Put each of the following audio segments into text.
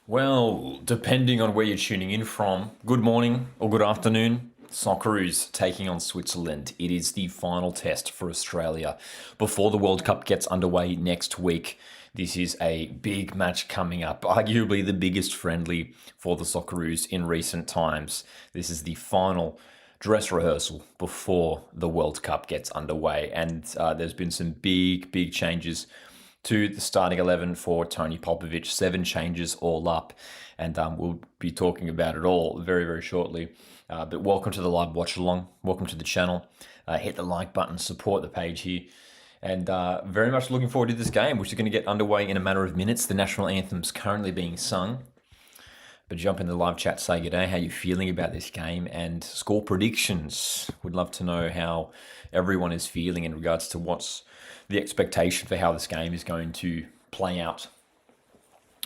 Well, depending on where you're tuning in from, good morning or good afternoon. Socceroos taking on Switzerland. It is the final test for Australia before the World Cup gets underway next week. This is a big match coming up, arguably the biggest friendly for the Socceroos in recent times. This is the final dress rehearsal before the World Cup gets underway, and there's been some big changes to the starting 11 for Tony Popovic. 7 changes all up, and we'll be talking about it all very shortly. But welcome to the live watch along. Welcome to the channel. Hit the like button, support the page here, and very much looking forward to this game, which is going to get underway in a matter of minutes. The national anthem's currently being sung. But jump in the live chat, say good day, how you feeling about this game, and score predictions. Would love to know how everyone is feeling in regards to what's the expectation for how this game is going to play out.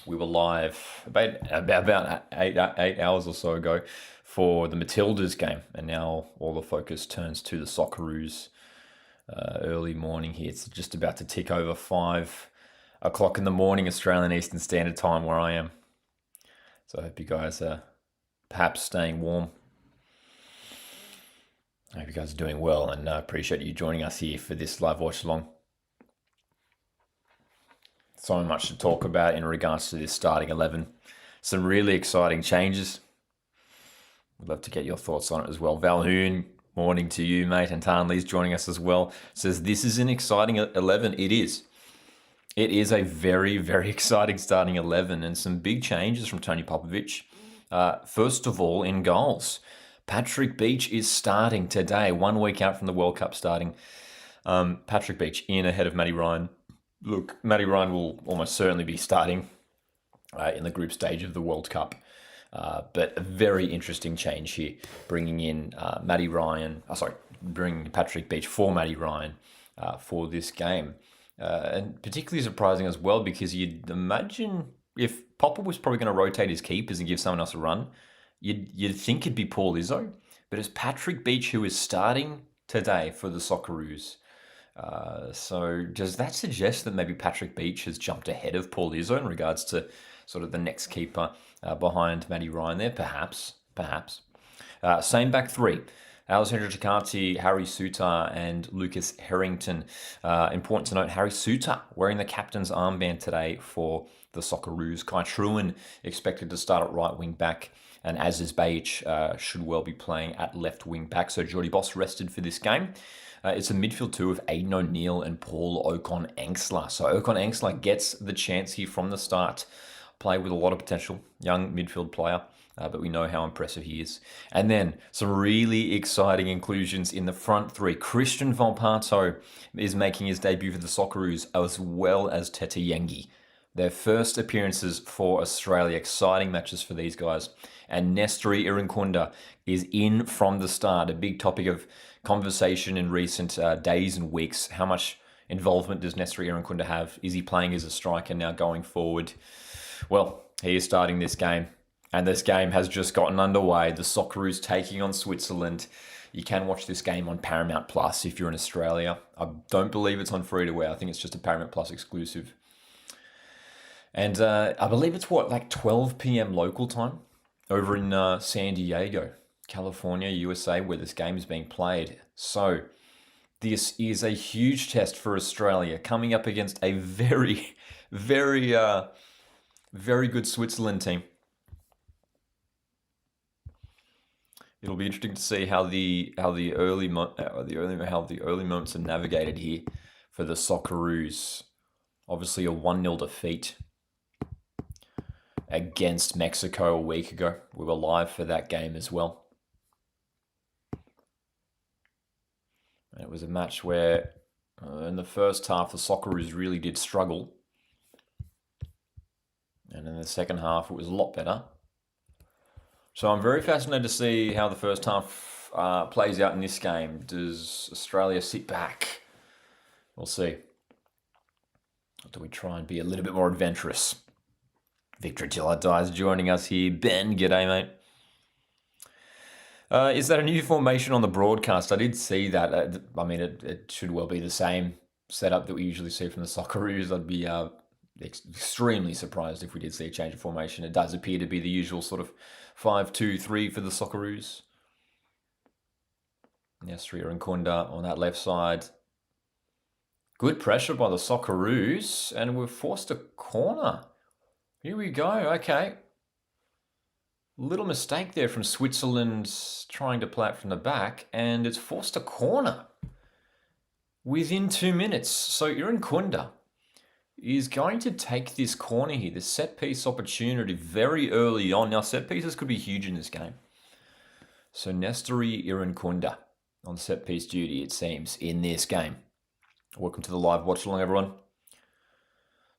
We were live about eight hours or so ago for the Matildas game, and now all the focus turns to the Socceroos. Early morning here. It's just about to tick over 5 o'clock in the morning, Australian Eastern Standard Time, where I am. So I hope you guys are perhaps staying warm. I hope you guys are doing well, and I appreciate you joining us here for this live watch along. So much to talk about in regards to this starting 11. Some really exciting changes. I'd love to get your thoughts on it as well. Valhoon, morning to you, mate. And Tarnley's joining us as well. Says, this is an exciting 11. It is. It is a very exciting starting 11 and some big changes from Tony Popovic. First of all, in goals. Patrick Beach is starting today, 1 week out from the World Cup starting. Patrick Beach in ahead of Matty Ryan. Look, Matty Ryan will almost certainly be starting in the group stage of the World Cup. But a very interesting change here, bringing in bringing Patrick Beach for Matty Ryan for this game. And particularly surprising as well, because you'd imagine if Popper was probably going to rotate his keepers and give someone else a run, you'd think it'd be Paul Izzo. But it's Patrick Beach who is starting today for the Socceroos. So does that suggest that maybe Patrick Beach has jumped ahead of Paul Izzo in regards to sort of the next keeper behind Matty Ryan there? Perhaps. Same back three. Alessandro Ciccardi, Harry Suter, and Lucas Harrington. Important to note, Harry Suter wearing the captain's armband today for the Socceroos. Kai Truan expected to start at right wing back, and Aziz Bayic should well be playing at left wing back. So Jordy Boss rested for this game. It's a midfield two of Aidan O'Neill and Paul Okon-Engsler. So Okon-Engsler gets the chance here from the start. Play with a lot of potential, young midfield player. But we know how impressive he is. And then some really exciting inclusions in the front three. Christian Volpato is making his debut for the Socceroos, as well as Tete Yengi. Their first appearances for Australia. Exciting matches for these guys. And Nestori Irankunda is in from the start. A big topic of conversation in recent days and weeks. How much involvement does Nestori Irankunda have? Is he playing as a striker now going forward? Well, he is starting this game. And this game has just gotten underway. The Socceroos taking on Switzerland. You can watch this game on Paramount Plus if you're in Australia. I don't believe it's on free to wear. I think it's just a Paramount Plus exclusive. And I believe it's 12 p.m. local time over in San Diego, California, USA, where this game is being played. So this is a huge test for Australia coming up against a very good Switzerland team. It'll be interesting to see how the early moments are navigated here for the Socceroos. Obviously, a 1-0 defeat against Mexico a week ago. We were live for that game as well. And it was a match where in the first half the Socceroos really did struggle, and in the second half it was a lot better. So I'm very fascinated to see how the first half plays out in this game. Does Australia sit back? We'll see. Or do we try and be a little bit more adventurous? Victor Till I Die is joining us here. Ben, g'day, mate. Is that a new formation on the broadcast? I did see that. It should well be the same setup that we usually see from the Socceroos. I'd be extremely surprised if we did see a change of formation. It does appear to be the usual sort of 5-2-3 for the Socceroos. Nestria and Kunda on that left side. Good pressure by the Socceroos, and we've forced a corner. Here we go, okay. Little mistake there from Switzerland trying to play it from the back, and it's forced a corner within 2 minutes. So Kunda is going to take this corner here, this set piece opportunity very early on. Now, set pieces could be huge in this game. So Nestori Kunda on set piece duty, it seems, in this game. Welcome to the live watch along, everyone.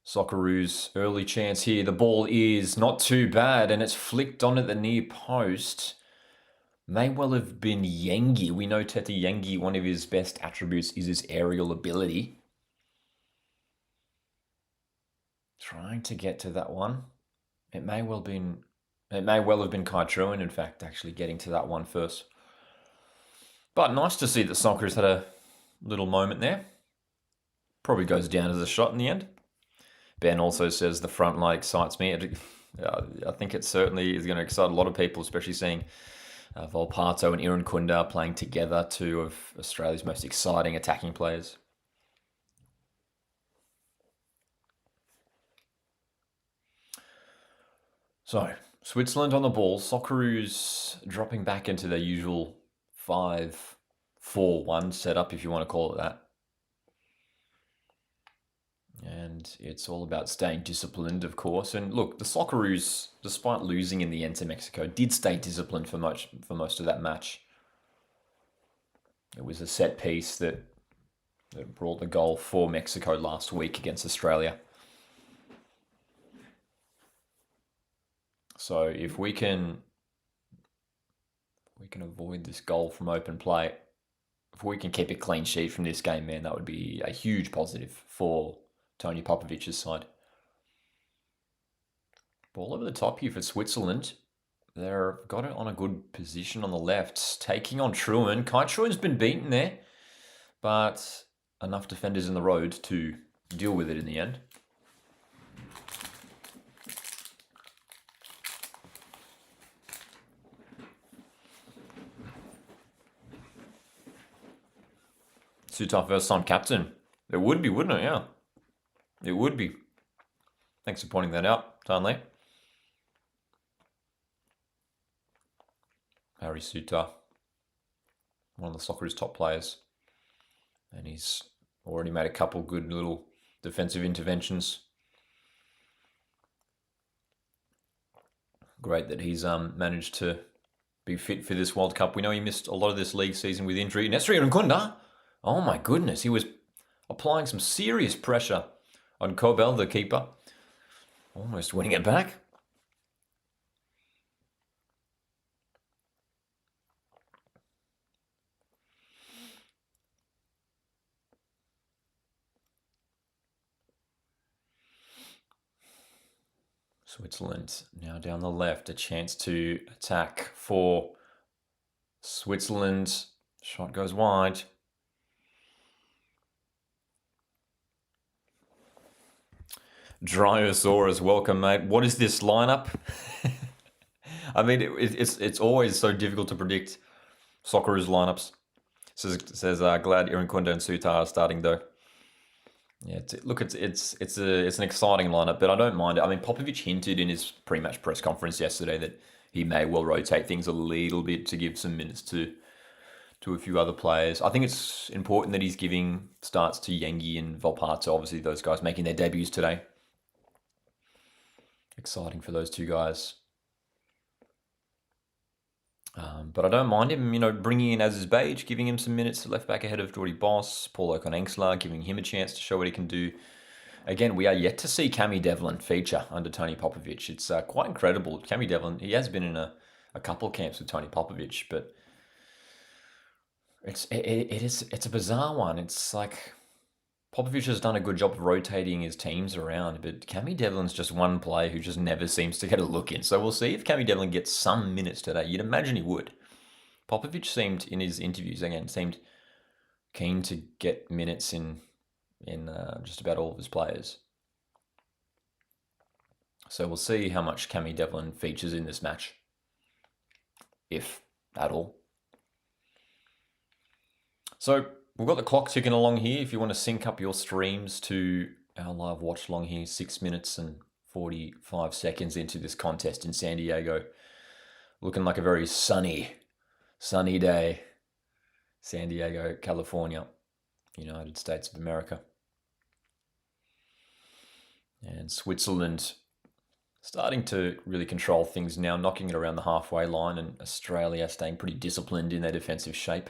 Socceroos, early chance here. The ball is not too bad, and it's flicked on at the near post. May well have been Yengi. We know Tete Yengi, one of his best attributes is his aerial ability. Trying to get to that one. It may well have been Kai Truan, in fact, actually getting to that one first. But nice to see that Socceroos had a little moment there. Probably goes down as a shot in the end. Ben also says the front line excites me. I think it certainly is going to excite a lot of people, especially seeing Volpato and Kunda playing together, two of Australia's most exciting attacking players. So, Switzerland on the ball. Socceroos dropping back into their usual 5-4-1 setup, if you want to call it that. And it's all about staying disciplined, of course. And look, the Socceroos, despite losing in the end to Mexico, did stay disciplined for most of that match. It was a set piece that brought the goal for Mexico last week against Australia. So if we can avoid this goal from open play, if we can keep a clean sheet from this game, man, that would be a huge positive for Tony Popovic's side. Ball over the top here for Switzerland. They've got it on a good position on the left. Taking on Truan. Kai Truan's been beaten there, but enough defenders in the road to deal with it in the end. Sutar first time captain. It would be, wouldn't it? Yeah. It would be. Thanks for pointing that out, Darnley. Harry Sutar, one of the Socceroos' top players. And he's already made a couple good little defensive interventions. Great that he's managed to be fit for this World Cup. We know he missed a lot of this league season with injury. Nesri Nkunda, oh my goodness, he was applying some serious pressure on Kobel, the keeper. Almost winning it back. Switzerland now down the left, a chance to attack for Switzerland. Shot goes wide. Dryosaurus, welcome, mate. What is this lineup? I mean, it's always so difficult to predict Socceroos lineups. Says glad Nkunda and Sutar are starting though. Yeah, it's an exciting lineup, but I don't mind it. I mean, Popovic hinted in his pre-match press conference yesterday that he may well rotate things a little bit to give some minutes to a few other players. I think it's important that he's giving starts to Yengi and Volpato, obviously those guys making their debuts today. Exciting for those two guys. But I don't mind him, bringing in Aziz Beige, giving him some minutes to left back ahead of Jordi Boss, Paul Okonengsla, giving him a chance to show what he can do. Again, we are yet to see Cammy Devlin feature under Tony Popovic. It's quite incredible. Cammy Devlin, he has been in a couple of camps with Tony Popovic, but it's a bizarre one. It's like Popovic has done a good job of rotating his teams around, but Cammy Devlin's just one player who just never seems to get a look in. So we'll see if Cammy Devlin gets some minutes today. You'd imagine he would. Popovic seemed, in his interviews again, seemed keen to get minutes in just about all of his players. So we'll see how much Cammy Devlin features in this match, if at all. So we've got the clock ticking along here. If you want to sync up your streams to our live watch along here, 6 minutes and 45 seconds into this contest in San Diego. Looking like a very sunny day. San Diego, California, United States of America. And Switzerland starting to really control things now, knocking it around the halfway line, and Australia staying pretty disciplined in their defensive shape.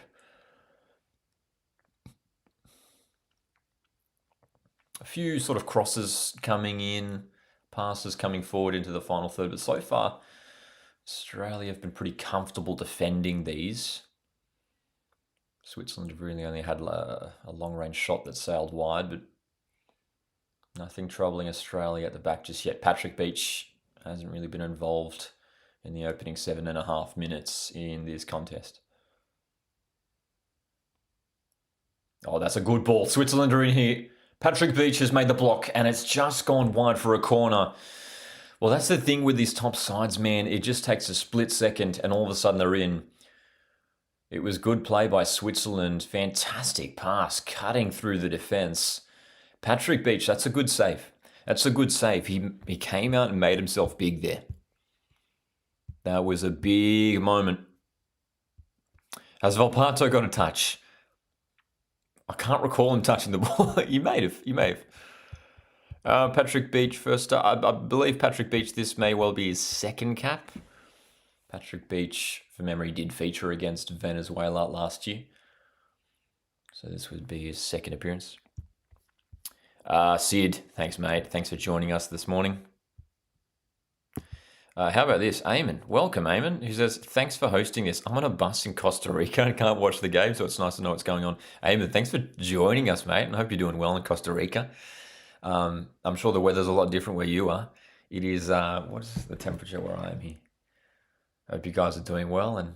A few sort of crosses coming in, passes coming forward into the final third, but so far Australia have been pretty comfortable defending these. Switzerland have really only had a long-range shot that sailed wide, but nothing troubling Australia at the back just yet. Patrick Beach hasn't really been involved in the opening 7.5 minutes in this contest. Oh, that's a good ball. Switzerland are in here. Patrick Beach has made the block, and it's just gone wide for a corner. Well, that's the thing with these top sides, man. It just takes a split second, and all of a sudden they're in. It was good play by Switzerland. Fantastic pass, cutting through the defence. Patrick Beach, that's a good save. That's a good save. He came out and made himself big there. That was a big moment. Has Volpato got a touch? I can't recall him touching the ball. He may have. Patrick Beach first. I believe Patrick Beach, this may well be his second cap. Patrick Beach, for memory, did feature against Venezuela last year. So this would be his second appearance. Sid, thanks, mate. Thanks for joining us this morning. How about this? Eamon. Welcome, Eamon, who says, thanks for hosting this. I'm on a bus in Costa Rica and can't watch the game, so it's nice to know what's going on. Eamon, thanks for joining us, mate, and I hope you're doing well in Costa Rica. I'm sure the weather's a lot different where you are. It is, what is the temperature where I am here? I hope you guys are doing well and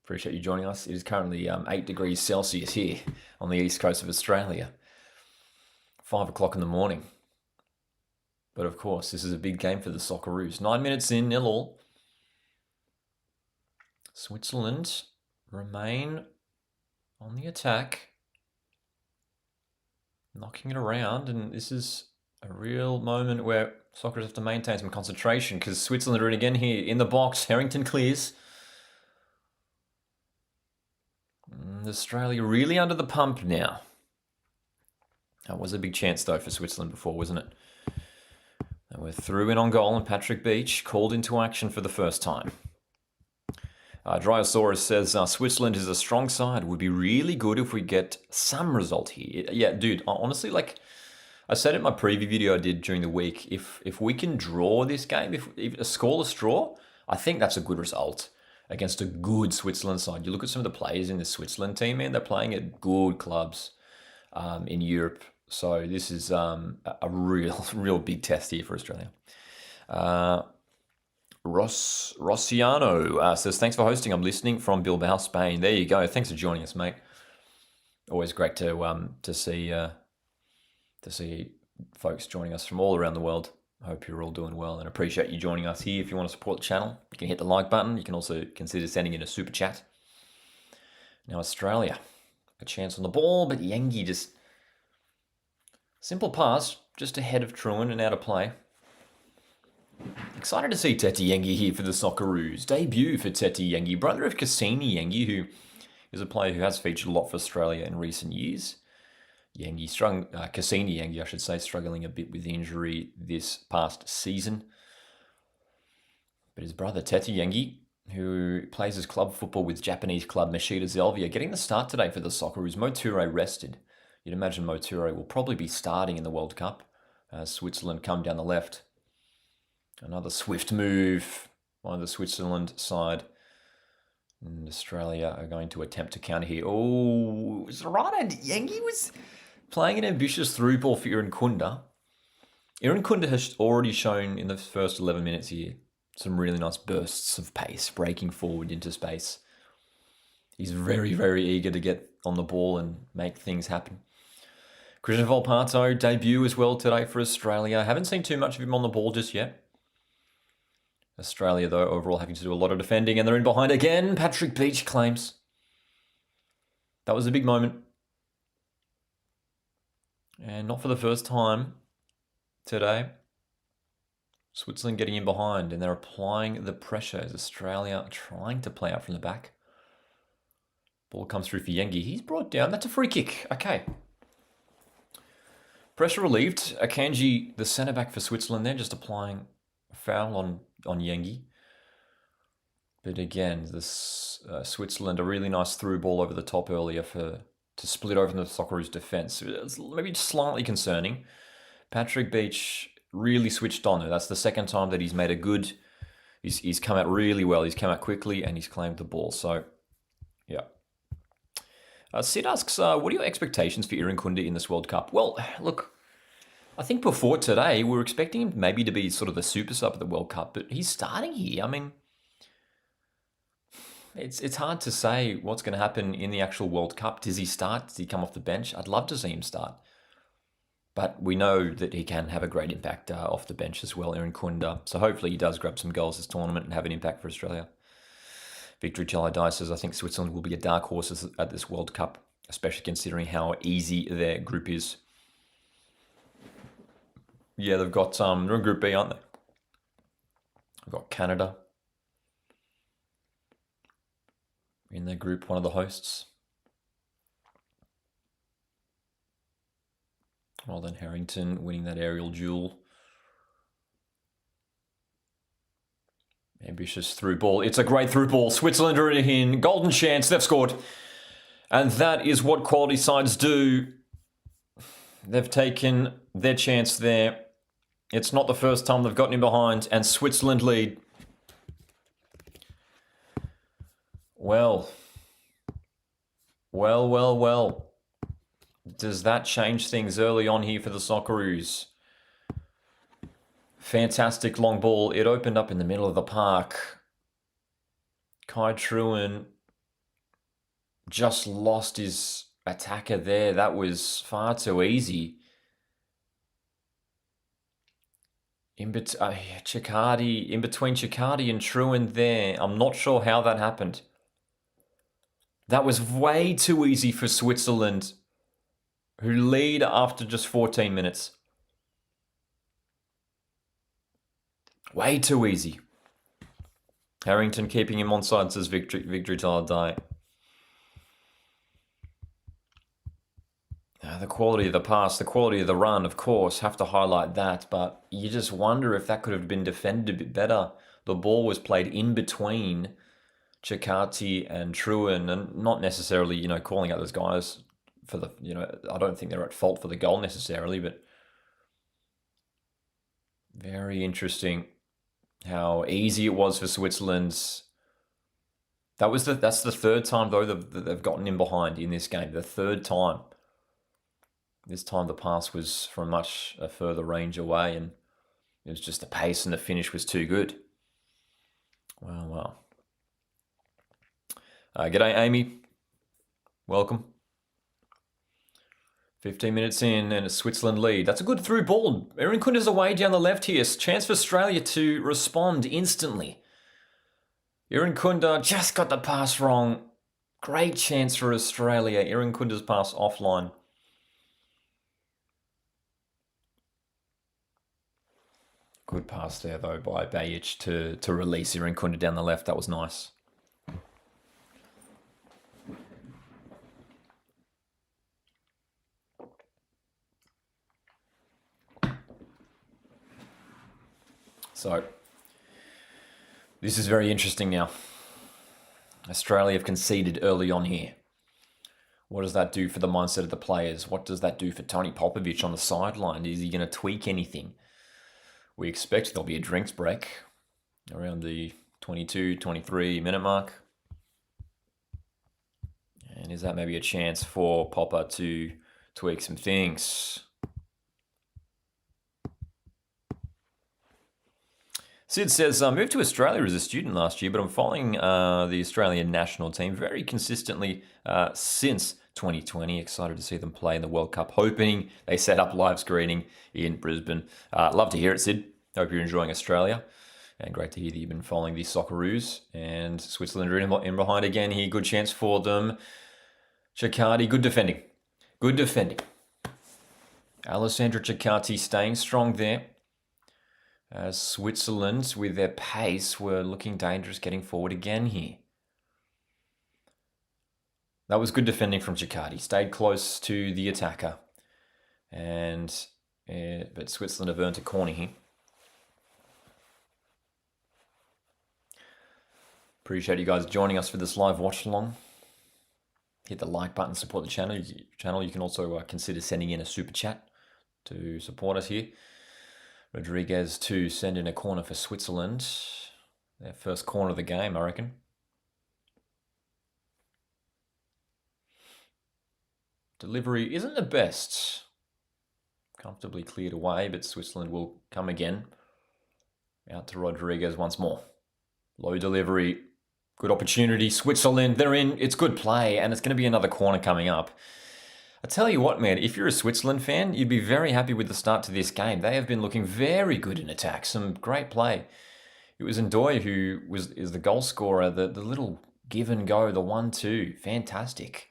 appreciate you joining us. It is currently 8 degrees Celsius here on the east coast of Australia. 5 o'clock in the morning. But of course, this is a big game for the Socceroos. 9 minutes in, 0-0. Switzerland remain on the attack. Knocking it around, and this is a real moment where Socceroos have to maintain some concentration because Switzerland are in again here in the box. Harrington clears. Australia really under the pump now. That was a big chance, though, for Switzerland before, wasn't it? And we're through in on goal, and Patrick Beach called into action for the first time. Dryosaurus says, Switzerland is a strong side. Would be really good if we get some result here. Yeah, dude, honestly, like I said in my preview video I did during the week, if we can draw this game, if a scoreless draw, I think that's a good result against a good Switzerland side. You look at some of the players in the Switzerland team, man, they're playing at good clubs in Europe. So this is a real big test here for Australia. Rossiano says, thanks for hosting. I'm listening from Bilbao, Spain. There you go. Thanks for joining us, mate. Always great to see folks joining us from all around the world. I hope you're all doing well and appreciate you joining us here. If you want to support the channel, you can hit the like button. You can also consider sending in a super chat. Now Australia, a chance on the ball, but Yengi just simple pass just ahead of Truan and out of play. Excited to see Teti Yengi here for the Socceroos. Debut for Teti Yengi, brother of Cassini Yengi, who is a player who has featured a lot for Australia in recent years. Cassini Yengi, I should say, struggling a bit with injury this past season. But his brother Teti Yengi, who plays his club football with Japanese club Mashita Zelvia, getting the start today for the Socceroos. Moture rested. You'd imagine Moture will probably be starting in the World Cup as Switzerland come down the left. Another swift move by the Switzerland side. And Australia are going to attempt to counter here. Oh, was it right? And Yengi was playing an ambitious through ball for Irankunda. Irankunda has already shown in the first 11 minutes here some really nice bursts of pace, breaking forward into space. He's very, very eager to get on the ball and make things happen. Christian Volpato debut as well today for Australia. Haven't seen too much of him on the ball just yet. Australia, though, overall having to do a lot of defending, and they're in behind again. Patrick Beach claims. That was a big moment. And not for the first time today. Switzerland getting in behind, and they're applying the pressure as Australia trying to play out from the back. Ball comes through for Yengi. He's brought down. That's a free kick. Okay. Pressure relieved. Akanji, the centre-back for Switzerland, they're just applying a foul on Yengi. But again, this Switzerland, a really nice through ball over the top earlier to split open the Socceroos defence. It's maybe slightly concerning. Patrick Beach really switched on there. That's the second time that he's made a good... He's come out really well. He's come out quickly and he's claimed the ball. So, yeah. Sid asks, what are your expectations for Irankunda in this World Cup? Well, look, I think before today, we were expecting him maybe to be sort of the super sub at the World Cup, but he's starting here. I mean, it's hard to say what's going to happen in the actual World Cup. Does he start? Does he come off the bench? I'd love to see him start. But we know that he can have a great impact off the bench as well, Irankunda. So hopefully he does grab some goals this tournament and have an impact for Australia. Victory Chaladai says, I think Switzerland will be a dark horse at this World Cup, especially considering how easy their group is. Yeah, they've got, they're in Group B, aren't they? They've got Canada in their group, one of the hosts. Well then, Harrington winning that aerial duel. Ambitious through ball. It's a great through ball. Switzerland are in. Golden chance. They've scored. And that is what quality sides do. They've taken their chance there. It's not the first time they've gotten in behind. And Switzerland lead. Well. Does that change things early on here for the Socceroos? Fantastic long ball. It opened up in the middle of the park. Kai Truan just lost his attacker there. That was far too easy. Cicardi, in between Cicardi and Truan there. I'm not sure how that happened. That was way too easy for Switzerland, who lead after just 14 minutes. Way too easy. Harrington keeping him onside, says victory till I die. The quality of the pass, the quality of the run, of course, have to highlight that, but you just wonder if that could have been defended a bit better. The ball was played in between Cicardi and Truan, and not necessarily, calling out those guys for the, I don't think they're at fault for the goal necessarily, but very interesting how easy it was for Switzerland. That's the third time, though, that they've gotten in behind in this game. The third time. This time the pass was from much a further range away, and it was just the pace and the finish was too good. Well. G'day, Amy. Welcome. 15 minutes in and a Switzerland lead. That's a good through ball. Irankunda's away down the left here. Chance for Australia to respond instantly. Irankunda just got the pass wrong. Great chance for Australia. Irankunda's pass offline. Good pass there, though, by Bajic to release Irankunda down the left. That was nice. So, this is very interesting now. Australia have conceded early on here. What does that do for the mindset of the players? What does that do for Tony Popovic on the sideline? Is he going to tweak anything? We expect there'll be a drinks break around the 22, 23 minute mark. And is that maybe a chance for Popper to tweak some things? Sid says, I moved to Australia as a student last year, but I'm following the Australian national team very consistently since 2020. Excited to see them play in the World Cup, hoping they set up live screening in Brisbane. Love to hear it, Sid. Hope you're enjoying Australia. And great to hear that you've been following the Socceroos. And Switzerland are in behind again here. Good chance for them. Ciccardi, good defending. Good defending. Alessandro Ciccardi staying strong there. Switzerland, with their pace, were looking dangerous getting forward again here. That was good defending from Ciccardi. Stayed close to the attacker. But Switzerland have earned a corner here. Appreciate you guys joining us for this live watch along. Hit the like button, support the channel. You can also consider sending in a super chat to support us here. Rodriguez to send in a corner for Switzerland. Their first corner of the game, I reckon. Delivery isn't the best. Comfortably cleared away, but Switzerland will come again. Out to Rodriguez once more. Low delivery. Good opportunity. Switzerland, they're in. It's good play, and it's going to be another corner coming up. I tell you what, man, if you're a Switzerland fan, you'd be very happy with the start to this game. They have been looking very good in attack. Some great play. It was Ndoye who is the goal scorer. The little give and go, the 1-2. Fantastic.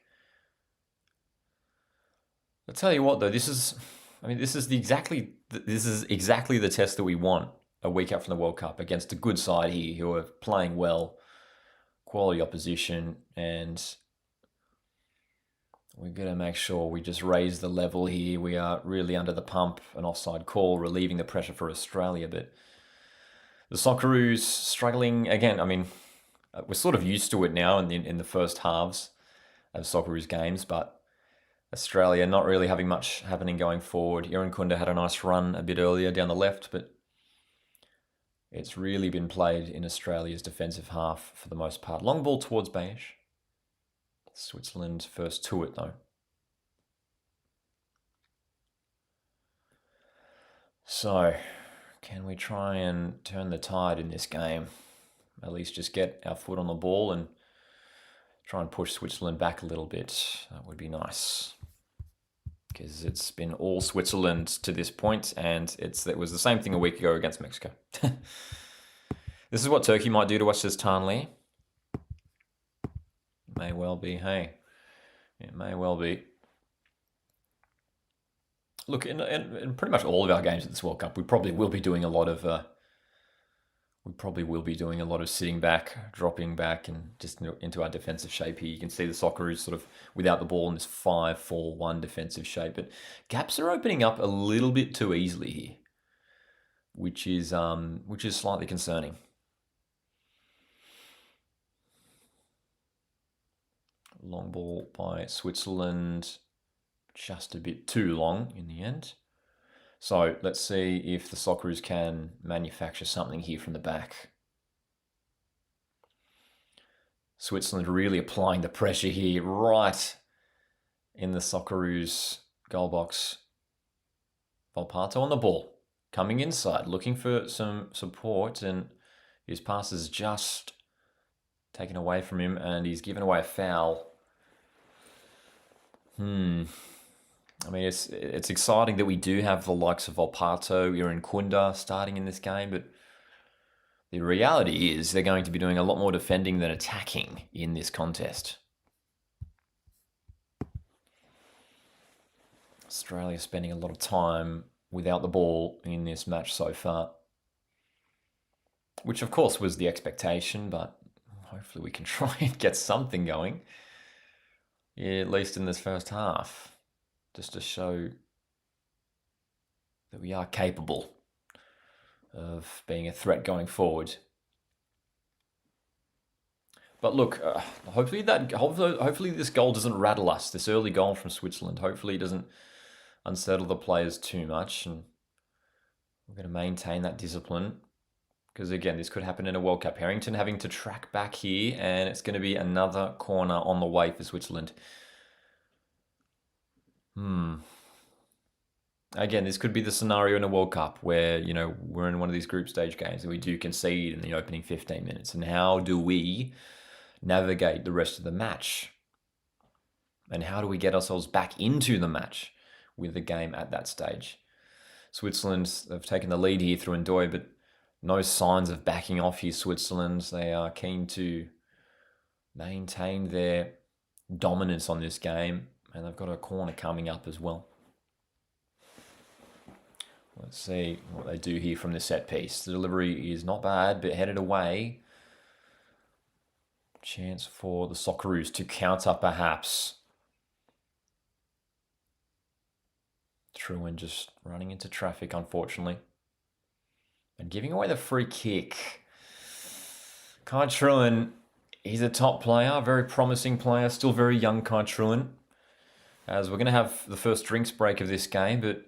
I tell you what, though, this is exactly the test that we want a week out from the World Cup against a good side here who are playing well, quality opposition, and we're going to make sure we just raise the level here. We are really under the pump, an offside call, relieving the pressure for Australia. But the Socceroos struggling again. I mean, we're sort of used to it now in the first halves of Socceroos games, but Australia not really having much happening going forward. Irankunda had a nice run a bit earlier down the left, but it's really been played in Australia's defensive half for the most part. Long ball towards Bayesh. Switzerland first to it, though. So, can we try and turn the tide in this game? At least just get our foot on the ball and try and push Switzerland back a little bit. That would be nice. Because it's been all Switzerland to this point, and it was the same thing a week ago against Mexico. This is what Turkey might do to us, says Tanli. May well be, hey. It may well be. Look, in pretty much all of our games at this World Cup, we probably will be doing a lot of sitting back, dropping back, and just into our defensive shape here. You can see the Socceroos sort of without the ball in this 5-4-1 defensive shape, but gaps are opening up a little bit too easily here, which is slightly concerning. Long ball by Switzerland, just a bit too long in the end. So let's see if the Socceroos can manufacture something here from the back. Switzerland really applying the pressure here right in the Socceroos goal box. Volpato on the ball, coming inside, looking for some support, and his pass is just taken away from him, and he's given away a foul. I mean, it's exciting that we do have the likes of Volpato, Irankunda starting in this game, but the reality is they're going to be doing a lot more defending than attacking in this contest. Australia spending a lot of time without the ball in this match so far, which of course was the expectation, but hopefully we can try and get something going. Yeah, at least in this first half, just to show that we are capable of being a threat going forward. But look, hopefully this goal doesn't rattle us. This early goal from Switzerland, hopefully it doesn't unsettle the players too much, and we're going to maintain that discipline. Because again, this could happen in a World Cup. Harrington having to track back here, and it's going to be another corner on the way for Switzerland. And Again, this could be the scenario in a World Cup where, we're in one of these group stage games and we do concede in the opening 15 minutes. And how do we navigate the rest of the match? And how do we get ourselves back into the match with the game at that stage? Switzerland have taken the lead here through Ndoye, but no signs of backing off here, Switzerland. They are keen to maintain their dominance on this game, and they've got a corner coming up as well. Let's see what they do here from the set piece. The delivery is not bad, but headed away. Chance for the Socceroos to counter perhaps. Truin just running into traffic, unfortunately. And giving away the free kick. Kai Truin, he's a top player, very promising player, still very young Kai Truin. As we're going to have the first drinks break of this game, but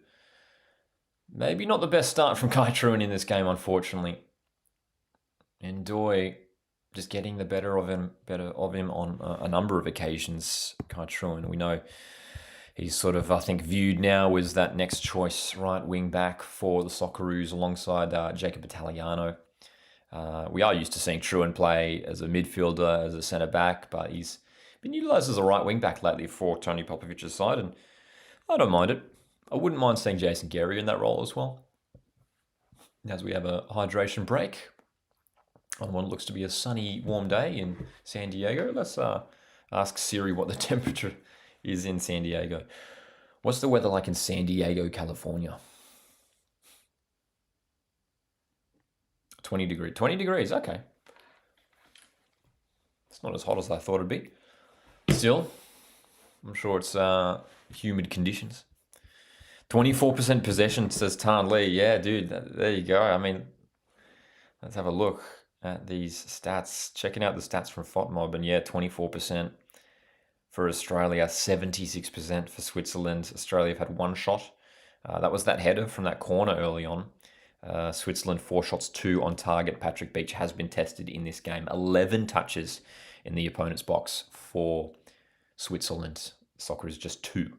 maybe not the best start from Kai Truin in this game, unfortunately. And Ndoye just getting the better of him on a number of occasions, Kai Truin. We know he's sort of, I think, viewed now as that next choice right wing back for the Socceroos alongside Jacob Italiano. We are used to seeing Truin play as a midfielder, as a centre back, but he's been utilised as a right wing back lately for Tony Popovic's side, and I don't mind it. I wouldn't mind seeing Jason Gary in that role as well. As we have a hydration break on what looks to be a sunny, warm day in San Diego, let's ask Siri what the temperature is in San Diego. What's the weather like in San Diego, California? 20 degrees. 20 degrees, okay. It's not as hot as I thought it'd be. Still, I'm sure it's humid conditions. 24% possession, says Tan Lee. Yeah, dude, there you go. I mean, let's have a look at these stats. Checking out the stats from FOTMob, and yeah, 24% for Australia, 76% for Switzerland. Australia have had one shot. That was that header from that corner early on. Switzerland, 4 shots, 2 on target. Patrick Beach has been tested in this game. 11 touches in the opponent's box for Switzerland. Soccer is just 2.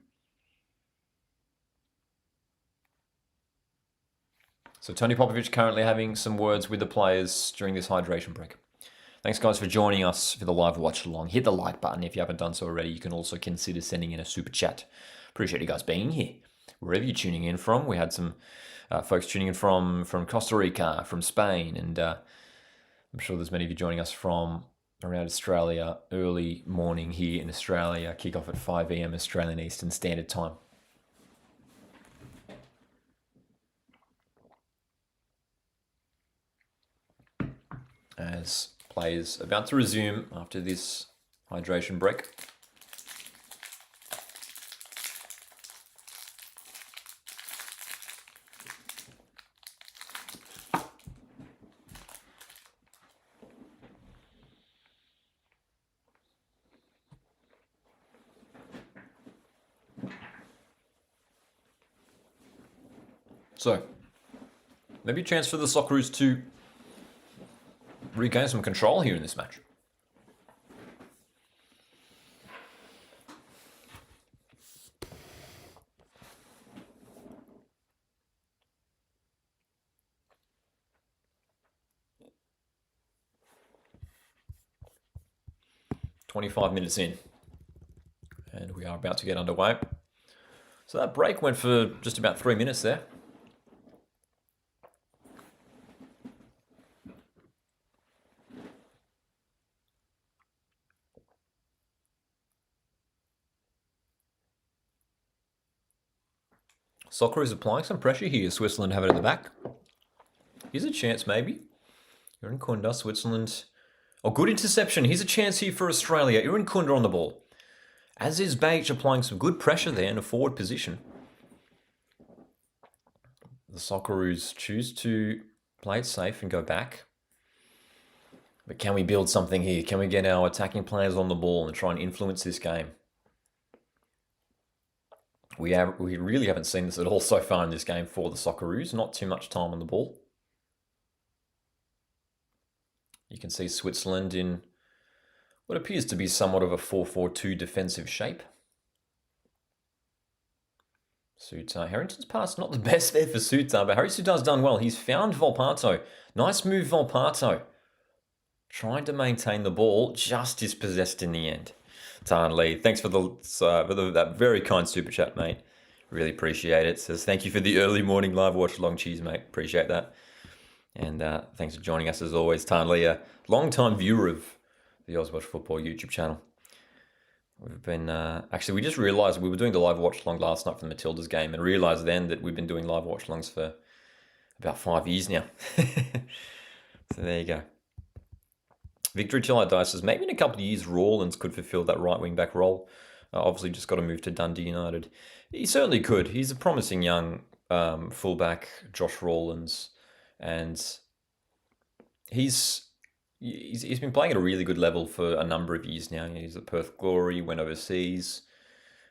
So Tony Popovic currently having some words with the players during this hydration break. Thanks, guys, for joining us for the live watch along. Hit the like button if you haven't done so already. You can also consider sending in a super chat. Appreciate you guys being here. Wherever you're tuning in from, we had some folks tuning in from Costa Rica, from Spain, and I'm sure there's many of you joining us from around Australia. Early morning here in Australia. Kick off at 5 a.m. Australian Eastern Standard Time. As players about to resume after this hydration break. So, maybe a chance for the Socceroos to regain some control here in this match. "25 minutes in, and we are about to get underway." So that break went for just about 3 minutes there. Soccer is applying some pressure here. Switzerland have it at the back. Here's a chance, maybe. Iran Kunda, Switzerland. Oh, good interception. Here's a chance here for Australia. Iran Kunda on the ball. As is Beach, applying some good pressure there in a forward position. The Socceroos choose to play it safe and go back. But can we build something here? Can we get our attacking players on the ball and try and influence this game? We really haven't seen this at all so far in this game for the Socceroos. Not too much time on the ball. You can see Switzerland in what appears to be somewhat of a 4-4-2 defensive shape. Suter. Harrington's pass, not the best there for Suter, but Harry Suter's done well. He's found Volpato. Nice move, Volpato. Trying to maintain the ball, just dispossessed in the end. Tan Lee, thanks for that very kind super chat, mate. Really appreciate it. Says thank you for the early morning live watch along. Cheers, mate. Appreciate that. And thanks for joining us as always, Tan Lee, a long-time viewer of the Auswatch Football YouTube channel. We've been actually, we just realised we were doing the live watch along last night for the Matildas game, and realised then that we've been doing live watch alongs for about 5 years now. So there you go. Victory till I die says maybe in a couple of years Rawlins could fulfil that right wing back role. Obviously, just got to move to Dundee United. He certainly could. He's a promising young fullback, Josh Rawlins, and he's been playing at a really good level for a number of years now. He's at Perth Glory, went overseas,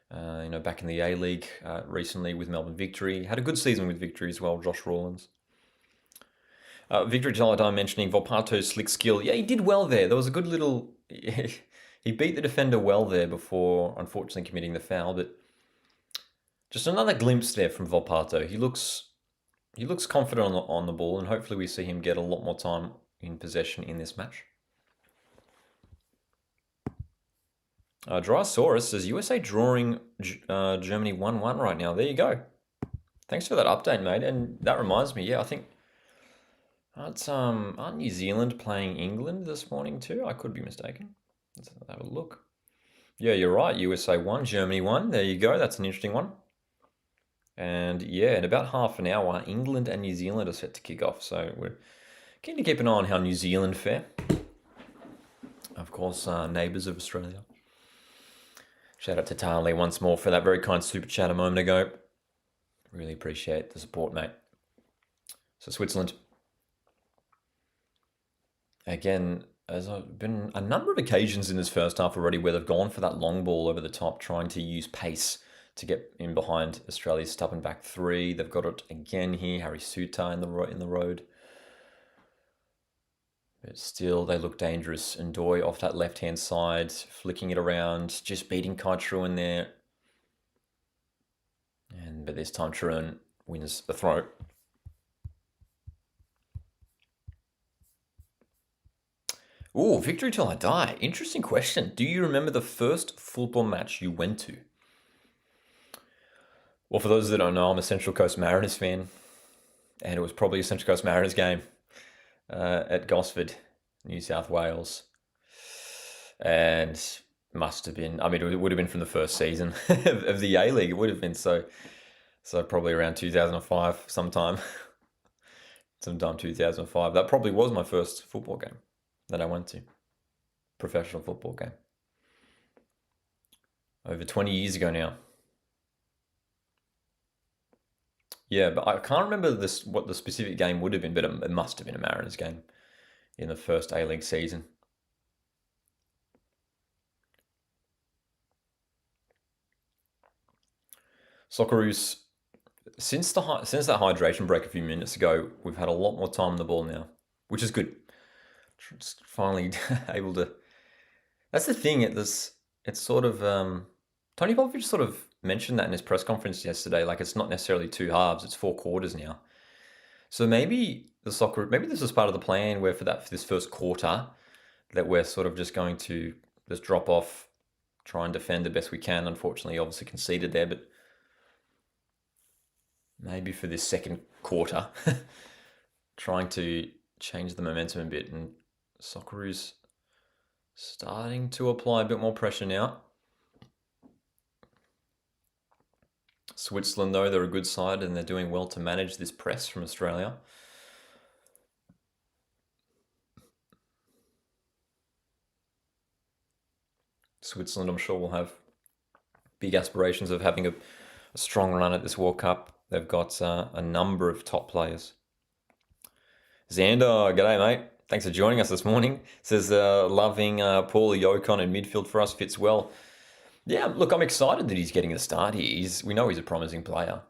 back in the A-League recently with Melbourne Victory. Had a good season with Victory as well, Josh Rawlins. Victory Taladar mentioning Volpato's slick skill. Yeah, he did well there. There was a good little... he beat the defender well there before, unfortunately, committing the foul. But just another glimpse there from Volpato. He looks confident on the ball, and hopefully we see him get a lot more time in possession in this match. Dryosaurus says, USA drawing Germany 1-1 right now. There you go. Thanks for that update, mate. And that reminds me, I think... Aren't New Zealand playing England this morning too? I could be mistaken. Let's have a look. Yeah, you're right. USA 1, Germany 1. There you go. That's an interesting one. And yeah, in about half an hour, England and New Zealand are set to kick off. So we're keen to keep an eye on how New Zealand fare. Of course, neighbours of Australia. Shout out to Tarley once more for that very kind super chat a moment ago. Really appreciate the support, mate. So Switzerland. Again, there's been a number of occasions in this first half already where they've gone for that long ball over the top, trying to use pace to get in behind Australia's stubborn back three. They've got it again here, Harry Suter in the road. But still, they look dangerous. And Doi off that left-hand side, flicking it around, just beating Kai Truen there. But this time, Truen wins the throw. Ooh, victory till I die. Interesting question. Do you remember the first football match you went to? Well, for those that don't know, I'm a Central Coast Mariners fan. And it was probably a Central Coast Mariners game at Gosford, New South Wales. And must have been, it would have been from the first season of the A-League. It would have been so probably around 2005 sometime 2005. That probably was my first football game that I went to. Professional football game. Over 20 years ago now. Yeah, but I can't remember what the specific game would have been, but it must have been a Mariners game in the first A-League season. Socceroos, since that hydration break a few minutes ago, we've had a lot more time on the ball now, which is good. Just finally able to... That's the thing. It's sort of... Tony Popovich sort of mentioned that in his press conference yesterday. Like, it's not necessarily 2 halves; it's 4 quarters now. So maybe this is part of the plan where for this first quarter, that we're sort of just going to just drop off, try and defend the best we can. Unfortunately, obviously conceded there, but maybe for this second quarter, trying to change the momentum a bit. And Socceroos starting to apply a bit more pressure now. Switzerland, though, they're a good side and they're doing well to manage this press from Australia. Switzerland, I'm sure, will have big aspirations of having a strong run at this World Cup. They've got a number of top players. Xander, g'day, mate. Thanks for joining us this morning. Says, loving Paulie Yokon in midfield for us, fits well. Yeah, look, I'm excited that he's getting a start here. We know he's a promising player.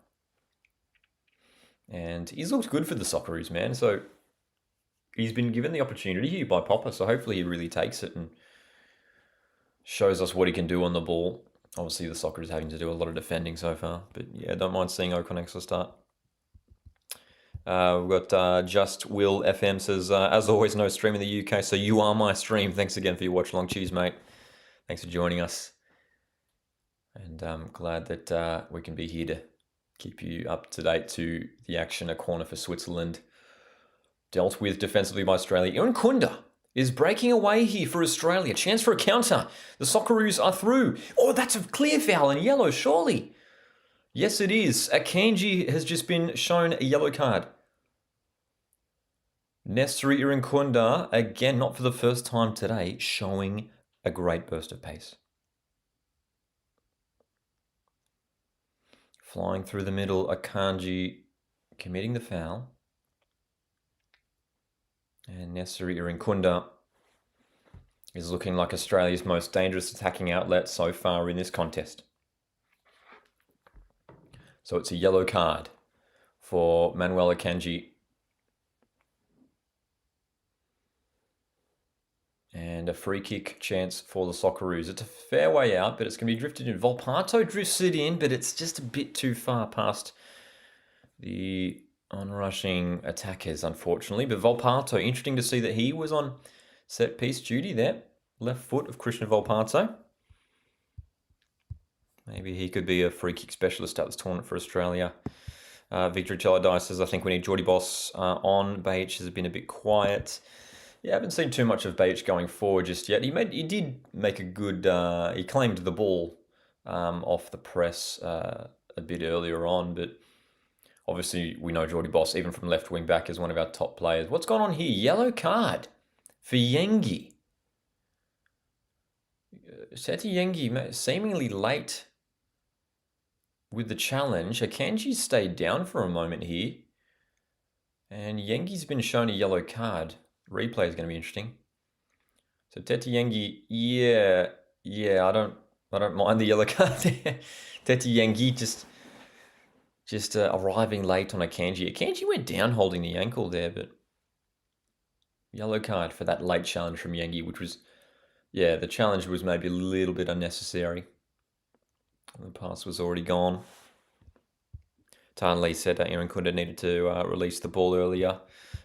And he's looked good for the Socceroos, man. So he's been given the opportunity here by Popper. So hopefully he really takes it and shows us what he can do on the ball. Obviously, the Socceroos having to do a lot of defending so far. But yeah, don't mind seeing Ocon extra start. We've got Just Will FM says, as always, no stream in the UK, so you are my stream. Thanks again for your watch along. Cheers, mate. Thanks for joining us. And I'm glad that we can be here to keep you up to date to the action. A corner for Switzerland. Dealt with defensively by Australia. Aaron Kunda is breaking away here for Australia. Chance for a counter. The Socceroos are through. Oh, that's a clear foul and yellow, surely. Yes, it is. Akanji has just been shown a yellow card. Nestori Irinkunda, again, not for the first time today, showing a great burst of pace. Flying through the middle, Akanji committing the foul. And Nestori Irinkunda is looking like Australia's most dangerous attacking outlet so far in this contest. So it's a yellow card for Manuel Akanji. And a free kick chance for the Socceroos. It's a fair way out, but it's going to be drifted in. Volpato drifts it in, but it's just a bit too far past the onrushing attackers, unfortunately. But Volpato, interesting to see that he was on set-piece duty there. Left foot of Christian Volpato. Maybe he could be a free kick specialist at this tournament for Australia. Victor Teledai says, I think we need Geordie Boss on. Baich has been a bit quiet. Yeah, I haven't seen too much of Baich going forward just yet. He did make a good... he claimed the ball off the press a bit earlier on, but obviously we know Geordie Boss, even from left wing back, is one of our top players. What's going on here? Yellow card for Yengi. Seti Yengi seemingly late with the challenge. Akanji stayed down for a moment here. And Yengi's been shown a yellow card. Replay is going to be interesting. So Teti Yengi, yeah, I don't mind the yellow card there. Teti Yengi just arriving late on Akanji. Akanji went down holding the ankle there, but yellow card for that late challenge from Yengi, which was, yeah, the challenge was maybe a little bit unnecessary. The pass was already gone. Tan Lee said that Aaron Kunda needed to release the ball earlier.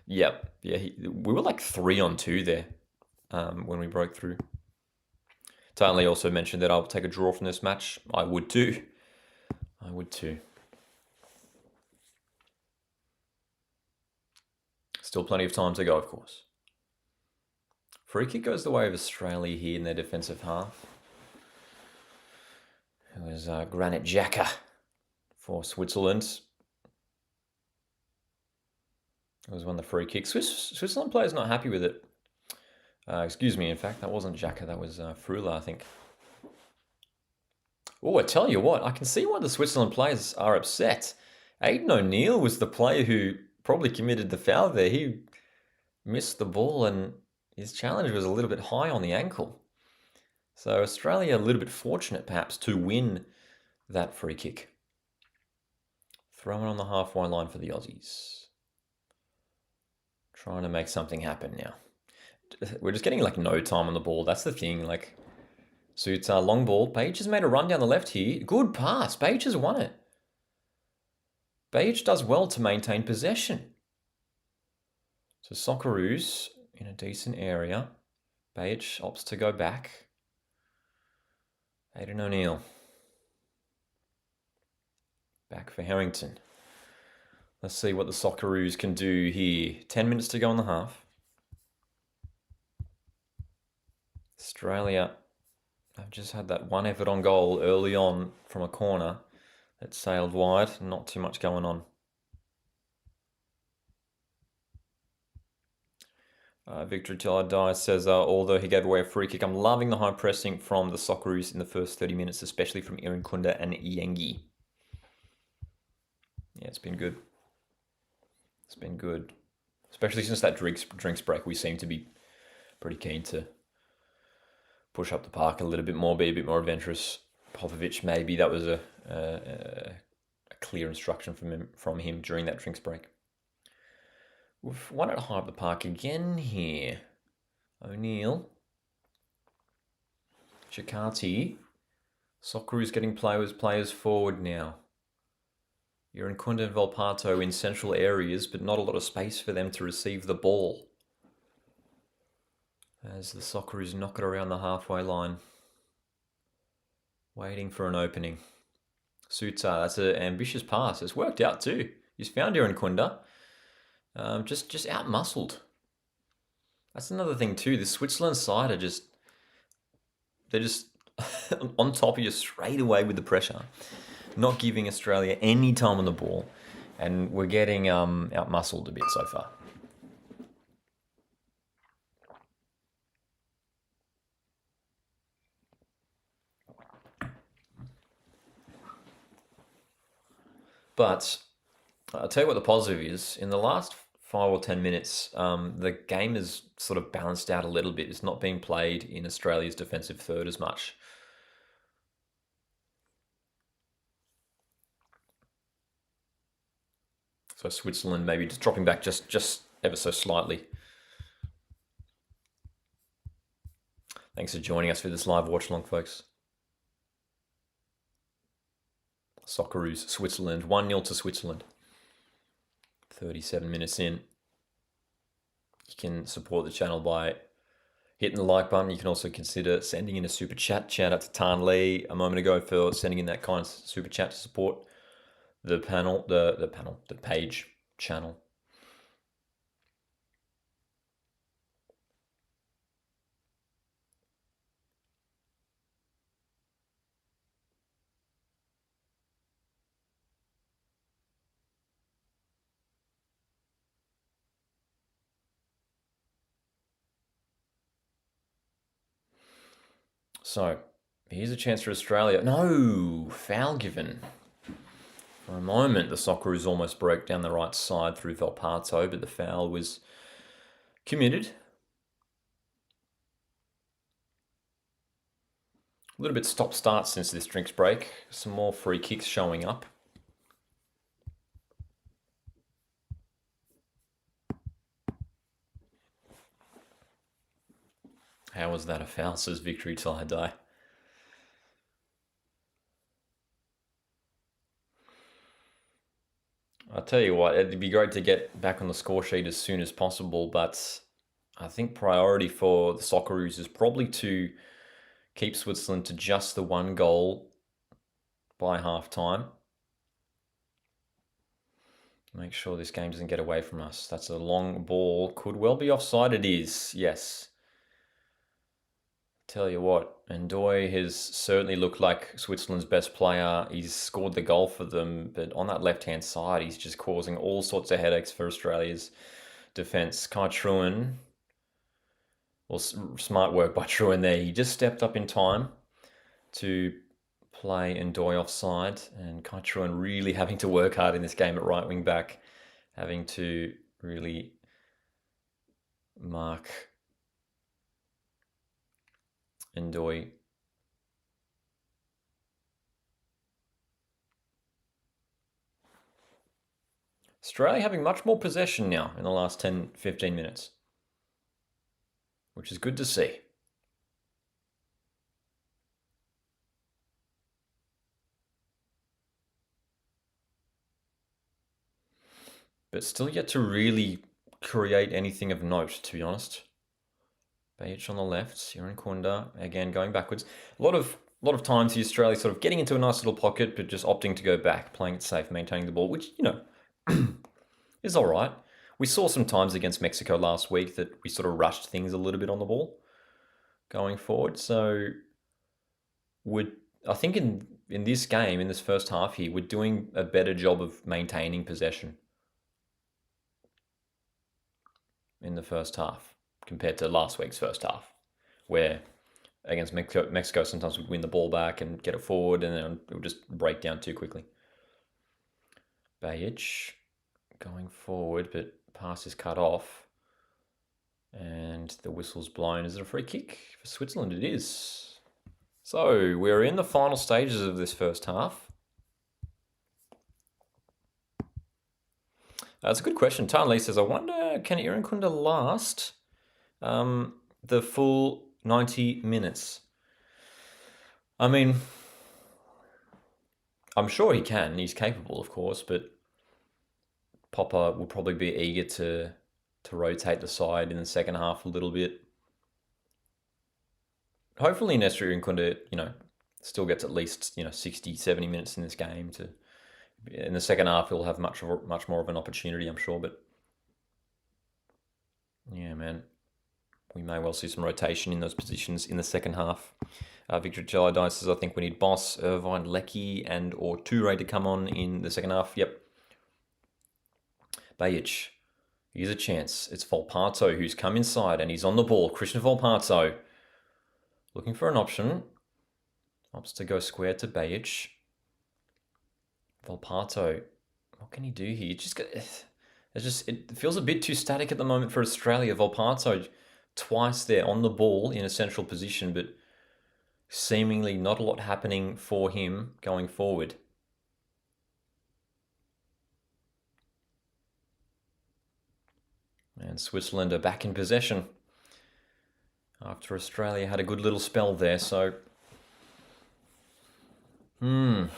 Yep, yeah, we were like 3-on-2 there when we broke through. Tan Lee also mentioned that I'll take a draw from this match. I would too. Still plenty of time to go, of course. Free kick goes the way of Australia here in their defensive half. It was Granit Xhaka for Switzerland. It was one of the free kicks. Switzerland players not happy with it. Excuse me, in fact, that wasn't Xhaka, that was Frula, I think. Oh, I tell you what, I can see why the Switzerland players are upset. Aidan O'Neill was the player who probably committed the foul there. He missed the ball and his challenge was a little bit high on the ankle. So Australia a little bit fortunate perhaps to win that free kick. Throw it on the halfway line for the Aussies. Trying to make something happen now. We're just getting like no time on the ball. That's the thing. Like, suits our long ball. Baich has made a run down the left here. Good pass. Baich has won it. Baich does well to maintain possession. So Socceroos in a decent area. Baich opts to go back. Aidan O'Neill. Back for Harrington. Let's see what the Socceroos can do here. 10 minutes to go in the half. Australia have just had that one effort on goal early on from a corner that sailed wide. Not too much going on. Victor Teledai says, although he gave away a free kick, I'm loving the high pressing from the Socceroos in the first 30 minutes, especially from Aaron Kunda and Yengi. Yeah, it's been good. It's been good. Especially since that drinks break, we seem to be pretty keen to push up the park a little bit more, be a bit more adventurous. Popovic, maybe that was a clear instruction from him during that drinks break. Why not high up the park again here? O'Neill. Chakati. Socceroos getting players forward now. You're in Kunda and Volpato in central areas, but not a lot of space for them to receive the ball. As the Socceroos knock it around the halfway line. Waiting for an opening. Suta, that's an ambitious pass. It's worked out too. He's found Aaron Kunda. Just out-muscled. That's another thing too. The Switzerland side they're just on top of you straight away with the pressure. Not giving Australia any time on the ball. And we're getting out-muscled a bit so far. But I'll tell you what the positive is. In the last 5 or 10 minutes, the game is sort of balanced out a little bit. It's not being played in Australia's defensive third as much. So Switzerland maybe just dropping back just ever so slightly. Thanks for joining us for this live watch-along, folks. Socceroos, Switzerland, 1-0 to Switzerland. 37 minutes in. You can support the channel by hitting the like button. You can also consider sending in a super chat. Shout out to Tan Lee a moment ago for sending in that kind of super chat to support the page channel. So, here's a chance for Australia. No! Foul given. For a moment, the Socceroos almost broke down the right side through Volpato, but the foul was committed. A little bit stop-start since this drinks break. Some more free kicks showing up. How was that a foul, says Victory Till I Die. I'll tell you what, it'd be great to get back on the score sheet as soon as possible, but I think priority for the Socceroos is probably to keep Switzerland to just the 1 goal by half-time. Make sure this game doesn't get away from us. That's a long ball. Could well be offside. It is, yes. Tell you what, Ndoye has certainly looked like Switzerland's best player. He's scored the goal for them, but on that left-hand side, he's just causing all sorts of headaches for Australia's defence. Kai Truan, well, smart work by Truan there. He just stepped up in time to play Ndoye offside, and Kai Truan really having to work hard in this game at right wing back, having to really mark Ndoye. Australia having much more possession now in the last 10-15 minutes, which is good to see. But still yet to really create anything of note, to be honest. Bajic on the left, Siren Kunda, again going backwards. A lot of times the Australia sort of getting into a nice little pocket, but just opting to go back, playing it safe, maintaining the ball, which, is all right. We saw some times against Mexico last week that we sort of rushed things a little bit on the ball going forward. So I think in this game, in this first half here, we're doing a better job of maintaining possession in the first half compared to last week's first half, where against Mexico sometimes we'd win the ball back and get it forward, and then it would just break down too quickly. Bajic going forward, but pass is cut off, and the whistle's blown. Is it a free kick for Switzerland? It is. So we're in the final stages of this first half. That's a good question. Tan Lee says, I wonder, can Aaron Kunda last the full 90 minutes? I mean, I'm sure he can. He's capable, of course, but Popper will probably be eager to rotate the side in the second half a little bit. Hopefully Nestor Nkunda, still gets at least, 60, 70 minutes in this game. In the second half, he'll have much more of an opportunity, I'm sure. But yeah, man, we may well see some rotation in those positions in the second half. Victor Jellidice says, I think we need Boss, Irvine, Lecky, and or Toure to come on in the second half. Yep. Bajic, here's a chance. It's Volpato who's come inside and he's on the ball. Christian Volpato looking for an option. Opts to go square to Bajic. Volpato, what can he do here? It feels a bit too static at the moment for Australia. Volpato twice there on the ball in a central position, but seemingly not a lot happening for him going forward. And Switzerland are back in possession after Australia had a good little spell there, so... A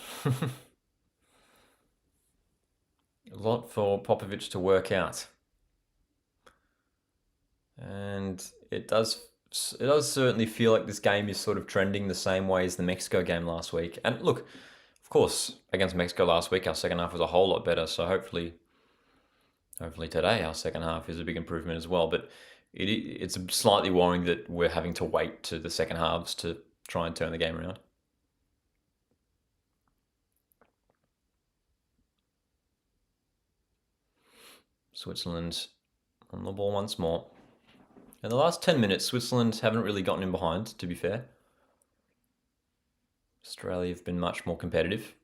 lot for Popovic to work out. And it does certainly feel like this game is sort of trending the same way as the Mexico game last week. And look, of course, against Mexico last week, our second half was a whole lot better. So hopefully today our second half is a big improvement as well. But it's slightly worrying that we're having to wait to the second halves to try and turn the game around. Switzerland on the ball once more. In the last 10 minutes, Switzerland haven't really gotten in behind, to be fair. Australia have been much more competitive.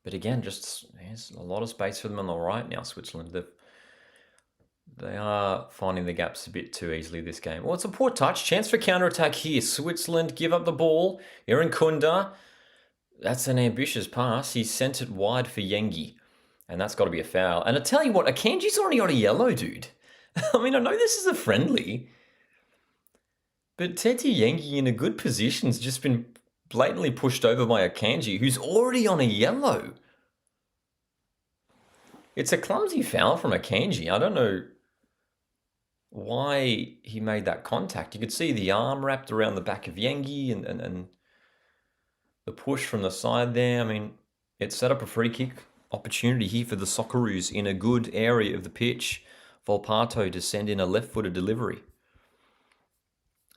But again, there's a lot of space for them on the right now, Switzerland. They are finding the gaps a bit too easily this game. Well, it's a poor touch. Chance for counter-attack here. Switzerland give up the ball. Aaron Kunda. That's an ambitious pass. He sent it wide for Yengi. And that's got to be a foul. And I tell you what, Akanji's already got a yellow, dude. I mean, I know this is a friendly, but Tete Yengi in a good position has just been blatantly pushed over by Akanji, who's already on a yellow. It's a clumsy foul from Akanji. I don't know why he made that contact. You could see the arm wrapped around the back of Yengi and the push from the side there. I mean, it set up a free kick opportunity here for the Socceroos in a good area of the pitch. Volpato to send in a left-footed delivery.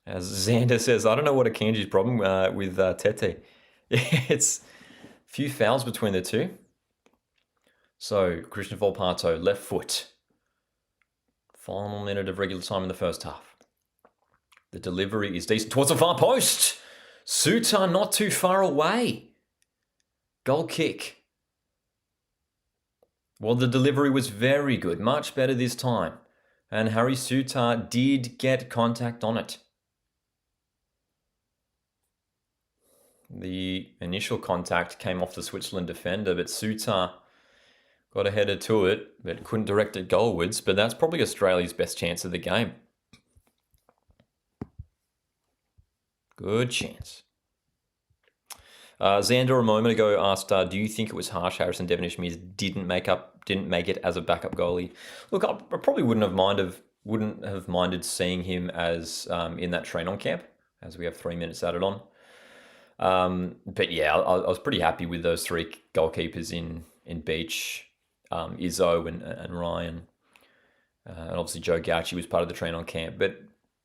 As Xander says, I don't know what Akanji's problem with Tete. It's a few fouls between the two. So, Christian Volpato, left foot. Final minute of regular time in the first half. The delivery is decent towards the far post. Suter not too far away. Goal kick. Well, the delivery was very good, much better this time. And Harry Suter did get contact on it. The initial contact came off the Switzerland defender, but Suter got a header to it, but couldn't direct it goalwards. But that's probably Australia's best chance of the game. Good chance. Xander a moment ago asked, do you think it was harsh Harrison Devonish-Mears didn't make it as a backup goalie? Look, I probably wouldn't have minded seeing him as in that train-on camp, as we have 3 minutes added on. But yeah, I was pretty happy with those three goalkeepers in Beach, Izzo and Ryan. And obviously Joe Gauci was part of the train-on camp. But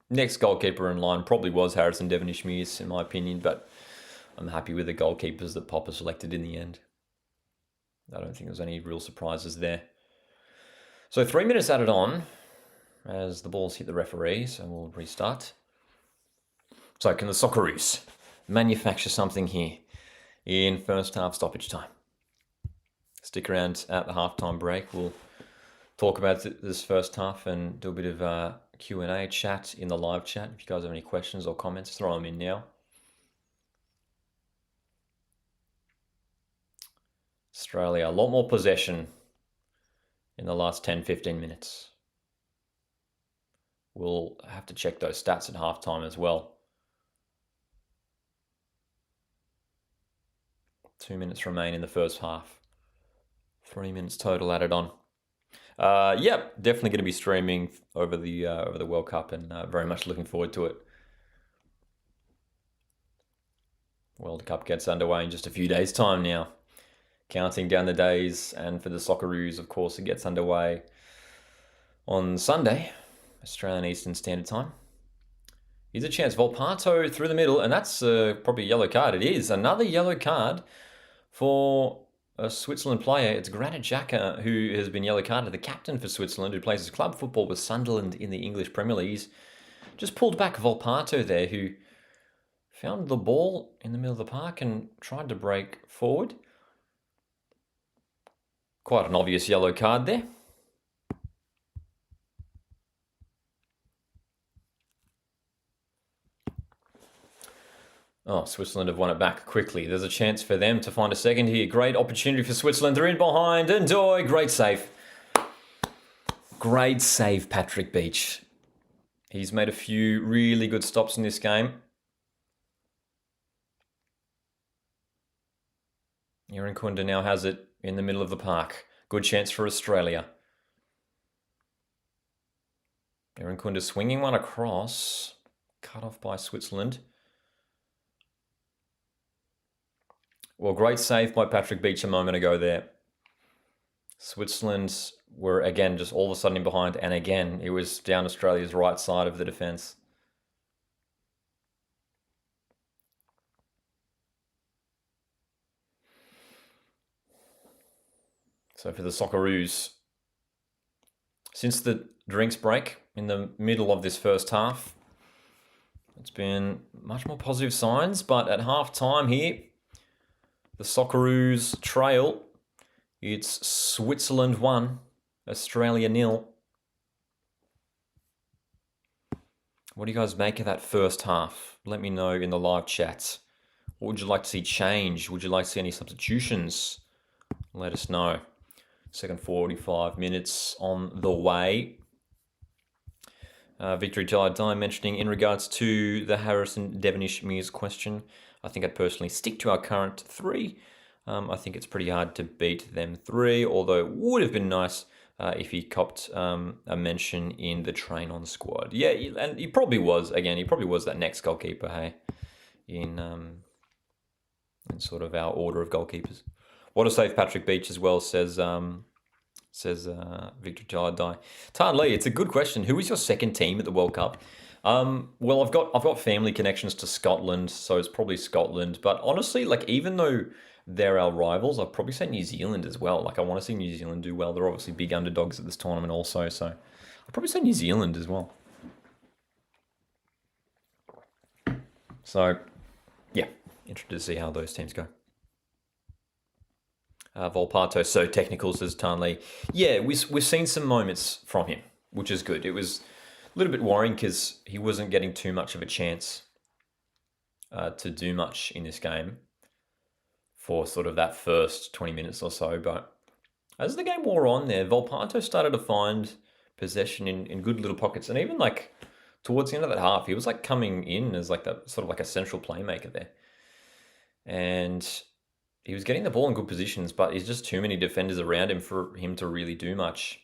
next goalkeeper in line probably was Harrison Devonish-Mears, in my opinion, but I'm happy with the goalkeepers that Popper selected in the end. I don't think there's any real surprises there. So 3 minutes added on as the balls hit the referee, so we'll restart. So can the Socceroos manufacture something here in first half stoppage time? Stick around at the halftime break. We'll talk about this first half and do a bit of Q&A chat in the live chat. If you guys have any questions or comments, throw them in now. Australia, a lot more possession in the last 10-15 minutes. We'll have to check those stats at halftime as well. 2 minutes remain in the first half. 3 minutes total added on. Yep, definitely going to be streaming over the World Cup, and very much looking forward to it. World Cup gets underway in just a few days' time now. Counting down the days, and for the Socceroos, of course, it gets underway on Sunday, Australian Eastern Standard Time. Here's a chance. Volpato through the middle, and that's probably a yellow card. It is another yellow card for a Switzerland player. It's Granit Xhaka, who has been yellow carded, the captain for Switzerland, who plays his club football with Sunderland in the English Premier League. He's just pulled back Volpato there, who found the ball in the middle of the park and tried to break forward. Quite an obvious yellow card there. Oh, Switzerland have won it back quickly. There's a chance for them to find a second here. Great opportunity for Switzerland. They're in behind. Ndoye, great save. Great save, Patrick Beach. He's made a few really good stops in this game. Irankunda now has it in the middle of the park. Good chance for Australia. Irankunda swinging one across. Cut off by Switzerland. Well, great save by Patrick Beach a moment ago there. Switzerland were, again, just all of a sudden in behind. And again, it was down Australia's right side of the defence. So for the Socceroos, since the drinks break in the middle of this first half, it's been much more positive signs. But at half time here, the Socceroos trail. It's Switzerland 1, Australia 0. What do you guys make of that first half? Let me know in the live chat. What would you like to see change? Would you like to see any substitutions? Let us know. Second 45 minutes on the way. Victory Jai mentioning in regards to the Harrison Devonish Mears question, I think I'd personally stick to our current 3. I think it's pretty hard to beat them 3, although it would have been nice if he copped a mention in the train-on squad. Yeah, and he probably was, again, he probably was that next goalkeeper, hey, in sort of our order of goalkeepers. What a save Patrick Beach as well, says Victor Jai. Tan Lee, it's a good question. Who is your second team at the World Cup? Well, I've got family connections to Scotland, so it's probably Scotland. But honestly, like, even though they're our rivals, I'd probably say New Zealand as well. Like, I want to see New Zealand do well. They're obviously big underdogs at this tournament also, so I'd probably say New Zealand as well. So, yeah, interested to see how those teams go. Volpato, so technical, says Tanley. Yeah, we've seen some moments from him, which is good. It was a little bit worrying because he wasn't getting too much of a chance to do much in this game for sort of that first 20 minutes or so. But as the game wore on there, Volpato started to find possession in good little pockets. And even like towards the end of that half, he was like coming in as like that sort of like a central playmaker there. And he was getting the ball in good positions, but there's just too many defenders around him for him to really do much.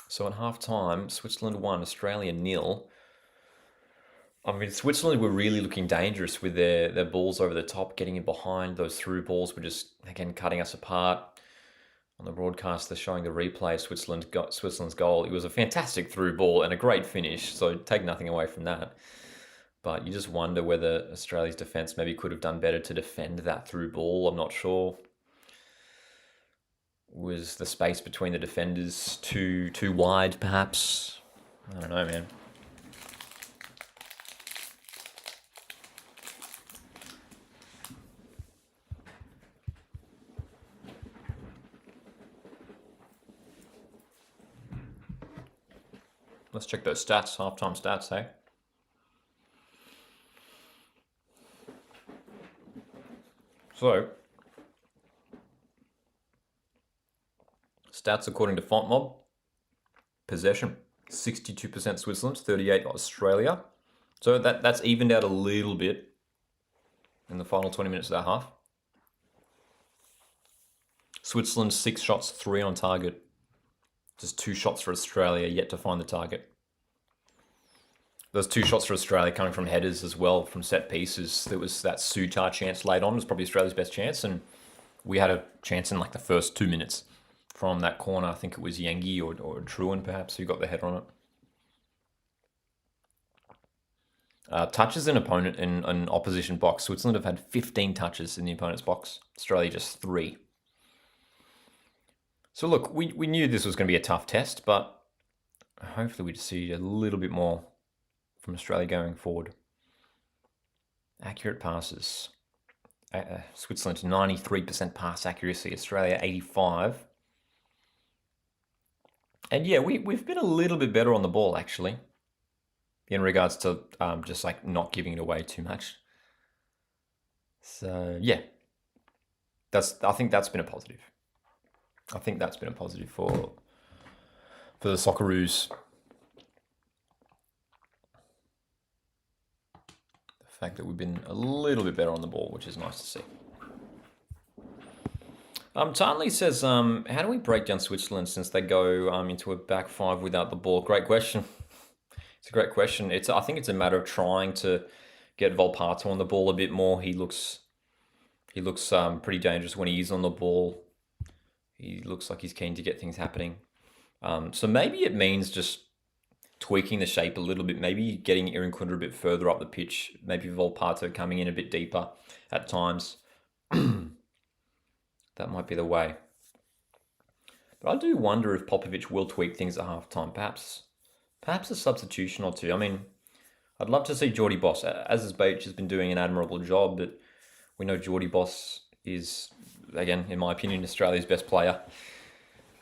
So at half-time, Switzerland 1, Australia 0. I mean, Switzerland were really looking dangerous with their balls over the top, getting in behind. Those through balls were just, again, cutting us apart. On the broadcast, they're showing the replay of Switzerland's goal. It was a fantastic through ball and a great finish, so take nothing away from that. But you just wonder whether Australia's defence maybe could have done better to defend that through ball. I'm not sure. Was the space between the defenders too wide, perhaps? I don't know, man. Let's check those stats, halftime stats, hey? So, stats according to FontMob. Possession, 62% Switzerland, 38% Australia. So that's evened out a little bit. in the final 20 minutes of that half. Switzerland, 6 shots, 3 on target. Just 2 shots for Australia, yet to find the target. Those 2 shots for Australia coming from headers as well, from set pieces. There was that Sutar chance late on, was probably Australia's best chance, and we had a chance in like the first 2 minutes from that corner. I think it was Yengi or Truan perhaps who got the header on it. Touches in opponent in an opposition box. Switzerland have had 15 touches in the opponent's box. Australia just 3. So look, we knew this was going to be a tough test, but hopefully we'd see a little bit more from Australia going forward. Accurate passes. Switzerland 93% pass accuracy. Australia 85. And yeah, we've been a little bit better on the ball actually, in regards to just like not giving it away too much. So yeah, I think that's been a positive. I think that's been a positive for the Socceroos. The fact that we've been a little bit better on the ball, which is nice to see. Tarnley says, how do we break down Switzerland since they go into a back 5 without the ball? Great question. It's a great question. I think it's a matter of trying to get Volpato on the ball a bit more. He looks pretty dangerous when he is on the ball. He looks like he's keen to get things happening. So maybe it means just tweaking the shape a little bit. Maybe getting Irinkunda a bit further up the pitch. Maybe Volpato coming in a bit deeper at times. That might be the way. But I do wonder if Popovic will tweak things at halftime. Perhaps a substitution or two. I mean, I'd love to see Geordie Boss. Azizbeic has been doing an admirable job, but we know Geordie Boss is, again, in my opinion, Australia's best player.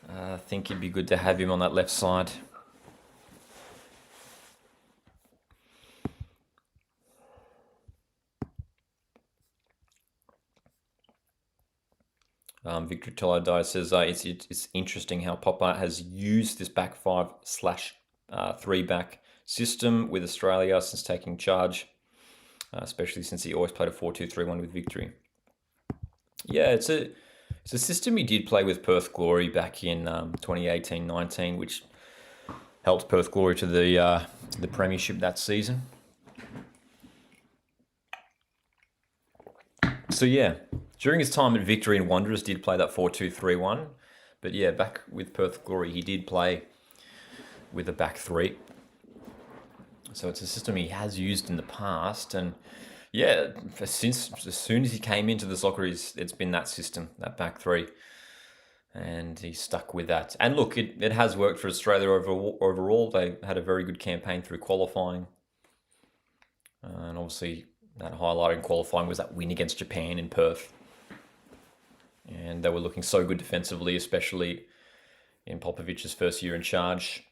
I think it'd be good to have him on that left side. Victor Tolodai says it's interesting how Popper has used this back 5/3 back system with Australia since taking charge, especially since he always played a 4-2-3-1 with Victory. Yeah, it's a system he did play with Perth Glory back in 2018-19, which helped Perth Glory to the premiership that season. So yeah, during his time at Victory and Wanderers did play that 4-2-3-1, but yeah, back with Perth Glory he did play with a back 3. So it's a system he has used in the past, and yeah, since as soon as he came into the Socceroos, it's been that system, that back 3, and he's stuck with that. And look, it has worked for Australia overall. They had a very good campaign through qualifying, and obviously that highlight in qualifying was that win against Japan in Perth. And they were looking so good defensively, especially in Popovic's first year in charge.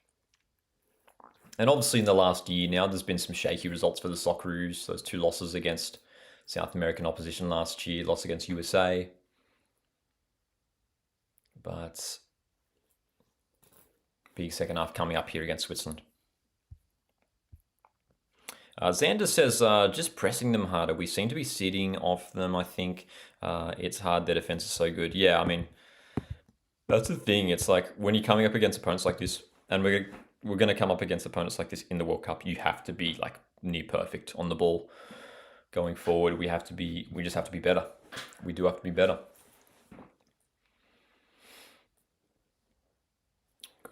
And obviously in the last year now, there's been some shaky results for the Socceroos. Those 2 losses against South American opposition last year, loss against USA. But big second half coming up here against Switzerland. Xander says, just pressing them harder. We seem to be sitting off them, I think. It's hard. Their defense is so good. Yeah, I mean, that's the thing. It's like when you're coming up against opponents like this, and we're going to come up against opponents like this in the World Cup, you have to be like near perfect on the ball going forward. We just have to be better. We do have to be better.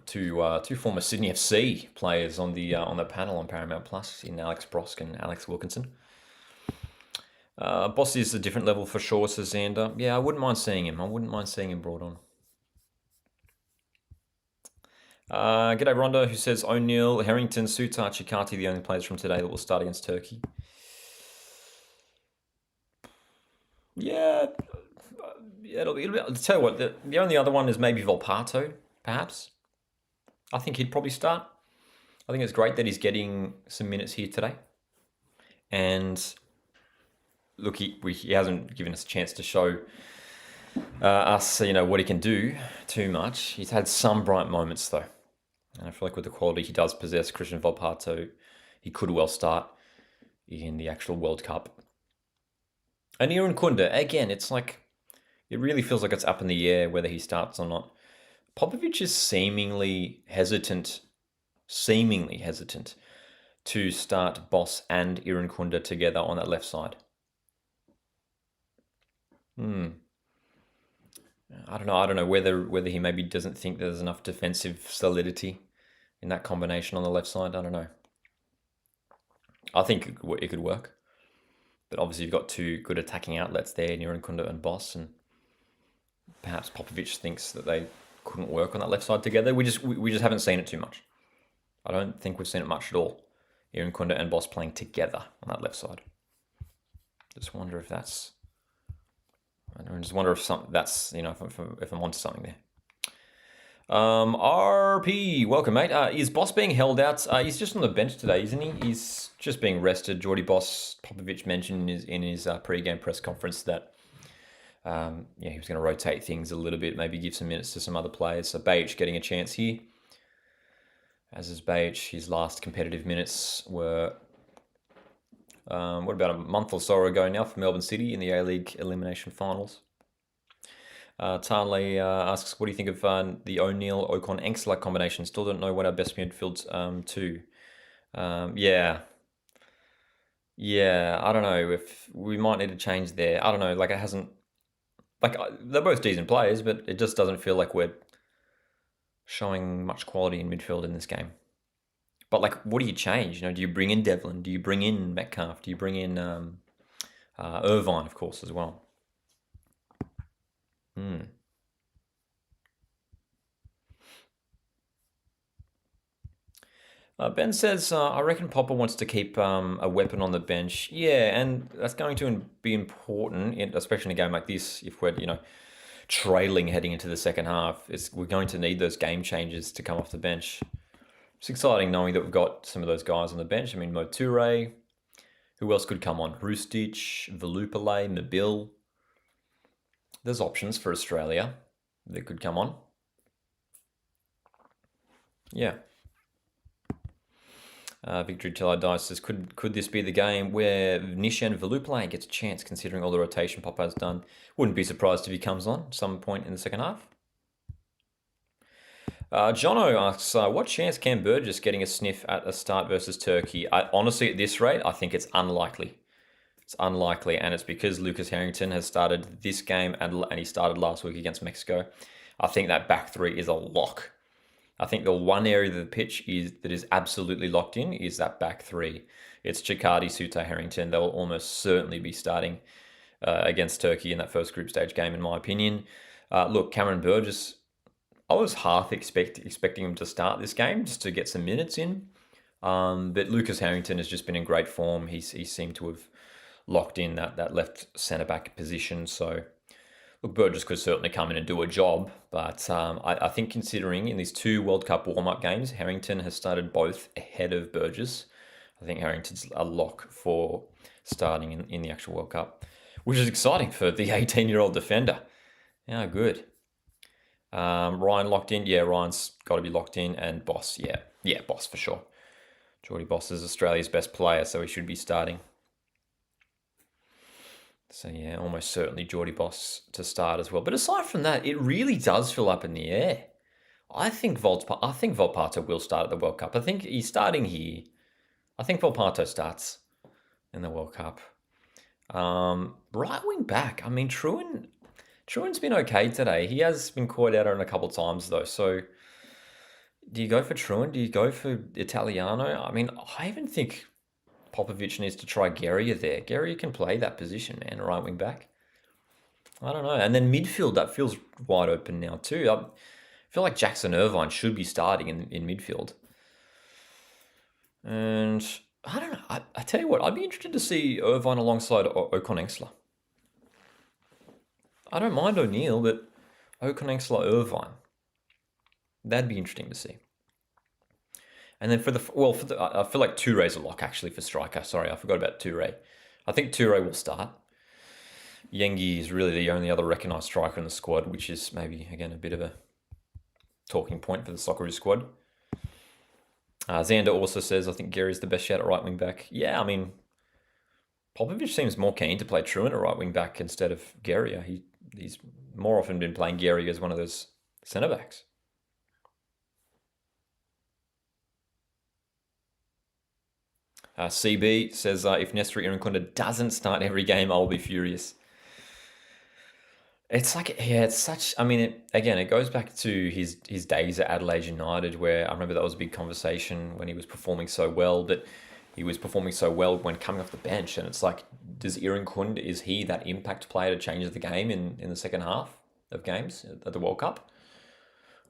Two former Sydney FC players on the panel on Paramount Plus in Alex Brosk and Alex Wilkinson. Boss is a different level for sure, says Xander. Yeah, I wouldn't mind seeing him. Brought on. G'day Rondo, who says O'Neill, Harrington, Sutar, Chikati, the only players from today that will start against Turkey. Yeah, it'll be. I'll tell you what, the only other one is maybe Volpato, perhaps. I think he'd probably start. I think it's great that he's getting some minutes here today. And look, he hasn't given us a chance to show us, what he can do too much. He's had some bright moments though. And I feel like with the quality he does possess, Christian Volpato, he could well start in the actual World Cup. And Iran Kunda, again, it's like, it really feels like it's up in the air whether he starts or not. Popovic is seemingly hesitant to start Boss and Iran Kunda together on that left side. I don't know. I don't know whether he maybe doesn't think there's enough defensive solidity in that combination on the left side. I don't know. I think it could work, but obviously you've got two good attacking outlets there, Iran Kunda and Boss, and perhaps Popovic thinks that they couldn't work on that left side together. We just haven't seen it too much. I don't think we've seen it much at all. Iran Kunda and Boss playing together on that left side. Just wonder if that's. I just wonder if that's if I'm onto something there. RP, welcome, mate. Is Boss being held out? He's just on the bench today, isn't he? He's just being rested. Geordie Boss Popovic mentioned in his pre-game press conference that he was going to rotate things a little bit, maybe give some minutes to some other players. So Bajic getting a chance here. As is Bajic, his last competitive minutes were what about a month or so ago now for Melbourne City in the A-League elimination finals. Tarnley asks, what do you think of the O'Neill, Ocon, Engsler combination? Still don't know what our best midfields to. Yeah, I don't know if we might need to change there. I don't know, like it hasn't, like they're both decent players, but it just doesn't feel like we're showing much quality in midfield in this game. But like, what do you change? Do you bring in Devlin? Do you bring in Metcalf? Do you bring in Irvine, of course, as well? Ben says, I reckon Popper wants to keep a weapon on the bench. Yeah, and that's going to be important, especially in a game like this, if we're, trailing heading into the second half. We're going to need those game changers to come off the bench. It's exciting knowing that we've got some of those guys on the bench. I mean, Moture, who else could come on? Rustic, Velupale, Mabil. There's options for Australia that could come on. Yeah. Victory Till I Die says, could this be the game where Nishan Velupale gets a chance, considering all the rotation Pop has done? Wouldn't be surprised if he comes on some point in the second half. Jono asks, what chance Cam Burgess getting a sniff at a start versus Turkey? Honestly, at this rate, I think it's unlikely. It's unlikely, and it's because Lucas Harrington has started this game and he started last week against Mexico. I think that back three is a lock. I think the one area of the pitch that is absolutely locked in is that back three. It's Chicardi, Sute, Harrington. They will almost certainly be starting against Turkey in that first group stage game, in my opinion. Look, Cameron Burgess, I was half expecting him to start this game just to get some minutes in. But Lucas Harrington has just been in great form. He seemed to have locked in that left centre-back position. So, look, Burgess could certainly come in and do a job. But I think considering in these two World Cup warm-up games, Harrington has started both ahead of Burgess. I think Harrington's a lock for starting in the actual World Cup, which is exciting for the 18-year-old defender. Yeah, good. Ryan locked in? Yeah, Ryan's got to be locked in. And Boss, yeah, Boss for sure. Geordie Boss is Australia's best player, so he should be starting. So yeah, almost certainly Geordie Boss to start as well. But aside from that, it really does feel up in the air. I think Volpato will start at the World Cup. I think he's starting here. I think Volpato starts in the World Cup. Right wing back. I mean, Truan's been okay today. He has been caught out on a couple of times though. So do you go for Truan? Do you go for Italiano? I mean, I even think Popovic needs to try Guerrier there. Guerrier can play that position, man, right wing back. I don't know. And then midfield, that feels wide open now too. I feel like Jackson Irvine should be starting in midfield. And I don't know. I tell you what, I'd be interested to see Irvine alongside Ocon Engsler. I don't mind O'Neill, but Ocon Engsler Irvine. That'd be interesting to see. And then I feel like Touré's a lock actually for striker. Sorry, I forgot about Touré. I think Touré will start. Yengi is really the only other recognised striker in the squad, which is maybe, again, a bit of a talking point for the Socceroos squad. Xander also says, I think Gary's the best shout at right wing back. Yeah, I mean, Popovic seems more keen to play Truant at right wing back instead of Guerrier. He's more often been playing Guerrier as one of those centre backs. CB says, if Nestor Irankunda doesn't start every game, I'll be furious. It's like, yeah, it's such. I mean, it goes back to his days at Adelaide United, where I remember that was a big conversation when he was performing so well. But he was performing so well when coming off the bench, and it's like, does Irankunda, is he that impact player to change the game in the second half of games at the World Cup?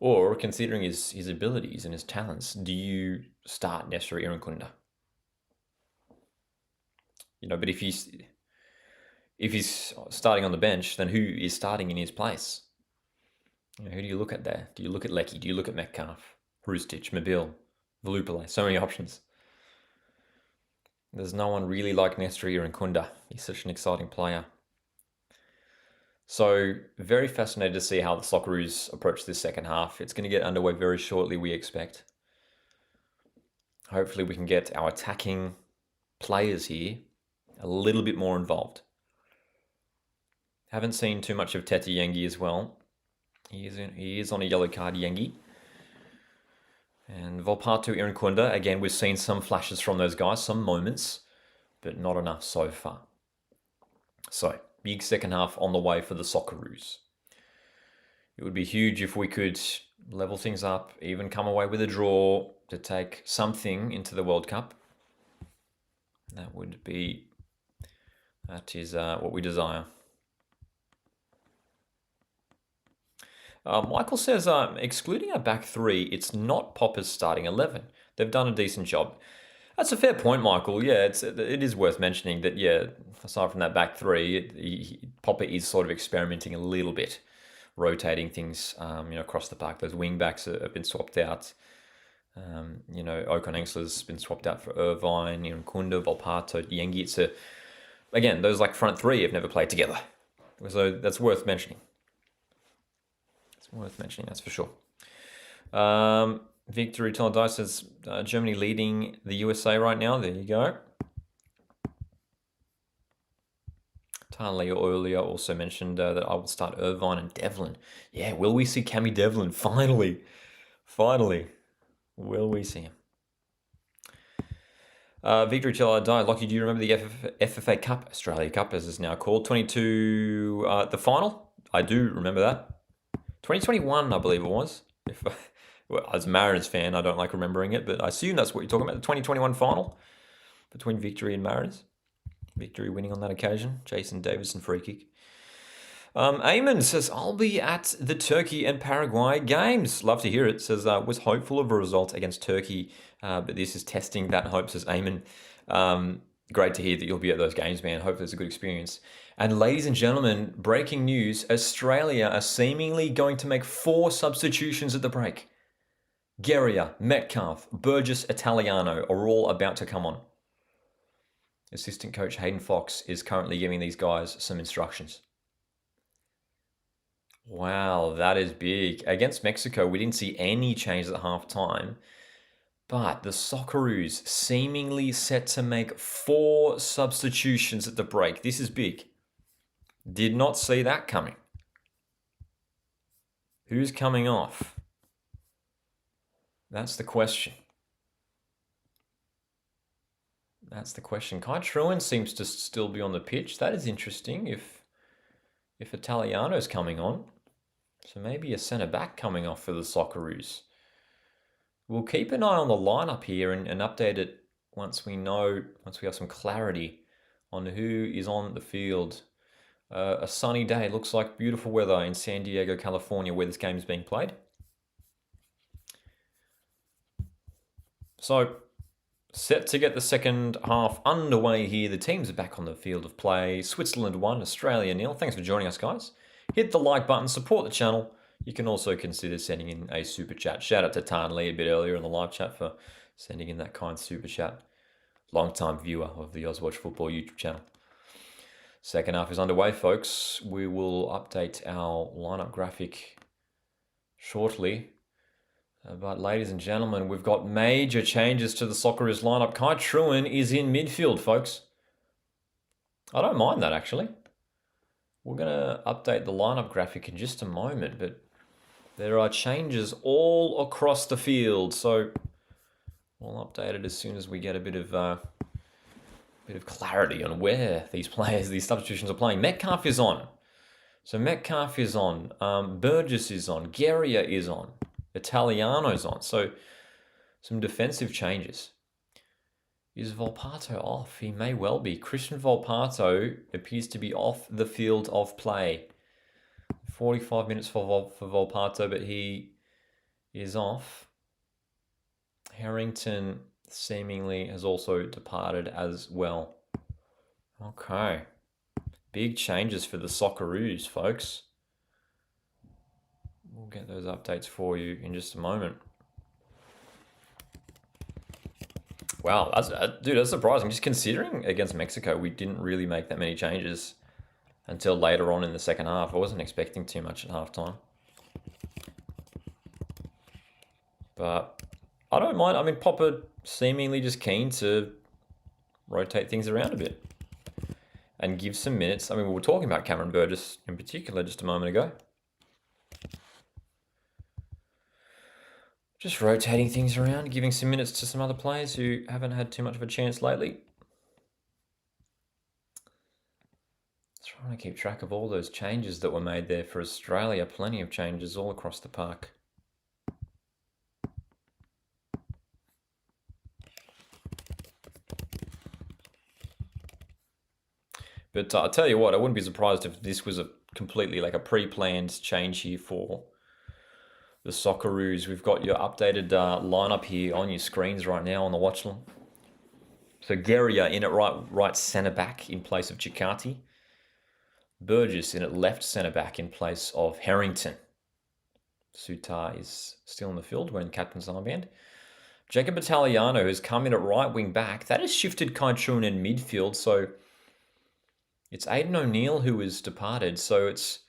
Or considering his abilities and his talents, do you start Nestor Irankunda? But if he's starting on the bench, then who is starting in his place? Who do you look at there? Do you look at Lecky? Do you look at Metcalf, Hrustic, Mabil, Volupile? So many options. There's no one really like Nestor Irankunda. He's such an exciting player. So very fascinated to see how the Socceroos approach this second half. It's going to get underway very shortly, we expect. Hopefully we can get our attacking players here a little bit more involved. Haven't seen too much of Tete Yengi as well. He is on a yellow card, Yengi. And Volpato Irankunda, again, we've seen some flashes from those guys, some moments, but not enough so far. So, big second half on the way for the Socceroos. It would be huge if we could level things up, even come away with a draw to take something into the World Cup. That is what we desire. Michael says, excluding our back three, it's not Popper's starting 11. They've done a decent job. That's a fair point, Michael. Yeah, it is worth mentioning that, yeah, aside from that back three, Popper is sort of experimenting a little bit, rotating things, across the park. Those wing backs have been swapped out. Ocon Engsler's been swapped out for Irvine, Irankunda, Volpato, Yengi. Again, those like front three have never played together. So that's worth mentioning. That's for sure. Victory Toladai says Germany leading the USA right now. There you go. Talia earlier also mentioned that I will start Irvine and Devlin. Yeah, will we see Cammy Devlin? Finally. Will we see him? Victory Toladai, Lockie, do you remember the FFA Cup, Australia Cup as it's now called? 22, the final? I do remember that. 2021, I believe it was. As a Mariners fan, I don't like remembering it, but I assume that's what you're talking about. The 2021 final between Victory and Mariners. Victory winning on that occasion. Jason Davison free kick. Eamon says, I'll be at the Turkey and Paraguay games. Love to hear it. Says, was hopeful of a result against Turkey, but this is testing that hope, says Eamon. Great to hear that you'll be at those games, man. Hopefully it's a good experience. And ladies and gentlemen, breaking news, Australia are seemingly going to make 4 substitutions at the break. Guerrier, Metcalf, Burgess, Italiano are all about to come on. Assistant coach Hayden Fox is currently giving these guys some instructions. Wow, that is big. Against Mexico, we didn't see any changes at halftime. But the Socceroos seemingly set to make 4 substitutions at the break. This is big. Did not see that coming. Who's coming off? That's the question. Kai Truant seems to still be on the pitch. That is interesting if Italiano's coming on. So maybe a centre-back coming off for the Socceroos. We'll keep an eye on the lineup here and update it once we have some clarity on who is on the field. A sunny day, looks like beautiful weather in San Diego, California, where this game is being played. So, set to get the second half underway here. The teams are back on the field of play. Switzerland 1, Australia 0. Thanks for joining us, guys. Hit the like button, support the channel. You can also consider sending in a super chat. Shout out to Tan Lee a bit earlier in the live chat for sending in that kind super chat. Long-time viewer of the Auswatch Football YouTube channel. Second half is underway, folks. We will update our lineup graphic shortly. But ladies and gentlemen, we've got major changes to the Socceroos lineup. Kai Truant is in midfield, folks. I don't mind that, actually. We're going to update the lineup graphic in just a moment, but there are changes all across the field, so we'll update it as soon as we get a bit of clarity on where these players, these substitutions are playing. Metcalf is on. So Metcalf is on. Burgess is on. Guerrier is on. Italiano's on. So some defensive changes. Is Volpato off? He may well be. Christian Volpato appears to be off the field of play. 45 minutes for Volpato, but he is off. Harrington seemingly has also departed as well. Okay. Big changes for the Socceroos, folks. We'll get those updates for you in just a moment. Wow, that's surprising. Just considering against Mexico, we didn't really make that many changes until later on in the second half. I wasn't expecting too much at halftime. But I don't mind. I mean, Popper seemingly just keen to rotate things around a bit and give some minutes. I mean, we were talking about Cameron Burgess in particular just a moment ago. Just rotating things around, giving some minutes to some other players who haven't had too much of a chance lately. Trying to keep track of all those changes that were made there for Australia. Plenty of changes all across the park. But I'll tell you what, I wouldn't be surprised if this was a completely like a pre-planned change here for the Socceroos. We've got your updated lineup here on your screens right now on the Watchalong. So Guerrier in at right centre back in place of Chikati. Burgess in at left centre back in place of Harrington. Sutar is still in the field wearing captain's armband. Jacob Italiano has come in at right wing back. That has shifted Kai Truen in midfield, so it's Aidan O'Neill who has departed. So it's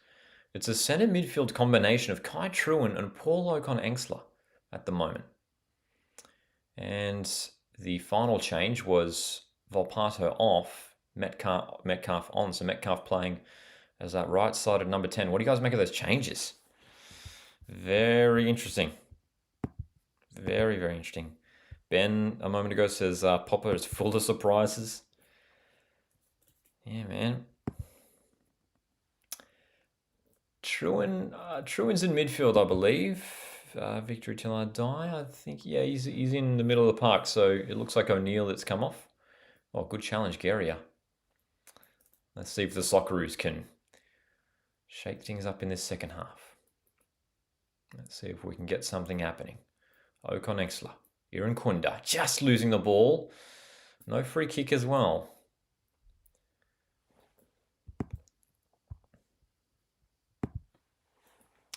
a centre midfield combination of Kai Truen and Paul Ocon-Engsler at the moment. And the final change was Volpato off, Metcalf on. So Metcalf playing as that right-sided number 10. What do you guys make of those changes? Very interesting. Very, very interesting. Ben, a moment ago, says Popper is full of surprises. Yeah, man. Truen's in midfield, I believe. Victory till I die. I think, yeah, he's in the middle of the park, so it looks like O'Neill that's come off. Oh, good challenge, Guerrier. Let's see if the Socceroos can shake things up in this second half. Let's see if we can get something happening. Ocon-Engsler. Irankunda just losing the ball. No free kick as well.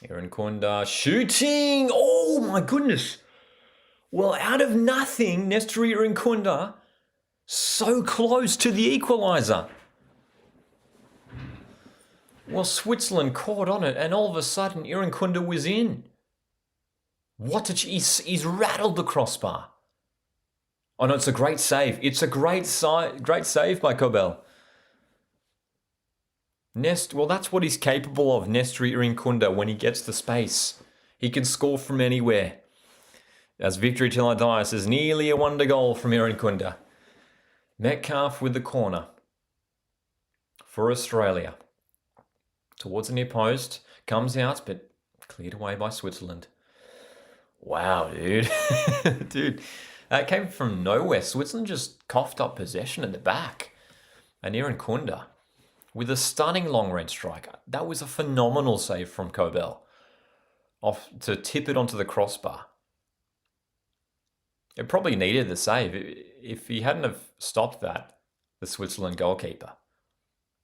Irankunda shooting. Oh my goodness. Well, out of nothing, Nestor Irankunda so close to the equaliser. Well, Switzerland caught on it, and all of a sudden, Irankunda was in. He's rattled the crossbar. Oh no, it's a great save. It's a great save by Kobel. Well, that's what he's capable of, Nestor Irankunda, when he gets the space. He can score from anywhere. As Victory Till I Die says, nearly a wonder goal from Irankunda. Metcalf with the corner for Australia. Towards the near post, comes out, but cleared away by Switzerland. Wow, dude. Dude, that came from nowhere. Switzerland just coughed up possession at the back. And Irankunda, with a stunning long-range strike. That was a phenomenal save from Kobel. Off to tip it onto the crossbar. It probably needed the save. If he hadn't have stopped that, the Switzerland goalkeeper,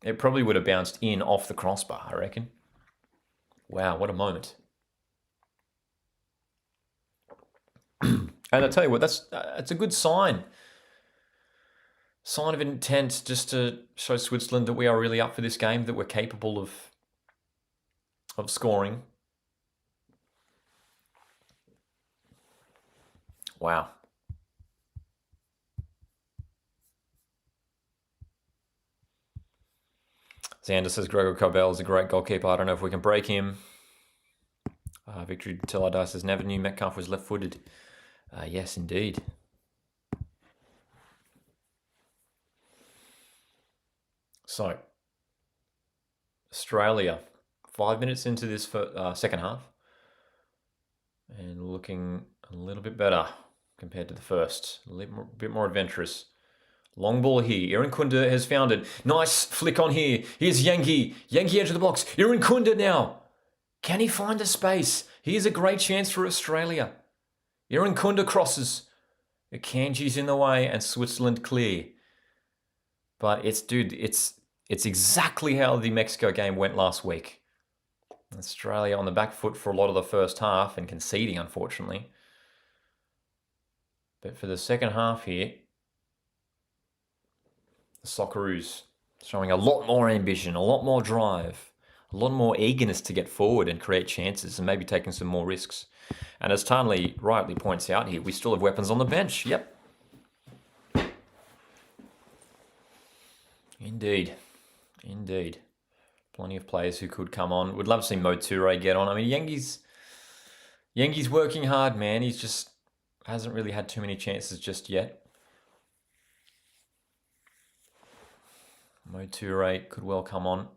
it probably would have bounced in off the crossbar, I reckon. Wow, what a moment. And I tell you what, that's a good sign. Sign of intent just to show Switzerland that we are really up for this game, that we're capable of scoring. Wow. Xander says Gregor Cobell is a great goalkeeper. I don't know if we can break him. Victory Till I Die says never knew Metcalf was left-footed. Yes, indeed. So, Australia, 5 minutes into this second half, and looking a little bit better compared to the first. A bit more adventurous. Long ball here. Irankunda has found it. Nice flick on here. Here's Yangi. Yangi edge of the box. Irankunda now. Can he find the space? Here's a great chance for Australia. Irankunda crosses. Akanji's in the way and Switzerland clear. But it's exactly how the Mexico game went last week. Australia on the back foot for a lot of the first half and conceding, unfortunately. But for the second half here, the Socceroos showing a lot more ambition, a lot more drive, a lot more eagerness to get forward and create chances and maybe taking some more risks. And as Tarnley rightly points out here, we still have weapons on the bench. Yep. Indeed. Plenty of players who could come on. Would love to see Mo Toure get on. I mean, Yengi's working hard, man. He's just hasn't really had too many chances just yet. Mo Toure could well come on.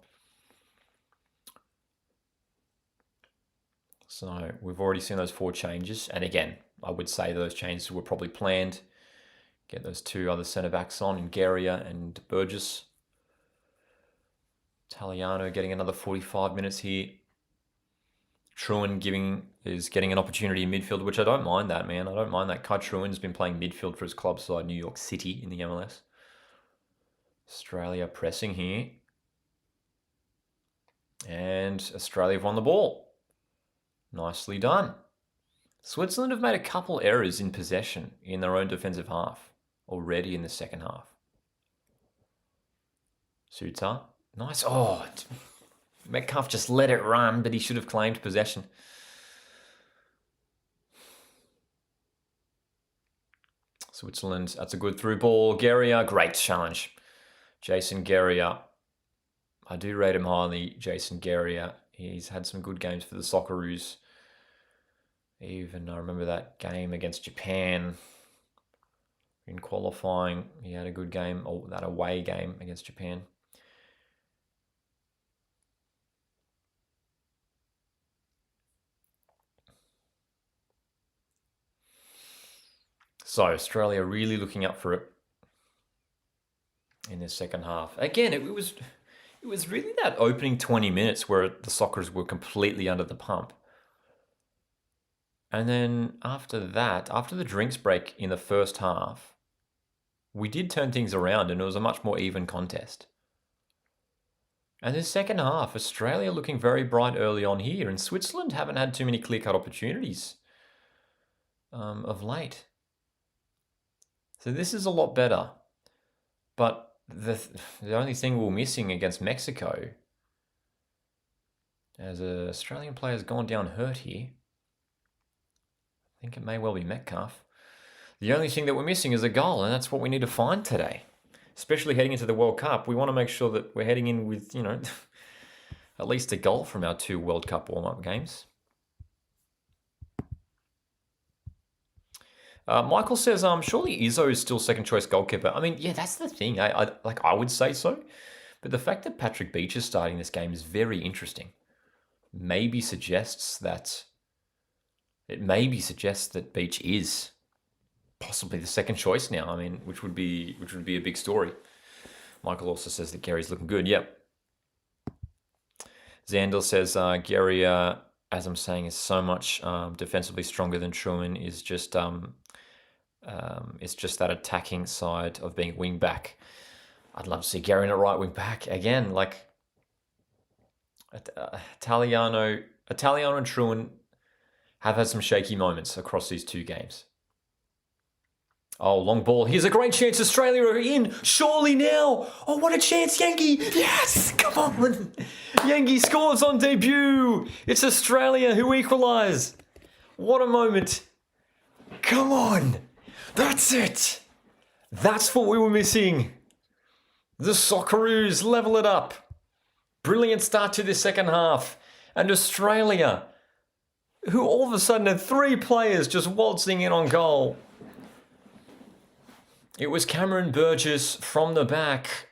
So we've already seen those 4 changes. And again, I would say those changes were probably planned. Get those 2 other centre-backs on, in Garia and Burgess. Italiano getting another 45 minutes here. Truan is getting an opportunity in midfield, which I don't mind that, man. I don't mind that. Kai Truan's been playing midfield for his club side, New York City, in the MLS. Australia pressing here. And Australia have won the ball. Nicely done. Switzerland have made a couple errors in possession in their own defensive half already in the second half. Suta. Nice. Oh, Metcalf just let it run, but he should have claimed possession. Switzerland, that's a good through ball. Garia, great challenge. Jason Garia. I do rate him highly, Jason Garia. He's had some good games for the Socceroos. Even I remember that game against Japan in qualifying. He had a good game, or that away game against Japan. So Australia really looking up for it in this second half. Again, it was really that opening 20 minutes where the Socceroos were completely under the pump. And then after that, after the drinks break in the first half, we did turn things around and it was a much more even contest. And the second half, Australia looking very bright early on here, and Switzerland haven't had too many clear-cut opportunities of late. So this is a lot better. But the only thing we're missing against Mexico, as an Australian player has gone down hurt here, I think it may well be Metcalf. The only thing that we're missing is a goal, and that's what we need to find today. Especially heading into the World Cup, we want to make sure that we're heading in with, at least a goal from our 2 World Cup warm-up games. Michael says, surely Izzo is still second choice goalkeeper. I mean, yeah, that's the thing. I would say so. But the fact that Patrick Beach is starting this game is very interesting. Maybe suggests that Beach is possibly the second choice now. I mean, which would be a big story. Michael also says that Gary's looking good. Yep. Zandel says Gary, as I'm saying, is so much defensively stronger than Truman. Is just it's just that attacking side of being wing back. I'd love to see Gary in a right wing back again. Like Italiano and Truman have had some shaky moments across these 2 games. Oh, long ball. Here's a great chance. Australia are in. Surely now. Oh, what a chance, Yankee. Yes, come on. Yankee scores on debut. It's Australia who equalise. What a moment. Come on. That's it. That's what we were missing. The Socceroos level it up. Brilliant start to this second half. And Australia, who all of a sudden had 3 players just waltzing in on goal. It was Cameron Burgess from the back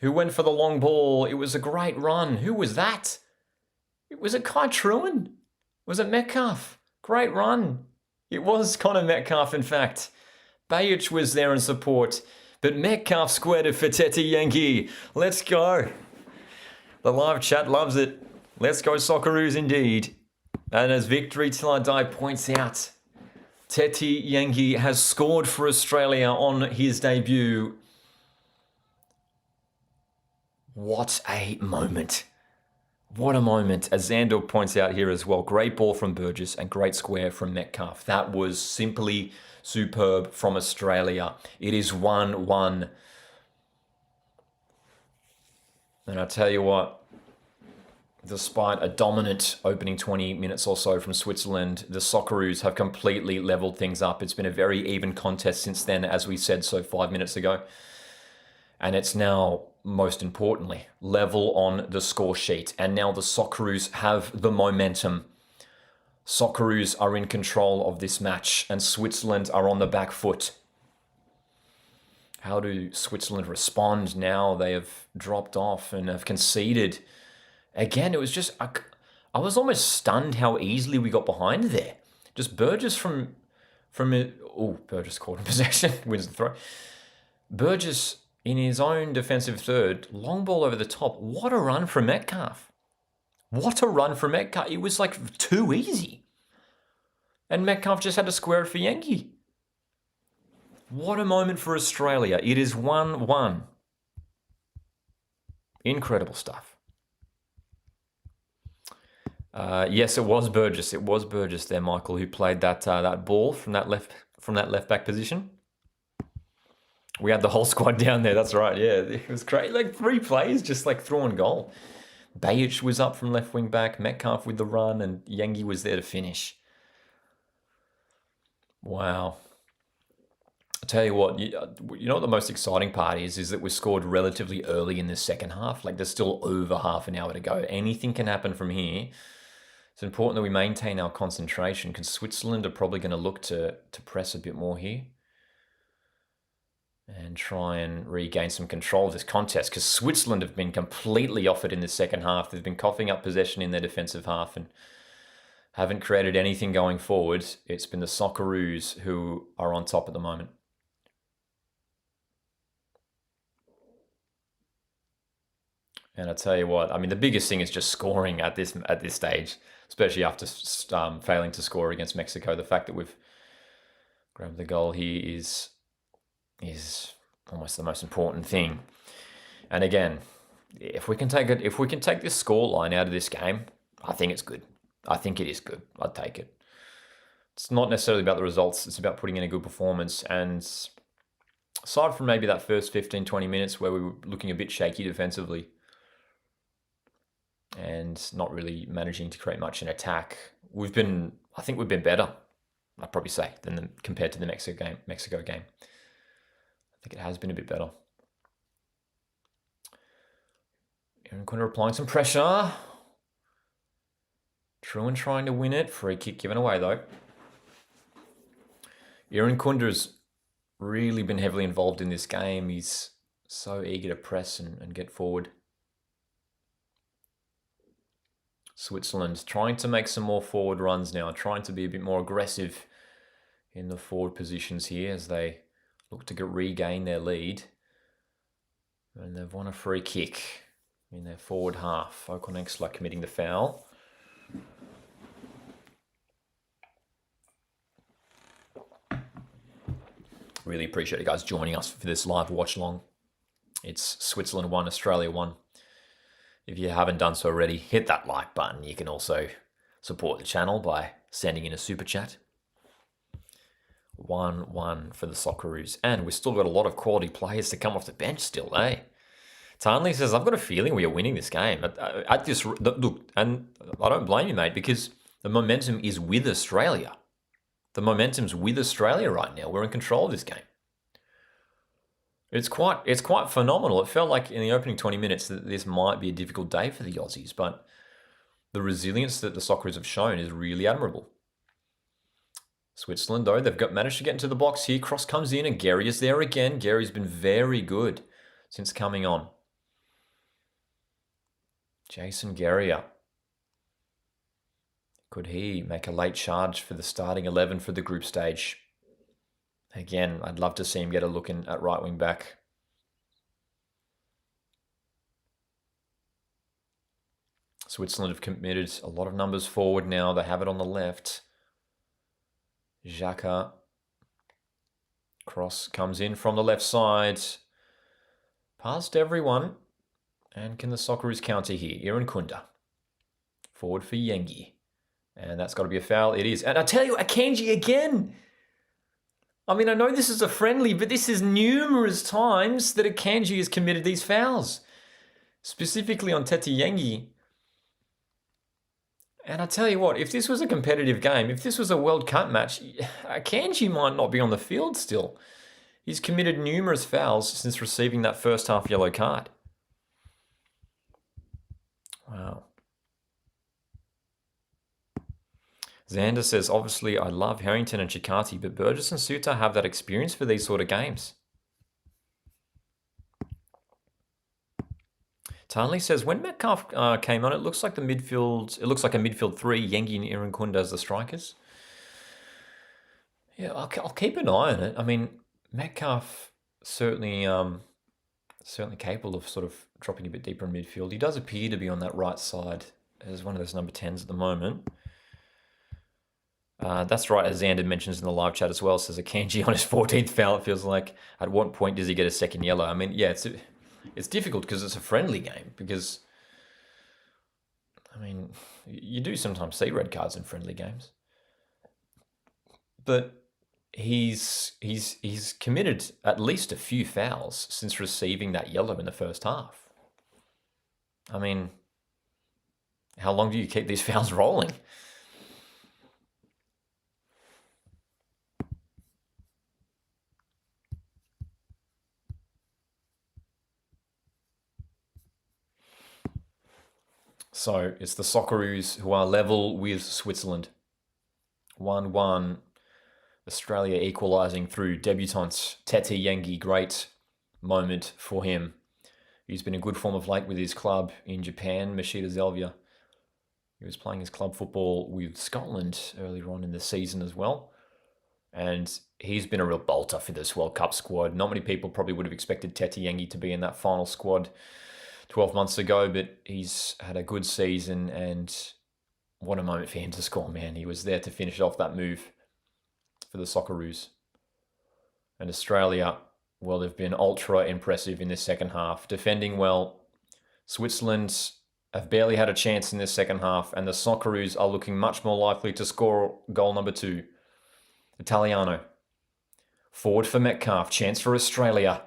who went for the long ball. It was a great run. Who was that? Was it Kai Truan? Was it Metcalf? Great run. It was Connor Metcalf, in fact. Bajic was there in support, but Metcalf squared it for Tete Yankee. Let's go. The live chat loves it. Let's go Socceroos indeed. And as Victory Till I Die points out, Tete Yankee has scored for Australia on his debut. What a moment. What a moment. As Xandor points out here as well, great ball from Burgess and great square from Metcalf. That was simply superb from Australia. It is 1-1. And I tell you what, despite a dominant opening 20 minutes or so from Switzerland, the Socceroos have completely leveled things up. It's been a very even contest since then, as we said so 5 minutes ago. And it's now, most importantly, level on the score sheet. And now the Socceroos have the momentum. Socceroos are in control of this match, and Switzerland are on the back foot. How do Switzerland respond now? They have dropped off and have conceded. Again, it was just, I was almost stunned how easily we got behind there. Just Burgess from Burgess caught in possession, wins the throw. Burgess in his own defensive third, long ball over the top. What a run from Metcalf. What a run from Metcalf. It was like too easy. And Metcalf just had to square it for Yankee. What a moment for Australia. It is 1-1. Incredible stuff. Yes, it was Burgess. It was Burgess there, Michael, who played that ball from that left back position. We had the whole squad down there. That's right. Yeah, it was great. Like 3 plays, just like throwing goal. Bajic was up from left wing back. Metcalf with the run, and Yankee was there to finish. Wow. I'll tell you what. You know what the most exciting part is that we scored relatively early in the second half. Like there's still over half an hour to go. Anything can happen from here. It's important that we maintain our concentration because Switzerland are probably going to look to press a bit more here and try and regain some control of this contest because Switzerland have been completely off it in the second half. They've been coughing up possession in their defensive half and haven't created anything going forward. It's been the Socceroos who are on top at the moment. And I tell you what, I mean, the biggest thing is just scoring at this stage, especially after failing to score against Mexico. The fact that we've grabbed the goal here is almost the most important thing. And again, if we can take this score line out of this game, I think it's good. I think it is good. I'd take it. It's not necessarily about the results. It's about putting in a good performance. And aside from maybe that first 15, 20 minutes where we were looking a bit shaky defensively and not really managing to create much in attack, I think we've been better, I'd probably say, compared to the Mexico game. I think it has been a bit better. Aaron Quinter applying some pressure. Truan trying to win it. Free kick given away though. Aaron Kunder's really been heavily involved in this game. He's so eager to press and get forward. Switzerland trying to make some more forward runs now, trying to be a bit more aggressive in the forward positions here as they look to regain their lead. And they've won a free kick in their forward half. Okonexla committing the foul. Really appreciate you guys joining us for this live watch along. It's Switzerland 1, Australia 1. If you haven't done so already, hit that like button. You can also support the channel by sending in a super chat. 1-1 for the Socceroos. And we've still got a lot of quality players to come off the bench still, eh? Tarnley says, I've got a feeling we are winning this game. Look, and I don't blame you, mate, because the momentum is with Australia. The momentum's with Australia right now. We're in control of this game. It's quite phenomenal. It felt like in the opening 20 minutes that this might be a difficult day for the Aussies, but the resilience that the Socceroos have shown is really admirable. Switzerland, though, they've managed to get into the box here. Cross comes in, and Gary is there again. Gary's been very good since coming on. Jason Guerrier. Could he make a late charge for the starting 11 for the group stage? Again, I'd love to see him get a look in at right wing back. Switzerland have committed a lot of numbers forward now. They have it on the left. Xhaka. Cross comes in from the left side. Past everyone. And can the Socceroos counter here? Irankunda. Forward for Yengi. And that's got to be a foul. It is. And I tell you, Akanji again. I mean, I know this is a friendly, but this is numerous times that Akanji has committed these fouls. Specifically on Tete Yengi. And I tell you what, if this was a competitive game, if this was a World Cup match, Akanji might not be on the field still. He's committed numerous fouls since receiving that first half yellow card. Wow. Xander says, obviously, I love Harrington and Chikati, but Burgess and Suter have that experience for these sort of games. Tanley says, when Metcalf came on, it looks like a midfield three, Yengi and Irankunda as the strikers. Yeah, I'll keep an eye on it. I mean, Metcalf certainly capable of sort of dropping a bit deeper in midfield. He does appear to be on that right side as one of those number 10s at the moment. That's right, as Xander mentions in the live chat as well, says Akanji on his 14th foul, it feels like. At what point does he get a second yellow? I mean, yeah, it's difficult because it's a friendly game. Because, I mean, you do sometimes see red cards in friendly games. But he's committed at least a few fouls since receiving that yellow in the first half. I mean, how long do you keep these fouls rolling? So it's the Socceroos who are level with Switzerland. 1-1. Australia equalising through debutant Tete Yengi. Great moment for him. He's been in good form of late with his club in Japan, Machida Zelvia. He was playing his club football with Scotland earlier on in the season as well. And he's been a real bolter for this World Cup squad. Not many people probably would have expected Tete Yengi to be in that final squad 12 months ago, but he's had a good season, and what a moment for him to score, man. He was there to finish off that move for the Socceroos. And Australia, well, they've been ultra impressive in this second half, defending well. Switzerland have barely had a chance in this second half, and the Socceroos are looking much more likely to score goal number 2. Italiano. Forward for Metcalf. Chance for Australia.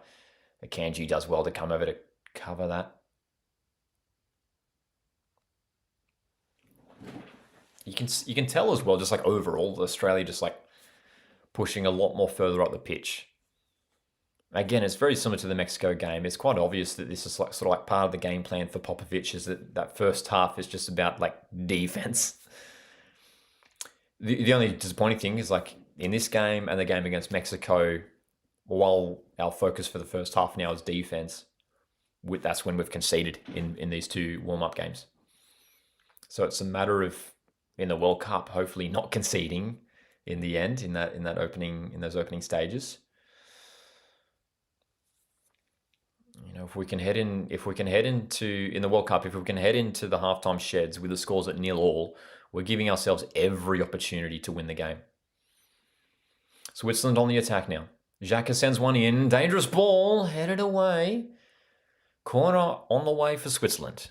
Akanji does well to come over to cover that. You can tell as well, just like overall, Australia just like pushing a lot more further up the pitch. Again, it's very similar to the Mexico game. It's quite obvious that this is like sort of like part of the game plan for Popovich, is that first half is just about like defense. The only disappointing thing is like in this game and the game against Mexico, while our focus for the first half now is defense, that's when we've conceded in these two warm-up games. So it's a matter of, in the World Cup, hopefully not conceding in the end in those opening stages. You know, if we can head into in the World Cup, if we can head into the halftime sheds with the scores at 0-0, we're giving ourselves every opportunity to win the game. Switzerland on the attack now. Xhaka sends one in, dangerous ball, headed away. Corner on the way for Switzerland.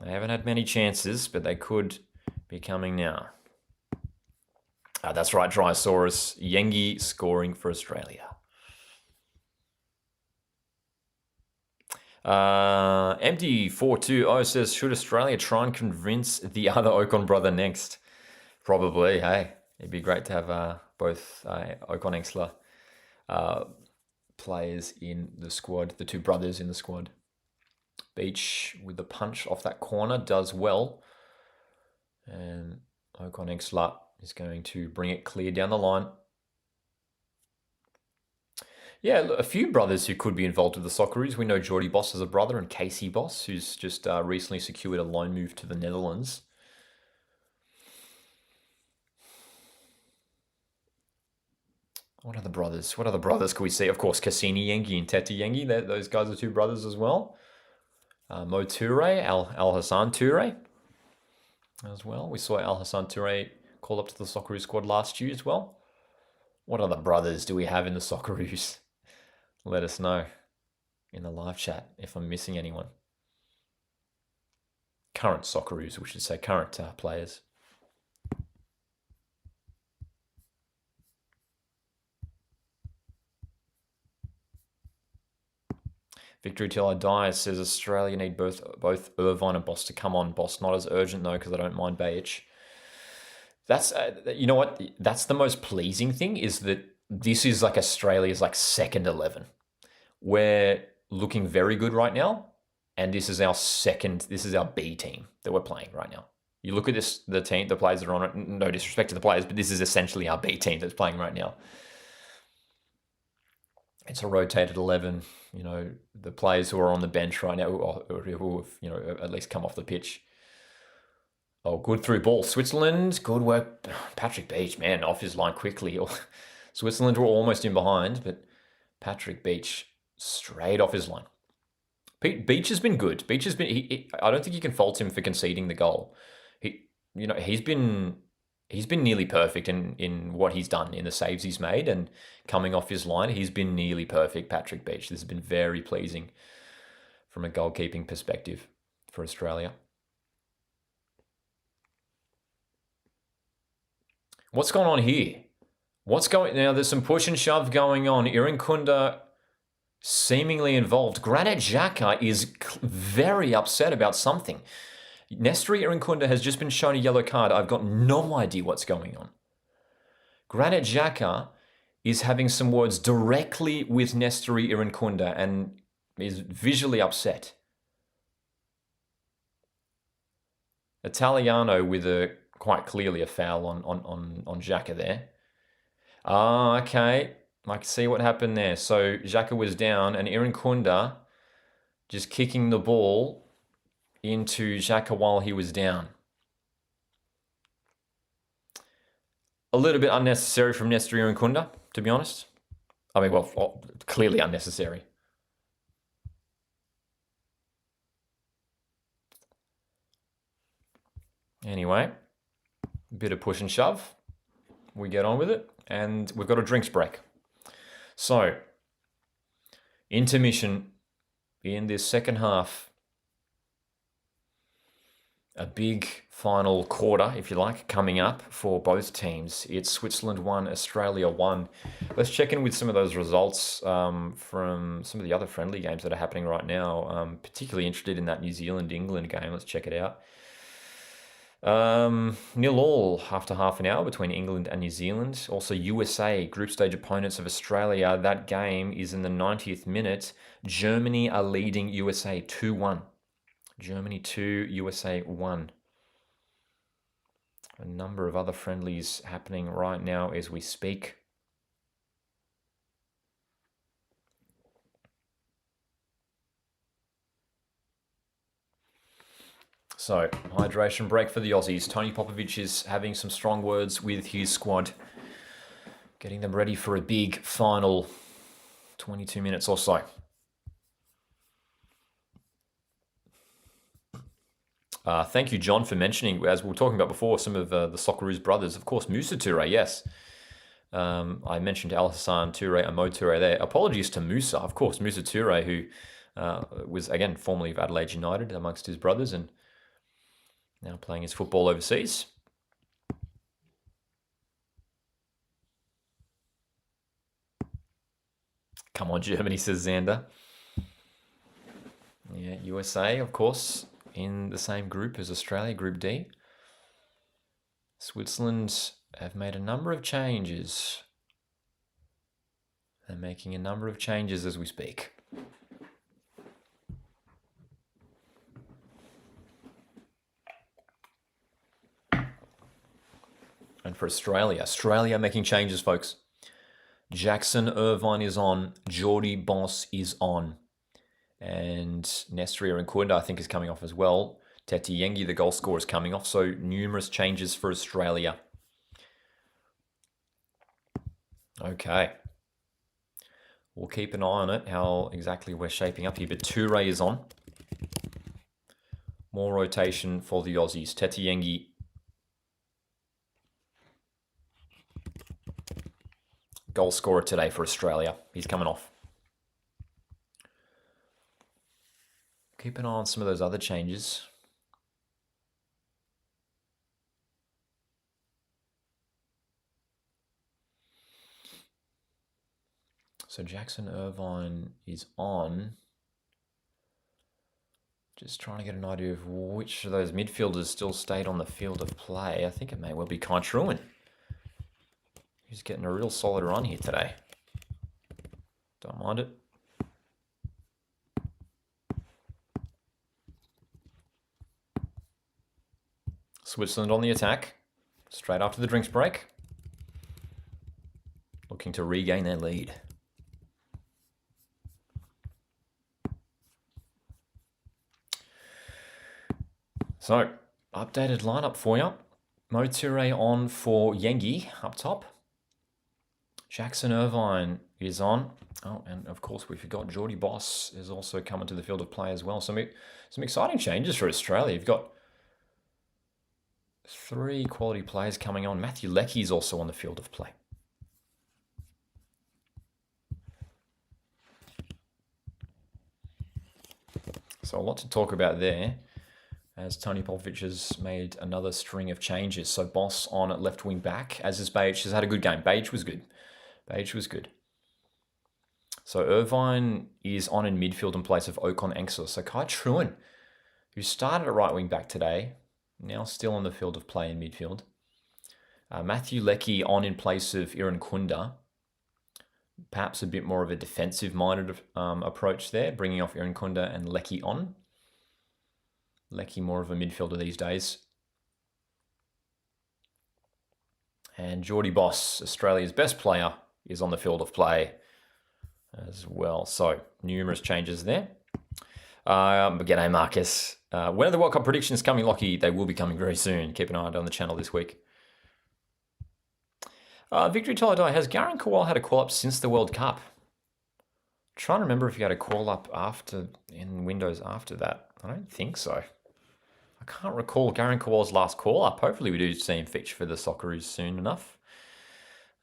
They haven't had many chances, but they could be coming now. That's right, Dryosaurus. Yengi scoring for Australia. MD420 says, should Australia try and convince the other Ocon brother next? Probably, hey. It'd be great to have both Ocon Exler players in the squad, the two brothers in the squad. Beach with the punch off that corner does well. And Ocon Exlat is going to bring it clear down the line. Yeah, a few brothers who could be involved with the Socceroos. We know Geordie Boss has a brother, and Casey Boss, who's just recently secured a loan move to the Netherlands. What other brothers? What other brothers could we see? Of course, Cassini Yengi and Teta Yengi. Those guys are two brothers as well. Mo Toure, Al Hassan Toure as well. We saw Al Hassan Toure call up to the Socceroos squad last year as well. What other brothers do we have in the Socceroos? Let us know in the live chat if I'm missing anyone. Current Socceroos, we should say, current players. Victory Till I Die says Australia need both Irvine and Boss to come on. Boss not as urgent though, because I don't mind Bajic. That's you know what? That's the most pleasing thing, is that this is like Australia's like second 11. We're looking very good right now, and this is our second. This is our B team that we're playing right now. You look at this, the team, the players that are on it. No disrespect to the players, but this is essentially our B team that's playing right now. It's a rotated 11. You know, the players who are on the bench right now, or who have, you know, at least come off the pitch. Oh, good through ball. Switzerland, good work. Patrick Beach, man, off his line quickly. Switzerland were almost in behind, but Patrick Beach straight off his line. Beach has been good. Beach has been. I don't think you can fault him for conceding the goal. He's been nearly perfect in what he's done, in the saves he's made, and coming off his line, he's been nearly perfect. Patrick Beach. This has been very pleasing from a goalkeeping perspective for Australia. What's going on here? Now? There's some push and shove going on. Irinkunda seemingly involved. Granit Xhaka is very upset about something. Nestor Irinkunda has just been shown a yellow card. I've got no idea what's going on. Granit Xhaka is having some words directly with Nestor Irinkunda and is visually upset. Italiano with quite clearly a foul on Xhaka there. Okay. I can see what happened there. So Xhaka was down, and Irinkunda just kicking the ball into Xhaka while he was down. A little bit unnecessary from Nestor Irinkunda, to be honest. I mean, well, clearly unnecessary. Anyway, a bit of push and shove. We get on with it, and we've got a drinks break. So, intermission in this second half. A big final quarter, if you like, coming up for both teams. It's Switzerland 1, Australia 1. Let's check in with some of those results from some of the other friendly games that are happening right now. I'm particularly interested in that New Zealand-England game. Let's check it out. 0-0 after half an hour between England and New Zealand. Also USA, group stage opponents of Australia. That game is in the 90th minute. Germany are leading USA 2-1. Germany 2, USA 1. A number of other friendlies happening right now as we speak. So, hydration break for the Aussies. Tony Popovic is having some strong words with his squad, getting them ready for a big final 22 minutes or so. Thank you, John, for mentioning, as we were talking about before, some of the Socceroos brothers. Of course, Musa Toure, yes. I mentioned Al Hassan Toure and Mo Toure there. Apologies to Musa, of course. Musa Toure, who was, again, formerly of Adelaide United amongst his brothers and now playing his football overseas. Come on, Germany, says Xander. Yeah, USA, of course, in the same group as Australia, Group D. Switzerland have made a number of changes. They're making a number of changes as we speak. And for Australia making changes, folks. Jackson Irvine is on. Geordie Boss is on. And Nestria and Kunda, I think, is coming off as well. Teti Yengi, the goal scorer, is coming off. So numerous changes for Australia. Okay. We'll keep an eye on it, how exactly we're shaping up here. But Toure is on. More rotation for the Aussies. Teti Yengi. Goal scorer today for Australia. He's coming off. Keep an eye on some of those other changes. So Jackson Irvine is on. Just trying to get an idea of which of those midfielders still stayed on the field of play. I think it may well be Kai Truin. He's getting a real solid run here today. Don't mind it. Switzerland on the attack. Straight after the drinks break. Looking to regain their lead. So, updated lineup for you. Mo Toure on for Yengi up top. Jackson Irvine is on. Oh, and of course we forgot Geordie Boss is also coming to the field of play as well. Some exciting changes for Australia. You've got 3 quality players coming on. Matthew Leckie is also on the field of play. So a lot to talk about there, as Tony Popovic has made another string of changes. So Boss on at left wing back, as is Beige, has had a good game. Beige was good. So Irvine is on in midfield in place of Ocon Engsler. So Kai Truin, who started at right wing back today, now still on the field of play in midfield. Matthew Leckie on in place of Iran Kunda. Perhaps a bit more of a defensive-minded approach there, bringing off Iran Kunda and Leckie on. Leckie more of a midfielder these days. And Geordie Boss, Australia's best player, is on the field of play as well. So, numerous changes there. G'day, Marcus. When are the World Cup predictions coming, Lockie? They will be coming very soon. Keep an eye on the channel this week. Victory Toledai, has Garen Kowal had a call-up since the World Cup? I'm trying to remember if he had a call-up in Windows after that. I don't think so. I can't recall Garen Kowal's last call-up. Hopefully we do see him feature for the Socceroos soon enough.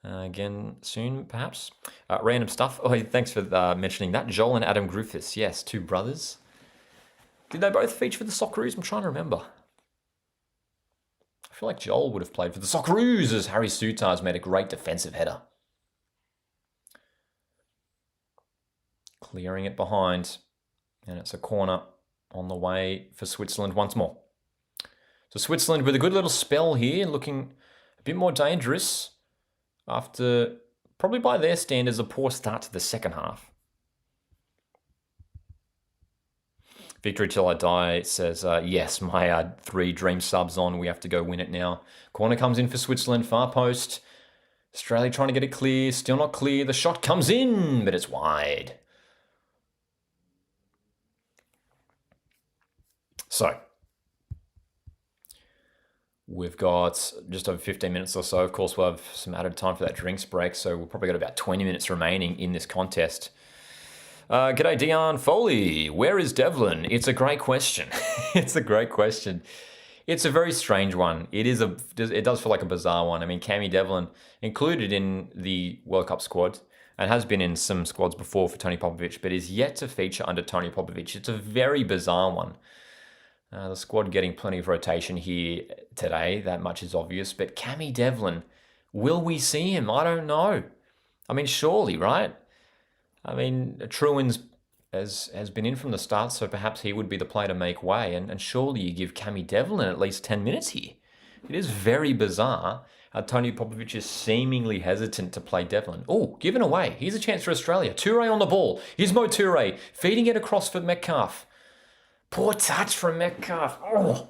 Again, soon, perhaps. Random stuff. Oh, thanks for mentioning that. Joel and Adam Griffiths. Yes, 2 brothers. Did they both feature for the Socceroos? I'm trying to remember. I feel like Joel would have played for the Socceroos, as Harry Souttar's made a great defensive header. Clearing it behind. And it's a corner on the way for Switzerland once more. So Switzerland with a good little spell here, looking a bit more dangerous after, probably by their standards, a poor start to the second half. Victory Till I Die says, yes, my 3 dream subs on. We have to go win it now. Corner comes in for Switzerland, far post. Australia trying to get it clear, still not clear. The shot comes in, but it's wide. So, we've got just over 15 minutes or so. Of course, we'll have some added time for that drinks break, so we've probably got about 20 minutes remaining in this contest. G'day, Dion Foley. Where is Devlin? It's a great question. It's a great question. It's a very strange one. It does feel like a bizarre one. I mean, Cammy Devlin included in the World Cup squad and has been in some squads before for Tony Popovic, but is yet to feature under Tony Popovic. It's a very bizarre one. The squad getting plenty of rotation here today. That much is obvious. But Cammy Devlin, will we see him? I don't know. I mean, surely, right? I mean, Truin's has been in from the start, so perhaps he would be the player to make way. And surely you give Cammy Devlin at least 10 minutes here. It is very bizarre. Tony Popovic is seemingly hesitant to play Devlin. Oh, given away. Here's a chance for Australia. Toure on the ball. Here's Mo Toure feeding it across for Metcalf. Poor touch from Metcalf. Oh,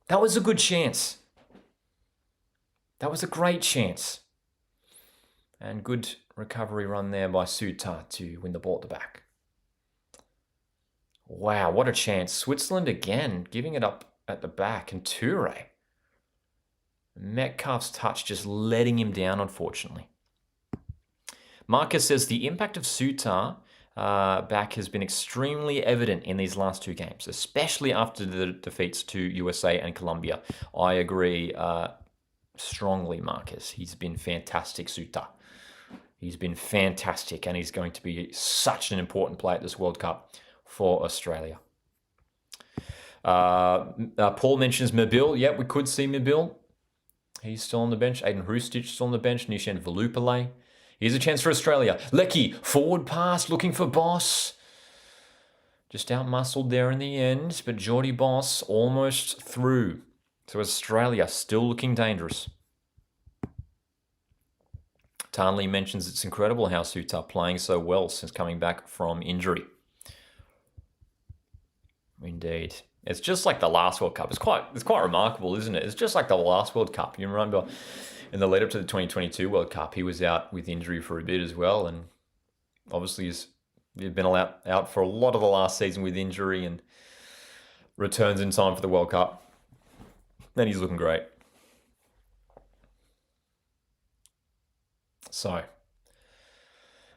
that was a good chance. That was a great chance. And good recovery run there by Suter to win the ball at the back. Wow, what a chance. Switzerland again, giving it up at the back. And Toure. Metcalf's touch just letting him down, unfortunately. Marcus says the impact of Suter back has been extremely evident in these last two games, especially after the defeats to USA and Colombia. I agree strongly, Marcus. He's been fantastic, Suter. He's been fantastic, and he's going to be such an important player at this World Cup for Australia. Paul mentions Mabil. Yep, we could see Mabil. He's still on the bench. Aiden Hrustic still on the bench. Nishan Velupale. Here's a chance for Australia. Lecky, forward pass, looking for Boss. Just out-muscled there in the end, but Geordie Boss almost through. So Australia still looking dangerous. Tarnley mentions it's incredible how Suter playing so well since coming back from injury. Indeed. It's just like the last World Cup. It's quite remarkable, isn't it? It's just like the last World Cup. You remember in the lead up to the 2022 World Cup, he was out with injury for a bit as well, and obviously he's been out for a lot of the last season with injury and returns in time for the World Cup. And he's looking great. So,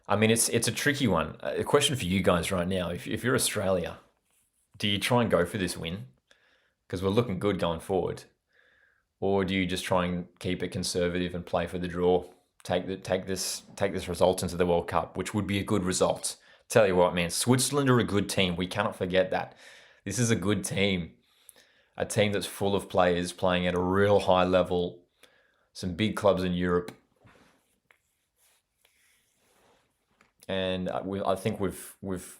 I mean, it's a tricky one. A question for you guys right now. If you're Australia, do you try and go for this win? Because we're looking good going forward. Or do you just try and keep it conservative and play for the draw? Take this result into the World Cup, which would be a good result. Tell you what, man, Switzerland are a good team. We cannot forget that. This is a good team. A team that's full of players playing at a real high level. Some big clubs in Europe. And I think we've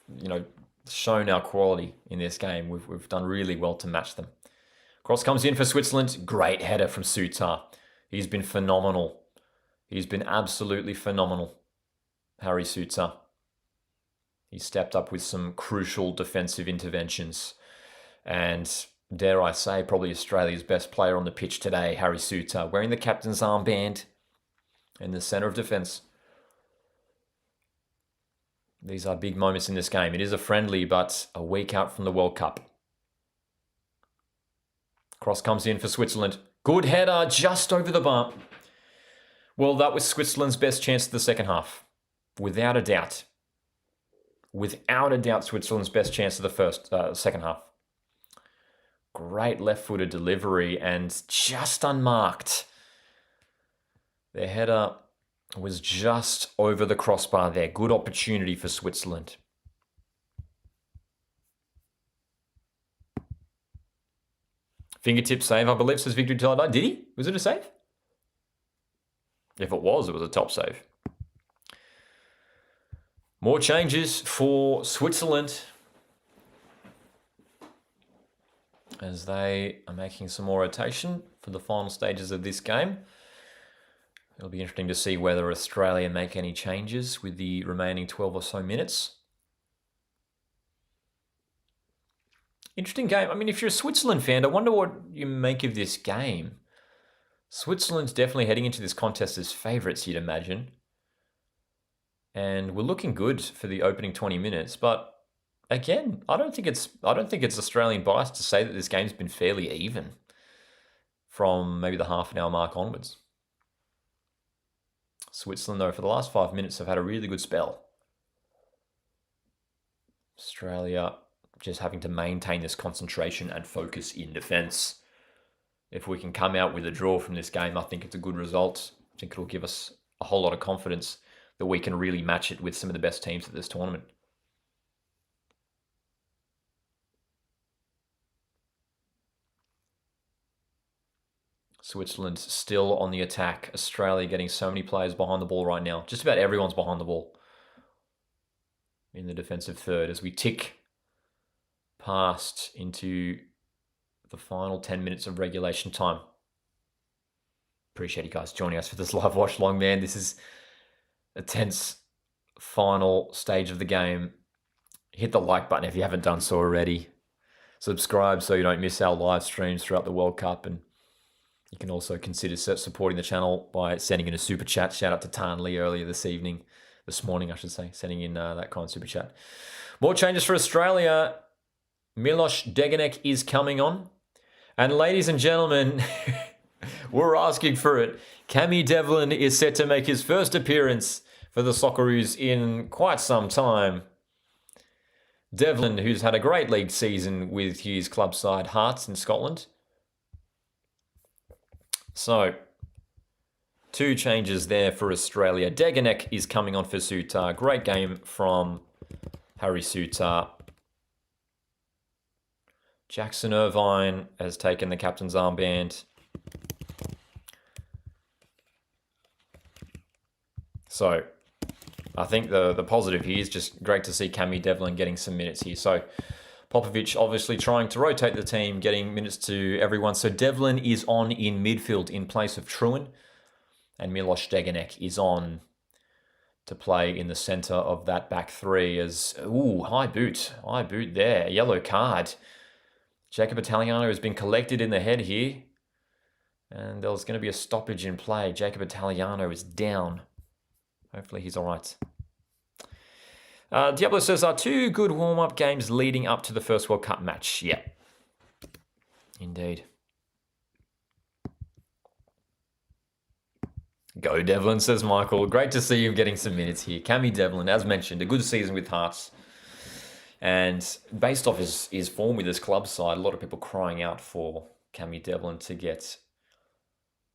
shown our quality in this game. We've done really well to match them. Cross comes in for Switzerland. Great header from Suter. He's been phenomenal. He's been absolutely phenomenal. Harry Suter. He stepped up with some crucial defensive interventions. And dare I say, probably Australia's best player on the pitch today, Harry Suter, wearing the captain's armband in the centre of defence. These are big moments in this game. It is a friendly, but a week out from the World Cup. Cross comes in for Switzerland. Good header, just over the bar. Well, that was Switzerland's best chance of the second half. Without a doubt. Without a doubt, Switzerland's best chance of the second half. Great left-footed delivery and just unmarked. Their header was just over the crossbar there. Good opportunity for Switzerland. Fingertip save, I believe, says Victor Teledine. Did he? Was it a save? If it was a top save. More changes for Switzerland as they are making some more rotation for the final stages of this game. It'll be interesting to see whether Australia make any changes with the remaining 12 or so minutes. Interesting game. I mean, if you're a Switzerland fan, I wonder what you make of this game. Switzerland's definitely heading into this contest as favourites, you'd imagine. And we're looking good for the opening 20 minutes. But again, I don't think it's Australian bias to say that this game's been fairly even from maybe the half an hour mark onwards. Switzerland, though, for the last 5 minutes have had a really good spell. Australia just having to maintain this concentration and focus in defence. If we can come out with a draw from this game, I think it's a good result. I think it'll give us a whole lot of confidence that we can really match it with some of the best teams at this tournament. Switzerland still on the attack. Australia getting so many players behind the ball right now. Just about everyone's behind the ball in the defensive third as we tick past into the final 10 minutes of regulation time. Appreciate you guys joining us for this live watch along, man. This is a tense final stage of the game. Hit the like button if you haven't done so already. Subscribe so you don't miss our live streams throughout the World Cup. And you can also consider supporting the channel by sending in a super chat. Shout out to Tan Lee earlier this morning, I should say, sending in that kind of super chat. More changes for Australia. Milos Degenek is coming on. And ladies and gentlemen, we're asking for it. Cammy Devlin is set to make his first appearance for the Socceroos in quite some time. Devlin, who's had a great league season with his club side Hearts in Scotland. So, 2 changes there for Australia. Degenek is coming on for Sutar. Great game from Harry Sutar. Jackson Irvine has taken the captain's armband. So, I think the positive here is just great to see Cammy Devlin getting some minutes here. So, Popovic obviously trying to rotate the team, getting minutes to everyone. So, Devlin is on in midfield in place of Trewin. And Milos Degenek is on to play in the centre of that back 3 as... Ooh, high boot there. Yellow card. Jacob Italiano has been collected in the head here. And there's going to be a stoppage in play. Jacob Italiano is down. Hopefully he's all right. Diablo says, 2 good warm-up games leading up to the first World Cup match. Yeah. Indeed. Go Devlin, says Michael. Great to see him getting some minutes here. Cammy Devlin, as mentioned, a good season with Hearts. And based off his form with his club side, a lot of people crying out for Cammy Devlin to get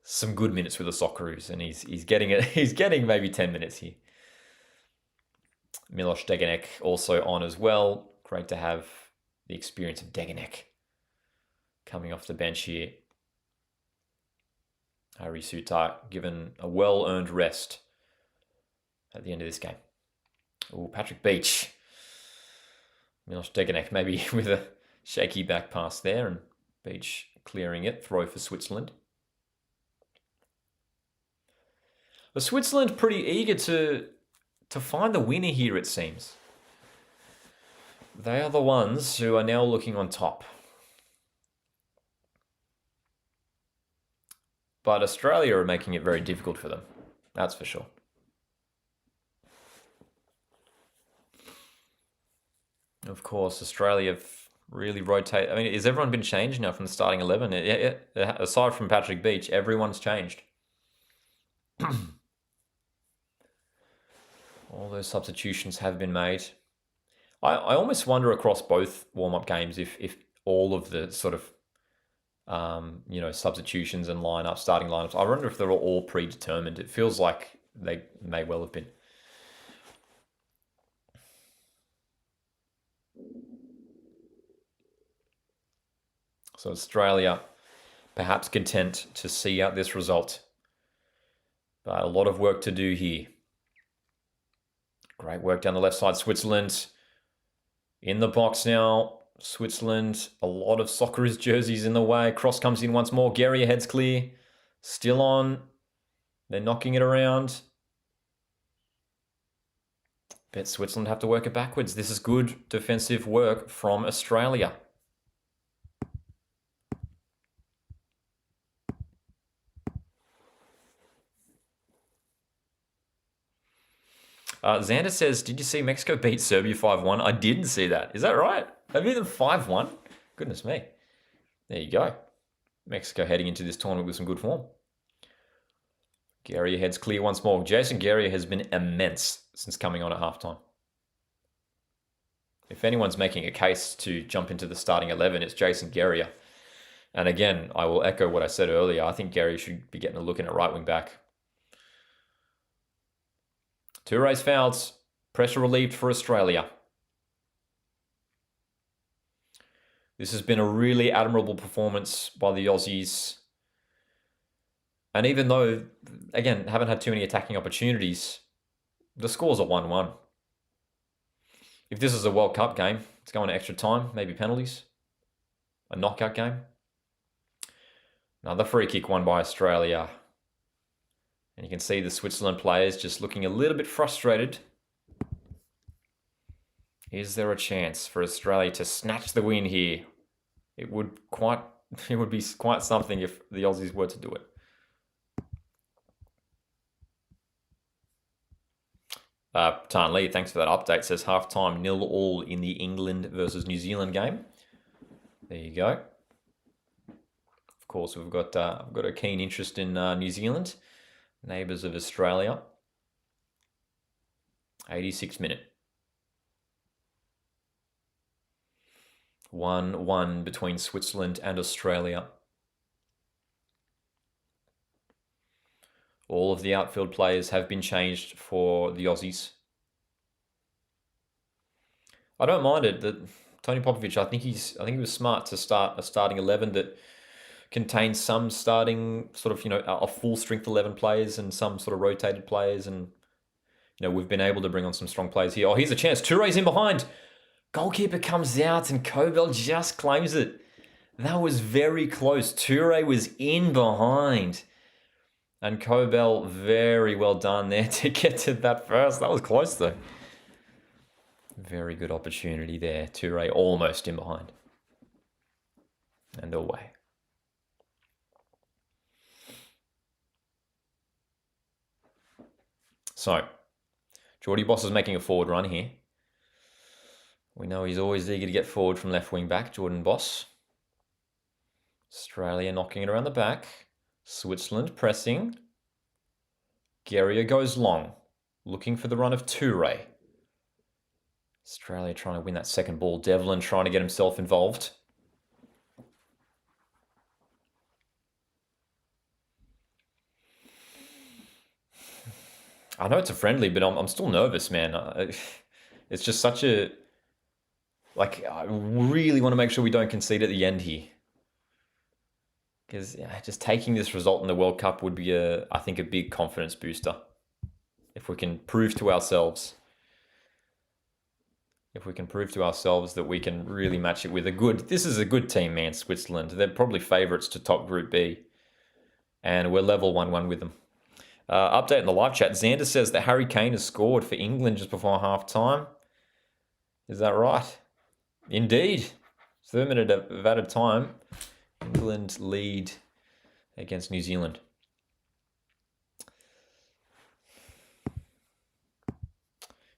some good minutes with the Socceroos. And he's getting it. He's getting maybe 10 minutes here. Milos Degenek also on as well. Great to have the experience of Degenek coming off the bench here. Harry Sutar given a well-earned rest at the end of this game. Oh, Patrick Beach. Milos Degenek maybe with a shaky back pass there, and Beach clearing it. Throw for Switzerland. But Switzerland pretty eager to find the winner here, it seems. They are the ones who are now looking on top. But Australia are making it very difficult for them. That's for sure. Of course, Australia have really rotated. I mean, has everyone been changed now from the starting 11? Yeah. Aside from Patrick Beach, everyone's changed. All those substitutions have been made. I almost wonder across both warm-up games if all of the sort of substitutions and starting lineups, I wonder if they're all predetermined. It feels like they may well have been. So Australia perhaps content to see out this result. But a lot of work to do here. Great work down the left side. Switzerland in the box now. Switzerland, a lot of Socceroos jerseys in the way. Cross comes in once more. Guerrier heads clear. Still on. They're knocking it around. Bet Switzerland have to work it backwards. This is good defensive work from Australia. Xander says, did you see Mexico beat Serbia 5-1? I didn't see that. Is that right? They beat them 5-1? Goodness me. There you go. Mexico heading into this tournament with some good form. Guerrier heads clear once more. Jason Guerrier has been immense since coming on at halftime. If anyone's making a case to jump into the starting 11, it's Jason Guerrier. And again, I will echo what I said earlier. I think Guerrier should be getting a look in at right wing back. 2 race fouls. Pressure relieved for Australia. This has been a really admirable performance by the Aussies. And even though, again, haven't had too many attacking opportunities, the scores are 1-1. If this is a World Cup game, it's going to extra time, maybe penalties. A knockout game. Another free kick won by Australia. And you can see the Switzerland players just looking a little bit frustrated. Is there a chance for Australia to snatch the win here? It would be quite something if the Aussies were to do it. Tan Lee, thanks for that update. Says halftime 0-0 in the England versus New Zealand game. There you go. Of course, we've got a keen interest in New Zealand, neighbours of Australia. 86th minute. 1-1 between Switzerland and Australia. All of the outfield players have been changed for the Aussies. I don't mind it that Tony Popovich, I think he was smart to start a starting 11 that contains some starting sort of, a full strength 11 players and some sort of rotated players. And, we've been able to bring on some strong players here. Oh, here's a chance. Touré's in behind. Goalkeeper comes out and Kobel just claims it. That was very close. Touré was in behind. And Kobel, very well done there to get to that first. That was close though. Very good opportunity there. Touré almost in behind. And away. So, Geordie Boss is making a forward run here. We know he's always eager to get forward from left wing back, Jordan Boss. Australia knocking it around the back. Switzerland pressing. Guerrier goes long, looking for the run of Touré. Australia trying to win that second ball. Devlin trying to get himself involved. I know it's a friendly, but I'm still nervous, man. It's just such a... I really want to make sure we don't concede at the end here. Because just taking this result in the World Cup would be, I think, a big confidence booster. If we can prove to ourselves... that we can really match it with a good... This is a good team, man, Switzerland. They're probably favourites to top Group B. And we're level 1-1 with them. Update in the live chat. Xander says that Harry Kane has scored for England just before half-time. Is that right? Indeed. 3rd minute of added time. England lead against New Zealand.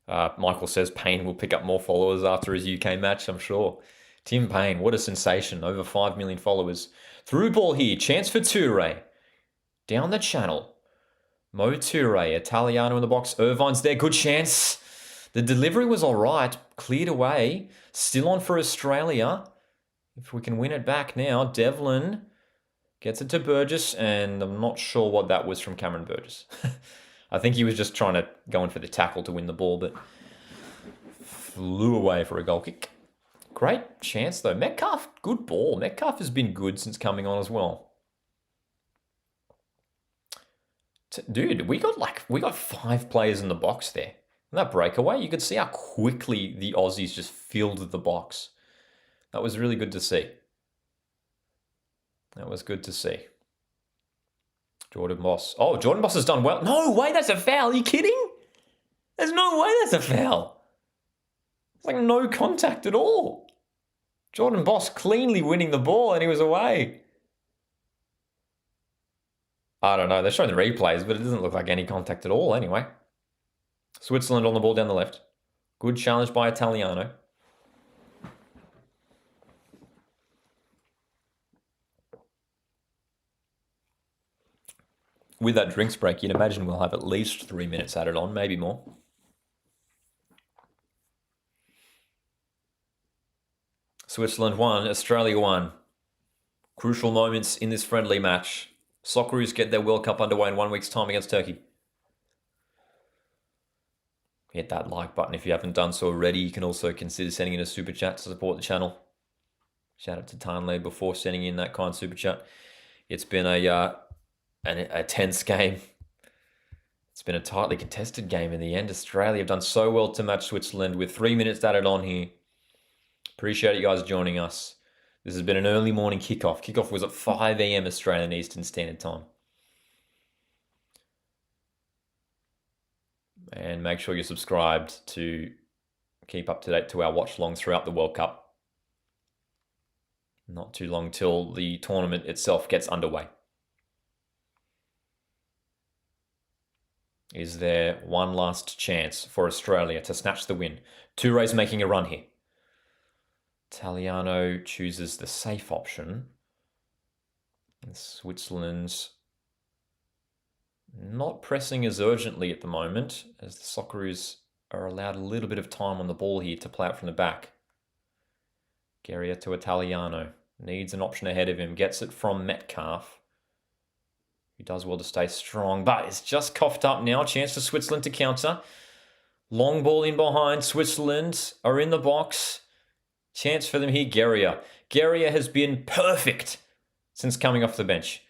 Michael says Payne will pick up more followers after his UK match, I'm sure. Tim Payne, what a sensation. Over 5 million followers. Through ball here. Chance for Touré. Down the channel. Mo Touré. Italiano in the box. Irvine's there. Good chance. The delivery was all right. Cleared away. Still on for Australia. If we can win it back now. Devlin gets it to Burgess. And I'm not sure what that was from Cameron Burgess. I think he was just trying to go in for the tackle to win the ball, but flew away for a goal kick. Great chance, though. Metcalf, good ball. Metcalf has been good since coming on as well. Dude, we got 5 players in the box there. And that breakaway, you could see how quickly the Aussies just filled the box. That was really good to see. That was good to see. Jordan Boss. Oh, Jordan Boss has done well. No way, that's a foul. Are you kidding? There's no way that's a foul. It's like no contact at all. Jordan Boss cleanly winning the ball and he was away. I don't know. They're showing the replays, but it doesn't look like any contact at all anyway. Switzerland on the ball down the left. Good challenge by Italiano. With that drinks break, you'd imagine we'll have at least 3 minutes added on, maybe more. Switzerland 1, Australia 1. Crucial moments in this friendly match. Socceroos get their World Cup underway in 1 week's time against Turkey. Hit that like button if you haven't done so already. You can also consider sending in a super chat to support the channel. Shout out to Tanley before sending in that kind super chat. It's been a tense game. It's been a tightly contested game in the end. Australia have done so well to match Switzerland with 3 minutes added on here. Appreciate you guys joining us. This has been an early morning kickoff. Kickoff was at 5 a.m. Australian Eastern Standard Time. And make sure you're subscribed to keep up to date to our watch-alongs throughout the World Cup. Not too long till the tournament itself gets underway. Is there one last chance for Australia to snatch the win? Touré's making a run here. Italiano chooses the safe option. And Switzerland's not pressing as urgently at the moment, as the Socceroos are allowed a little bit of time on the ball here to play out from the back. Guerrier to Italiano. Needs an option ahead of him. Gets it from Metcalf, who does well to stay strong, but it's just coughed up now. Chance for Switzerland to counter. Long ball in behind. Switzerland are in the box. Chance for them here. Guerrier. Guerrier has been perfect since coming off the bench.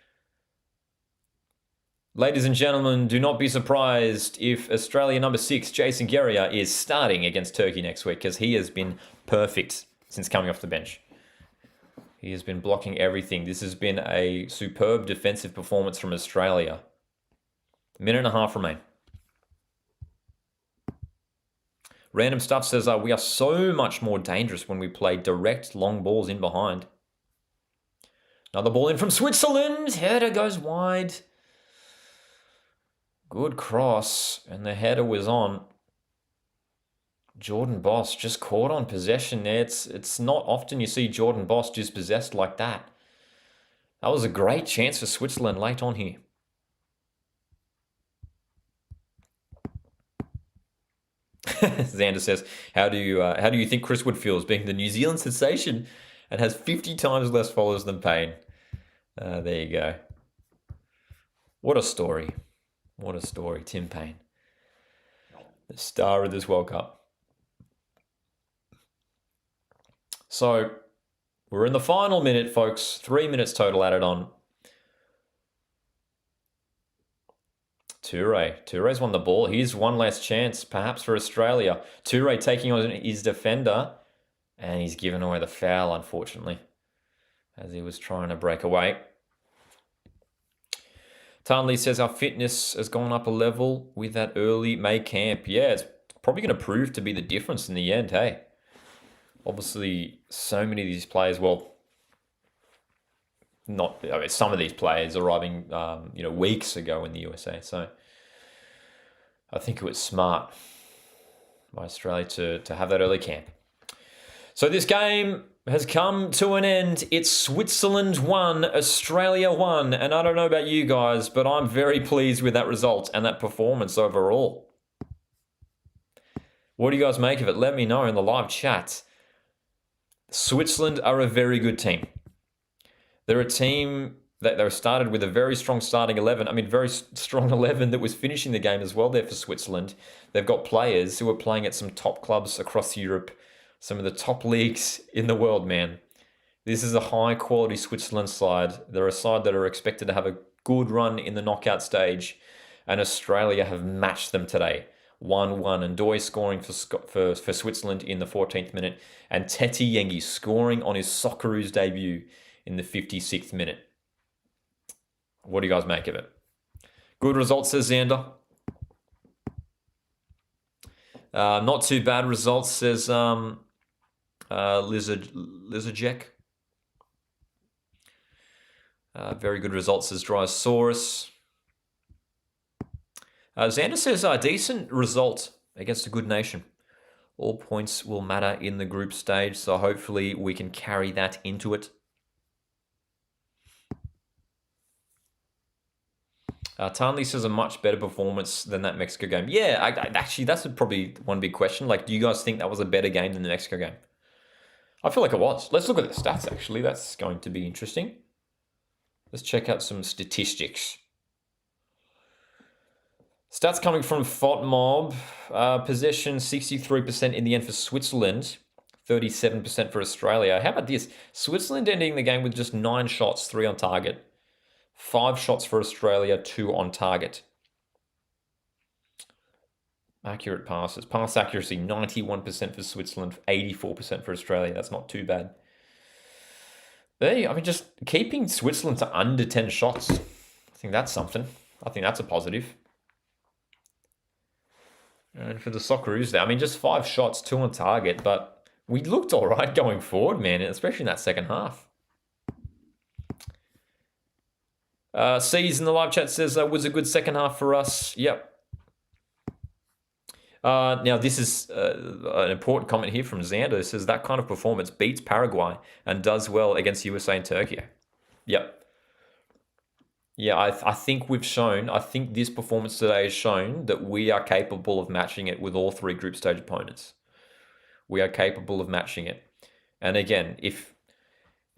Ladies and gentlemen, do not be surprised if Australia number 6, Jason Guerrier, is starting against Turkey next week, because he has been perfect since coming off the bench. He has been blocking everything. This has been a superb defensive performance from Australia. Minute and a half remain. Random Stuff says, we are so much more dangerous when we play direct long balls in behind. Another ball in from Switzerland. Header goes wide. Good cross. And the header was on. Jordan Boss just caught on possession there. It's not often you see Jordan Boss dispossessed like that. That was a great chance for Switzerland late on here. Xander says, how do you think Chris Wood feels being the New Zealand sensation and has 50 times less followers than Payne? There you go. What a story. What a story, Tim Payne. The star of this World Cup. So, we're in the final minute, folks. 3 minutes total added on. Touré's won the ball. Here's one last chance, perhaps, for Australia. Touré taking on his defender. And he's given away the foul, unfortunately, as he was trying to break away. Tanley says our fitness has gone up a level with that early May camp. Yeah, it's probably going to prove to be the difference in the end, hey? Obviously, so many of these players, some of these players arriving, weeks ago in the USA. So I think it was smart by Australia to have that early camp. So this game has come to an end. It's Switzerland 1, Australia 1. And I don't know about you guys, but I'm very pleased with that result and that performance overall. What do you guys make of it? Let me know in the live chat. Switzerland are a very good team. They're a team that they started with a very strong starting 11. Very strong 11 that was finishing the game as well there for Switzerland. They've got players who are playing at some top clubs across Europe, some of the top leagues in the world, man. This is a high-quality Switzerland side. They're a side that are expected to have a good run in the knockout stage, and Australia have matched them today. 1-1, and Doi scoring for Switzerland in the 14th minute, and Tete Yengi scoring on his Socceroos debut in the 56th minute. What do you guys make of it? Good results, says Xander. Not too bad results, says Lizardjek. Very good results, says Dryosaurus. Xander says, decent result against a good nation. All points will matter in the group stage, so hopefully we can carry that into it. Tanley says a much better performance than that Mexico game. Yeah, actually, that's probably one big question. Do you guys think that was a better game than the Mexico game? I feel like it was. Let's look at the stats, actually. That's going to be interesting. Let's check out some statistics. Stats coming from FOTMob. Possession 63% in the end for Switzerland, 37% for Australia. How about this? Switzerland ending the game with just 9 shots, 3 on target. 5 shots for Australia, 2 on target. Accurate passes. Pass accuracy, 91% for Switzerland, 84% for Australia. That's not too bad. Just keeping Switzerland to under 10 shots. I think that's something. I think that's a positive. And for the Socceroos there, I mean, just 5 shots, 2 on target, but we looked all right going forward, man, especially in that second half. C's in the live chat says was a good second half for us. Yep. Now, this is an important comment here from Xander. It says that kind of performance beats Paraguay and does well against USA and Turkey. Yep. Yeah, I think we've shown, I think this performance today has shown that we are capable of matching it with all 3 group stage opponents. We are capable of matching it. And again, if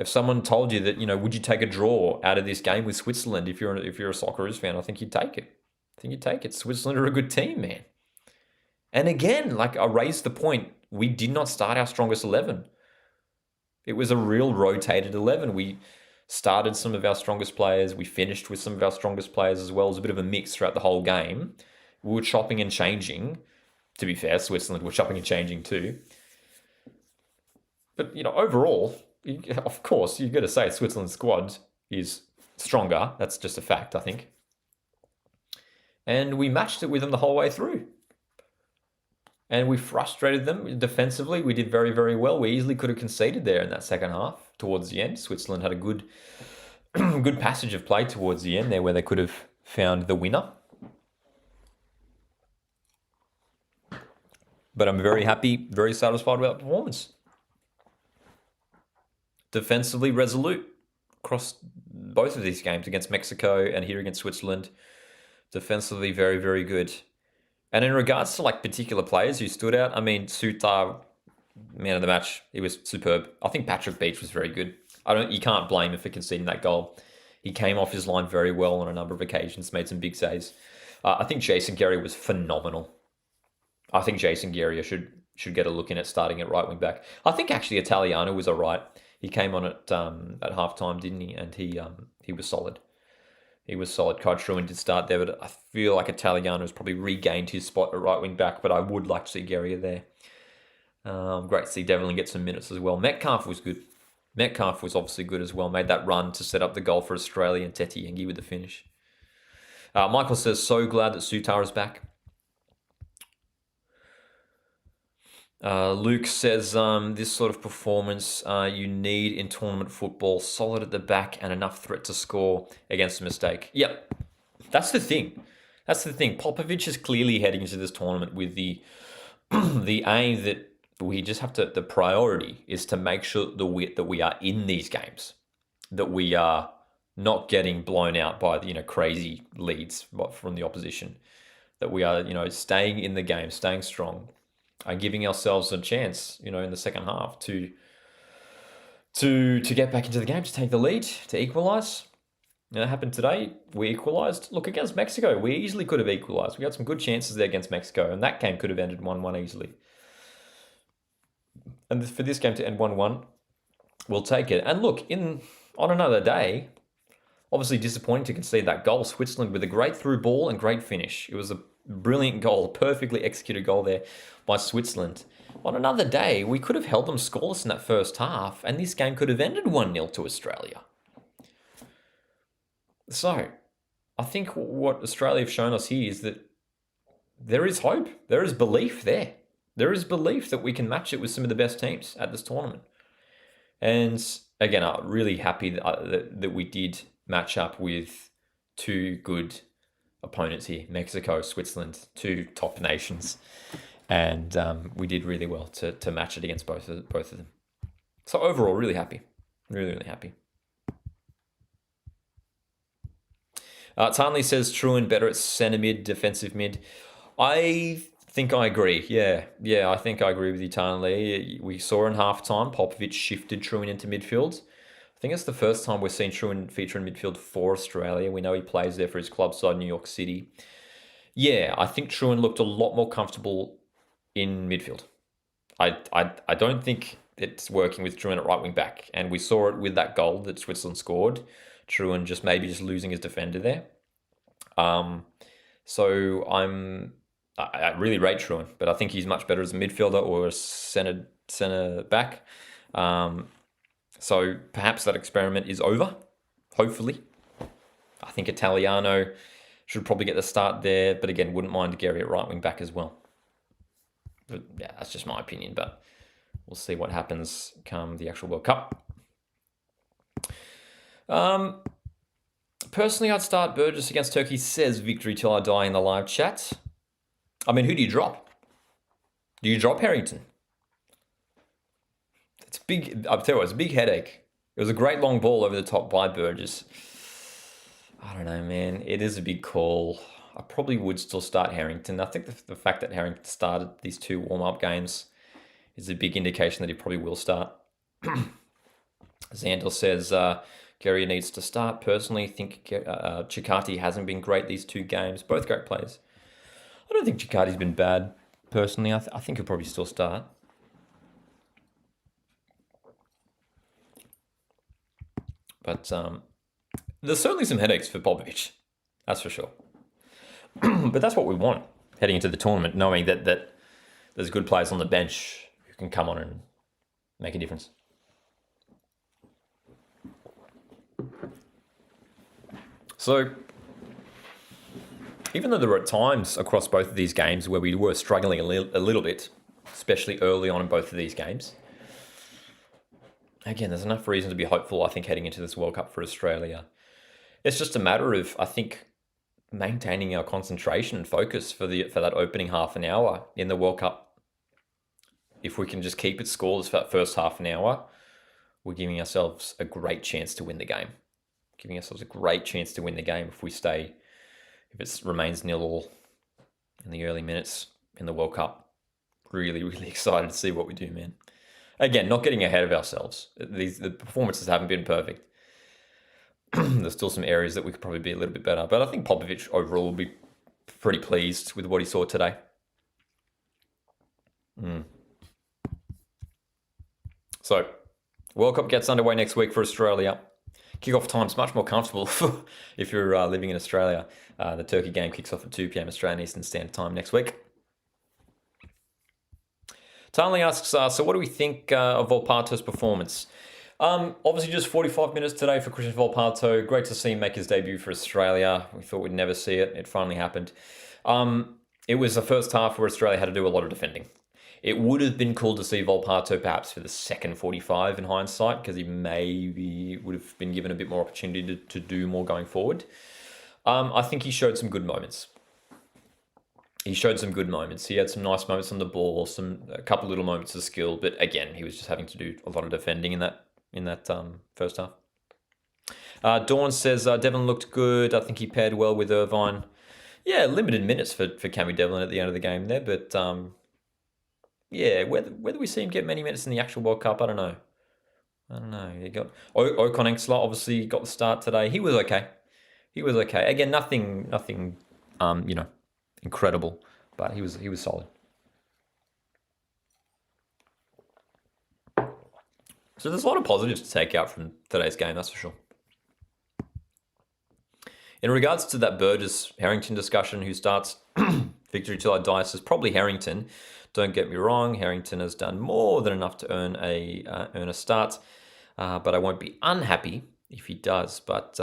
someone told you that, would you take a draw out of this game with Switzerland if you're a Socceroos fan, I think you'd take it. I think you'd take it. Switzerland are a good team, man. And again, like I raised the point, we did not start our strongest 11. It was a real rotated 11. We started some of our strongest players. We finished with some of our strongest players as well. It was a bit of a mix throughout the whole game. We were chopping and changing. To be fair, Switzerland were chopping and changing too. But, overall, of course, you've got to say Switzerland's squad is stronger. That's just a fact, I think. And we matched it with them the whole way through. And we frustrated them defensively. We did very, very well. We easily could have conceded there in that second half towards the end. Switzerland had a good good passage of play towards the end there where they could have found the winner. But I'm very happy, very satisfied with that performance. Defensively resolute across both of these games against Mexico and here against Switzerland. Defensively very, very good. And in regards to particular players who stood out, I mean, Sutar, man of the match, he was superb. I think Patrick Beach was very good. You can't blame him for conceding that goal. He came off his line very well on a number of occasions, made some big saves. I think Jason Guerrier was phenomenal. I think Jason Guerrier should get a look in at starting at right wing back. I think actually Italiano was all right. He came on at halftime, didn't he? And he was solid. He was solid. Kai Truman did start there, but I feel like Italiano has probably regained his spot at right wing back, but I would like to see Guerrier there. Great to see Devlin get some minutes as well. Metcalf was good. Metcalf was obviously good as well. Made that run to set up the goal for Australia and Teti Yengi with the finish. Michael says, so glad that Sutar is back. Luke says, this sort of performance you need in tournament football, solid at the back and enough threat to score against a mistake. Yep, that's the thing. That's the thing. Popovic is clearly heading into this tournament with the the aim that we just have to, the priority is to make sure that we are in these games, that we are not getting blown out by crazy leads from the opposition, that we are staying in the game, staying strong, and giving ourselves a chance, in the second half to get back into the game, to take the lead, to equalise. That happened today. We equalised. Look, against Mexico, we easily could have equalised. We had some good chances there against Mexico, and that game could have ended 1-1 easily. And for this game to end 1-1, we'll take it. And look, on another day, obviously disappointing to concede that goal. Switzerland with a great through ball and great finish. It was a brilliant goal, perfectly executed goal there by Switzerland. On another day, we could have held them scoreless in that first half, and this game could have ended 1-0 to Australia. So, I think what Australia have shown us here is that there is hope. There is belief there. There is belief that we can match it with some of the best teams at this tournament. And again, I'm really happy that we did match up with 2 good opponents here, Mexico, Switzerland, 2 top nations. And we did really well to match it against both of them. So overall, really happy. Really, really happy. Tarnley says Truan better at centre mid, defensive mid. I think I agree. Yeah, I think I agree with you, Tarnley. We saw in halftime, Popovic shifted Truan into midfield. I think it's the first time we've seen Truan feature in midfield for Australia. We know he plays there for his club side, New York City. Yeah, I think Truan looked a lot more comfortable in midfield. I don't think it's working with Truan at right wing back. And we saw it with that goal that Switzerland scored. Truan just losing his defender there. So I really rate Truan, but I think he's much better as a midfielder or a centre back. So perhaps that experiment is over, hopefully. I think Italiano should probably get the start there, but again, wouldn't mind Gary at right wing back as well. But yeah, that's just my opinion, but we'll see what happens come the actual World Cup. Personally, I'd start Burgess against Turkey, says Victory Till I Die in the live chat. I mean, who do you drop? Do you drop Harrington? It's big. I'll tell you what, it's a big headache. It was a great long ball over the top by Burgess. I don't know, man. It is a big call. I probably would still start Harrington. I think the fact that Harrington started these 2 warm-up games is a big indication that he probably will start. Xandel says Gary needs to start. Personally, think Chikati hasn't been great these 2 games. Both great players. I don't think Chikati's been bad, personally. I think he'll probably still start. But there's certainly some headaches for Popovic. That's for sure. But that's what we want heading into the tournament, knowing that there's good players on the bench who can come on and make a difference. So, even though there were times across both of these games where we were struggling a little bit, especially early on in both of these games, again, there's enough reason to be hopeful, I think, heading into this World Cup for Australia. It's just a matter of, I think, maintaining our concentration and focus for that opening half an hour in the World Cup. If we can just keep it scoreless for that first half an hour, we're giving ourselves a great chance to win the game. Giving ourselves a great chance to win the game if it remains 0-0 in the early minutes in the World Cup. Really, really excited to see what we do, man. Again, not getting ahead of ourselves. The performances haven't been perfect. There's still some areas that we could probably be a little bit better. But I think Popovic overall will be pretty pleased with what he saw today. So, World Cup gets underway next week for Australia. Kickoff time's much more comfortable if you're living in Australia. The Turkey game kicks off at 2 p.m. Australian Eastern Standard Time next week. Tarnley asks, so what do we think of Volpato's performance? Obviously just 45 minutes today for Christian Volpato. Great to see him make his debut for Australia. We thought we'd never see it. It finally happened. It was the first half where Australia had to do a lot of defending. It would have been cool to see Volpato perhaps for the second 45 in hindsight, because he maybe would have been given a bit more opportunity to do more going forward. I think he showed some good moments. He had some nice moments on the ball, a couple little moments of skill, but again, he was just having to do a lot of defending in that first half. Dawn says Devlin looked good. I think he paired well with Irvine. Yeah, limited minutes for Cammy Devlin at the end of the game there, but yeah, whether we see him get many minutes in the actual World Cup, I don't know. He got Ocon Exler obviously got the start today. He was okay. Again, nothing incredible, but he was solid. So there's a lot of positives to take out from today's game, that's for sure. In regards to that Burgess-Harrington discussion, who starts Victory Till I Die, says probably Harrington. Don't get me wrong, Harrington has done more than enough to earn a start, but I won't be unhappy if he does. But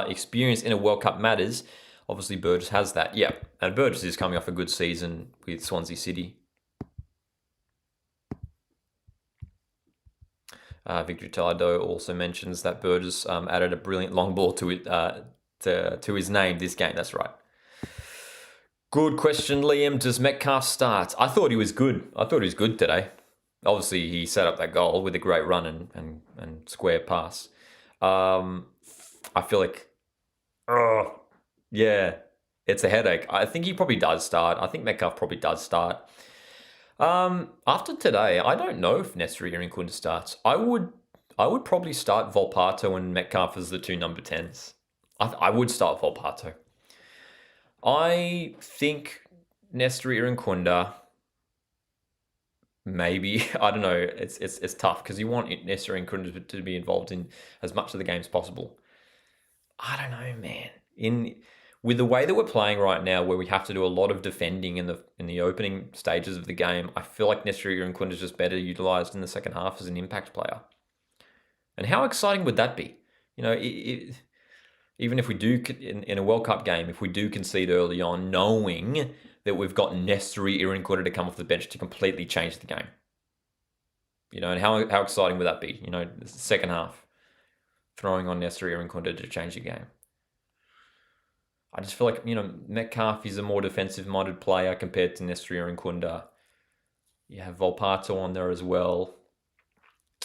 experience in a World Cup matters. Obviously, Burgess has that. Yeah, and Burgess is coming off a good season with Swansea City. Victor Talado also mentions that Burgess added a brilliant long ball to his name this game. That's right. Good question, Liam. Does Metcalf start? I thought he was good. Today. Obviously, he set up that goal with a great run and square pass. I feel like, it's a headache. I think he probably does start. I think Metcalf probably does start. After today, I don't know if Nesri Irinkunda starts. I would probably start Volpato and Metcalf as the 2 number 10s. I would start Volpato. I think Nesri Irinkunda, maybe, I don't know, it's tough because you want Nesri Irinkunda to be involved in as much of the game as possible. I don't know, man. With the way that we're playing right now, where we have to do a lot of defending in the opening stages of the game, I feel like Nesri Irinkunda is just better utilised in the second half as an impact player. And how exciting would that be? Even if we do, in a World Cup game, if we do concede early on, knowing that we've got Nestori Irinkota to come off the bench to completely change the game. And how exciting would that be? The second half, throwing on Nestori Irinkota to change the game. I just feel like, Metcalf is a more defensive-minded player compared to Nestori Irinkota. You have Volpato on there as well.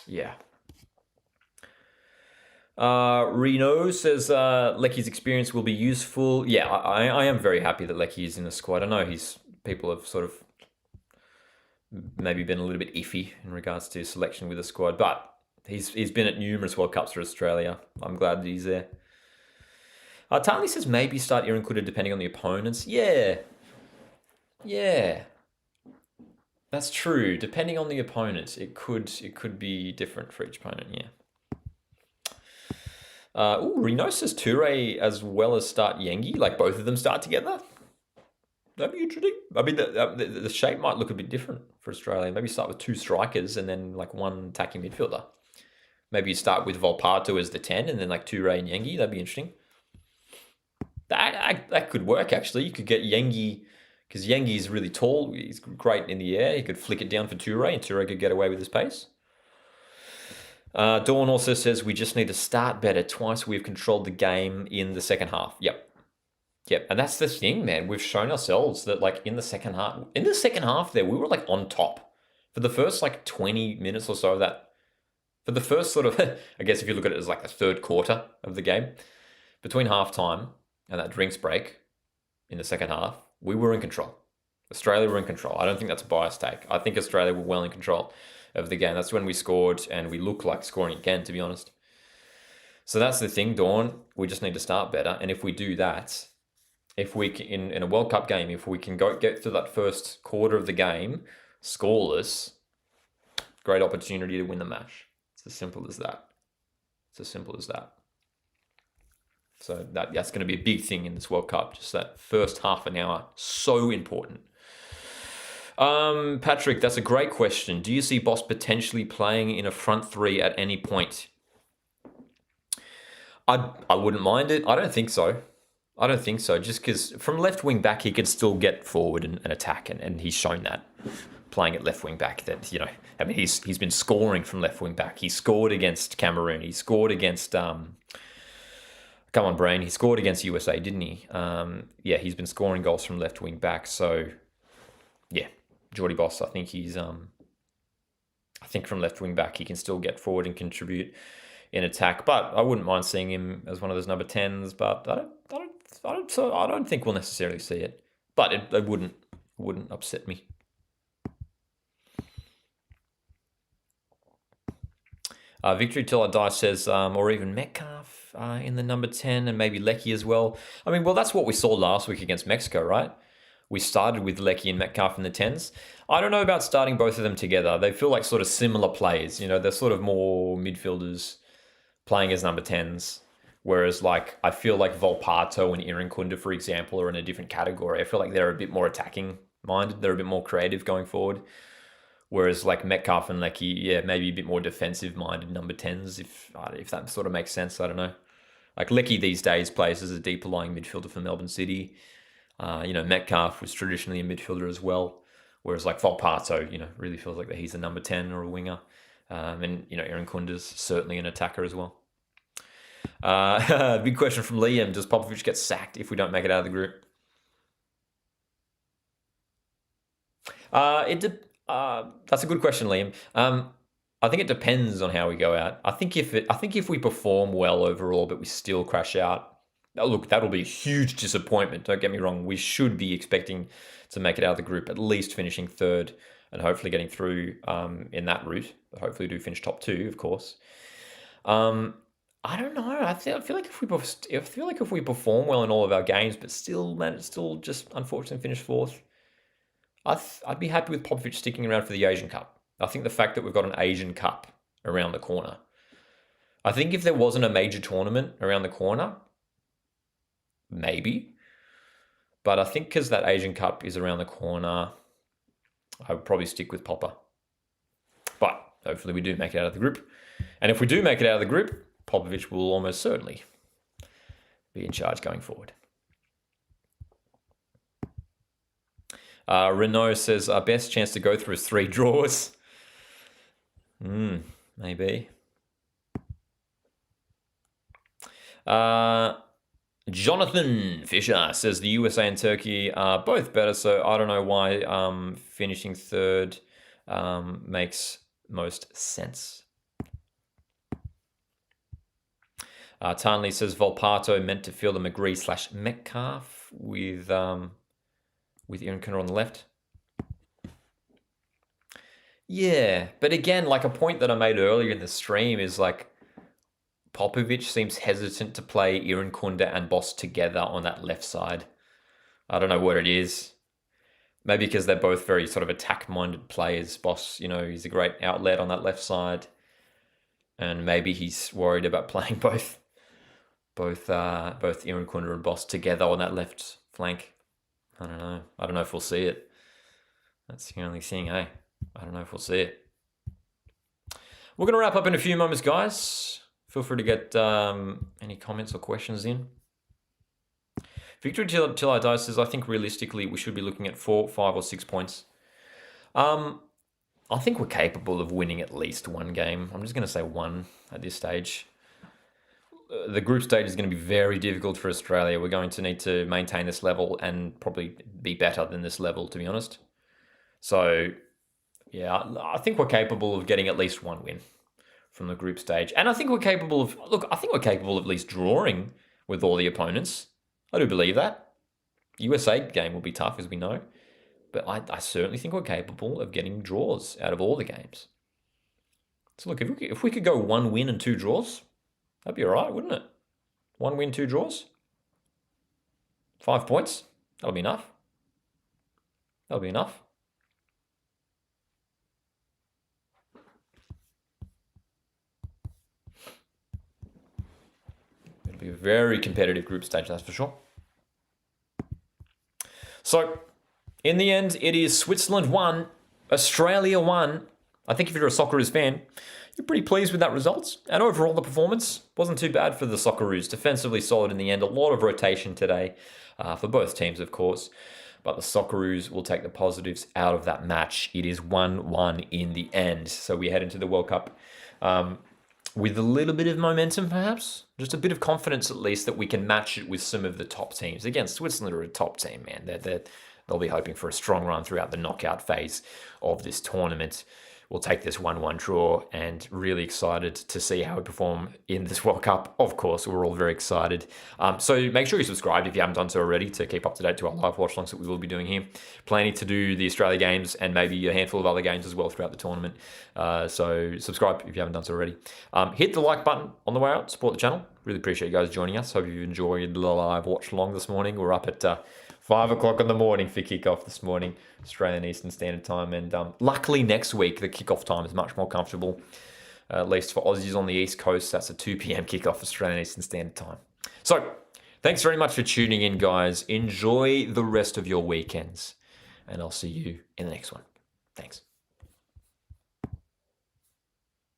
Yeah. Reno says Lecky's experience will be useful. Yeah, I am very happy that Lecky is in the squad. I know people have sort of maybe been a little bit iffy in regards to selection with the squad, but he's been at numerous World Cups for Australia. I'm glad that he's there. Tarly says maybe start Irinkota depending on the opponents. Yeah. That's true. Depending on the opponent, it could be different for each opponent. Yeah. Reno says Toure as well as start Yengi, like both of them start together. That'd be interesting. I mean, the shape might look a bit different for Australia. Maybe start with two strikers and then like one attacking midfielder. Maybe you start with Volpato as the 10 and then like Toure and Yengi. That'd be interesting. That could work, actually. You could get Yengi, because Yengi is really tall. He's great in the air. He could flick it down for Toure, and Toure could get away with his pace. Dawn also says we just need to start better. Twice we've controlled the game in the second half. Yep. And that's the thing, man. We've shown ourselves that, like, in the second half there, we were, like, on top. For the first, like, 20 minutes or so of that, for the first sort of, I guess if you look at it as, like, the third quarter of the game, between halftime and that drinks break in the second half, we were in control. Australia were in control. I don't think that's a biased take. I think Australia were well in control of the game. That's when we scored, and we looked like scoring again, to be honest. So that's the thing, Dawn. We just need to start better. And if we do that, if we can, in a World Cup game, if we can get through that first quarter of the game scoreless, great opportunity to win the match. It's as simple as that. So that's going to be a big thing in this World Cup. Just that first half an hour, so important. Patrick, that's a great question. Do you see Boss potentially playing in a front three at any point? I wouldn't mind it. I don't think so. Just because from left wing back, he can still get forward and attack, and he's shown that playing at left wing back. That he's been scoring from left wing back. He scored against Cameroon. He scored against come on, Brain. He scored against USA, didn't he? He's been scoring goals from left wing back. So yeah, Geordie Boss. I think from left wing back he can still get forward and contribute in attack. But I wouldn't mind seeing him as one of those number 10s. But I don't think we'll necessarily see it. But it wouldn't upset me. Victory Till I Die says, or even Metcalf in the number 10, and maybe Leckie as well. I mean, well, that's what we saw last week against Mexico, right? We started with Leckie and Metcalf in the 10s. I don't know about starting both of them together. They feel like sort of similar players. They're sort of more midfielders playing as number 10s. Whereas, like, I feel like Volpato and Irinkunda, for example, are in a different category. I feel like they're a bit more attacking minded. They're a bit more creative going forward. Whereas, like, Metcalf and Leckie, maybe a bit more defensive-minded number 10s, if that sort of makes sense. I don't know. Like, Leckie these days plays as a deeper-lying midfielder for Melbourne City. Metcalf was traditionally a midfielder as well. Whereas, like, Volpato, really feels like that he's a number 10 or a winger. And Irinkunda's certainly an attacker as well. Big question from Liam. Does Popovic get sacked if we don't make it out of the group? That's a good question, Liam. I think it depends on how we go out. I think if we perform well overall, but we still crash out, look, that'll be a huge disappointment. Don't get me wrong. We should be expecting to make it out of the group, at least finishing third, and hopefully getting through in that route. But hopefully, we do finish top 2, of course. I don't know. I feel like if we perform well in all of our games, but still just unfortunately finish 4th. I'd be happy with Popovic sticking around for the Asian Cup. I think the fact that we've got an Asian Cup around the corner. I think if there wasn't a major tournament around the corner, maybe. But I think because that Asian Cup is around the corner, I would probably stick with Popper. But hopefully we do make it out of the group. And if we do make it out of the group, Popovic will almost certainly be in charge going forward. Renault says, our best chance to go through is 3 draws. Maybe. Jonathan Fisher says the USA and Turkey are both better, so I don't know why finishing third makes most sense. Tarnley says Volpato meant to field the McGree/Metcalf with Aaron Cooner on the left. Yeah, but again, like a point that I made earlier in the stream is like Popovic seems hesitant to play Aaron Kunda and Boss together on that left side. I don't know what it is. Maybe because they're both very sort of attack-minded players. Boss, he's a great outlet on that left side. And maybe he's worried about playing both Aaron Kunda and Boss together on that left flank. I don't know. I don't know if we'll see it. That's the only thing, hey? I don't know if we'll see it. We're going to wrap up in a few moments, guys. Feel free to get any comments or questions in. Victory till I die says, I think realistically we should be looking at 4, 5, or 6 points. I think we're capable of winning at least one game. I'm just going to say 1 at this stage. The group stage is going to be very difficult for Australia. We're going to need to maintain this level and probably be better than this level, to be honest. So, yeah, I think we're capable of getting at least 1 win from the group stage. And I think we're capable of, at least drawing with all the opponents. I do believe that. USA game will be tough, as we know. But I certainly think we're capable of getting draws out of all the games. So look, if we could go 1 win and 2 draws, that'd be all right, wouldn't it? 1 win, 2 draws. 5 points. That'll be enough. That'll be enough. It'll be a very competitive group stage, that's for sure. So, in the end, it is Switzerland 1, Australia 1. I think if you're a Socceroos fan, you're pretty pleased with that result. And overall, the performance wasn't too bad for the Socceroos. Defensively solid in the end. A lot of rotation today for both teams, of course. But the Socceroos will take the positives out of that match. It is 1-1 in the end. So we head into the World Cup with a little bit of momentum, perhaps. Just a bit of confidence, at least, that we can match it with some of the top teams. Again, Switzerland are a top team, man. They'll be hoping for a strong run throughout the knockout phase of this tournament. We'll take this 1-1 draw and really excited to see how we perform in this World Cup. Of course, we're all very excited. So make sure you subscribe if you haven't done so already to keep up to date to our live watch longs that we will be doing here. Planning to do the Australia games and maybe a handful of other games as well throughout the tournament. So subscribe if you haven't done so already. Hit the like button on the way out. Support the channel. Really appreciate you guys joining us. Hope you enjoyed the live watch along this morning. We're up at 5 o'clock in the morning for kickoff this morning, Australian Eastern Standard Time. And luckily next week, the kickoff time is much more comfortable, at least for Aussies on the East Coast. That's a 2 p.m. kickoff, Australian Eastern Standard Time. So thanks very much for tuning in, guys. Enjoy the rest of your weekends, and I'll see you in the next one. Thanks.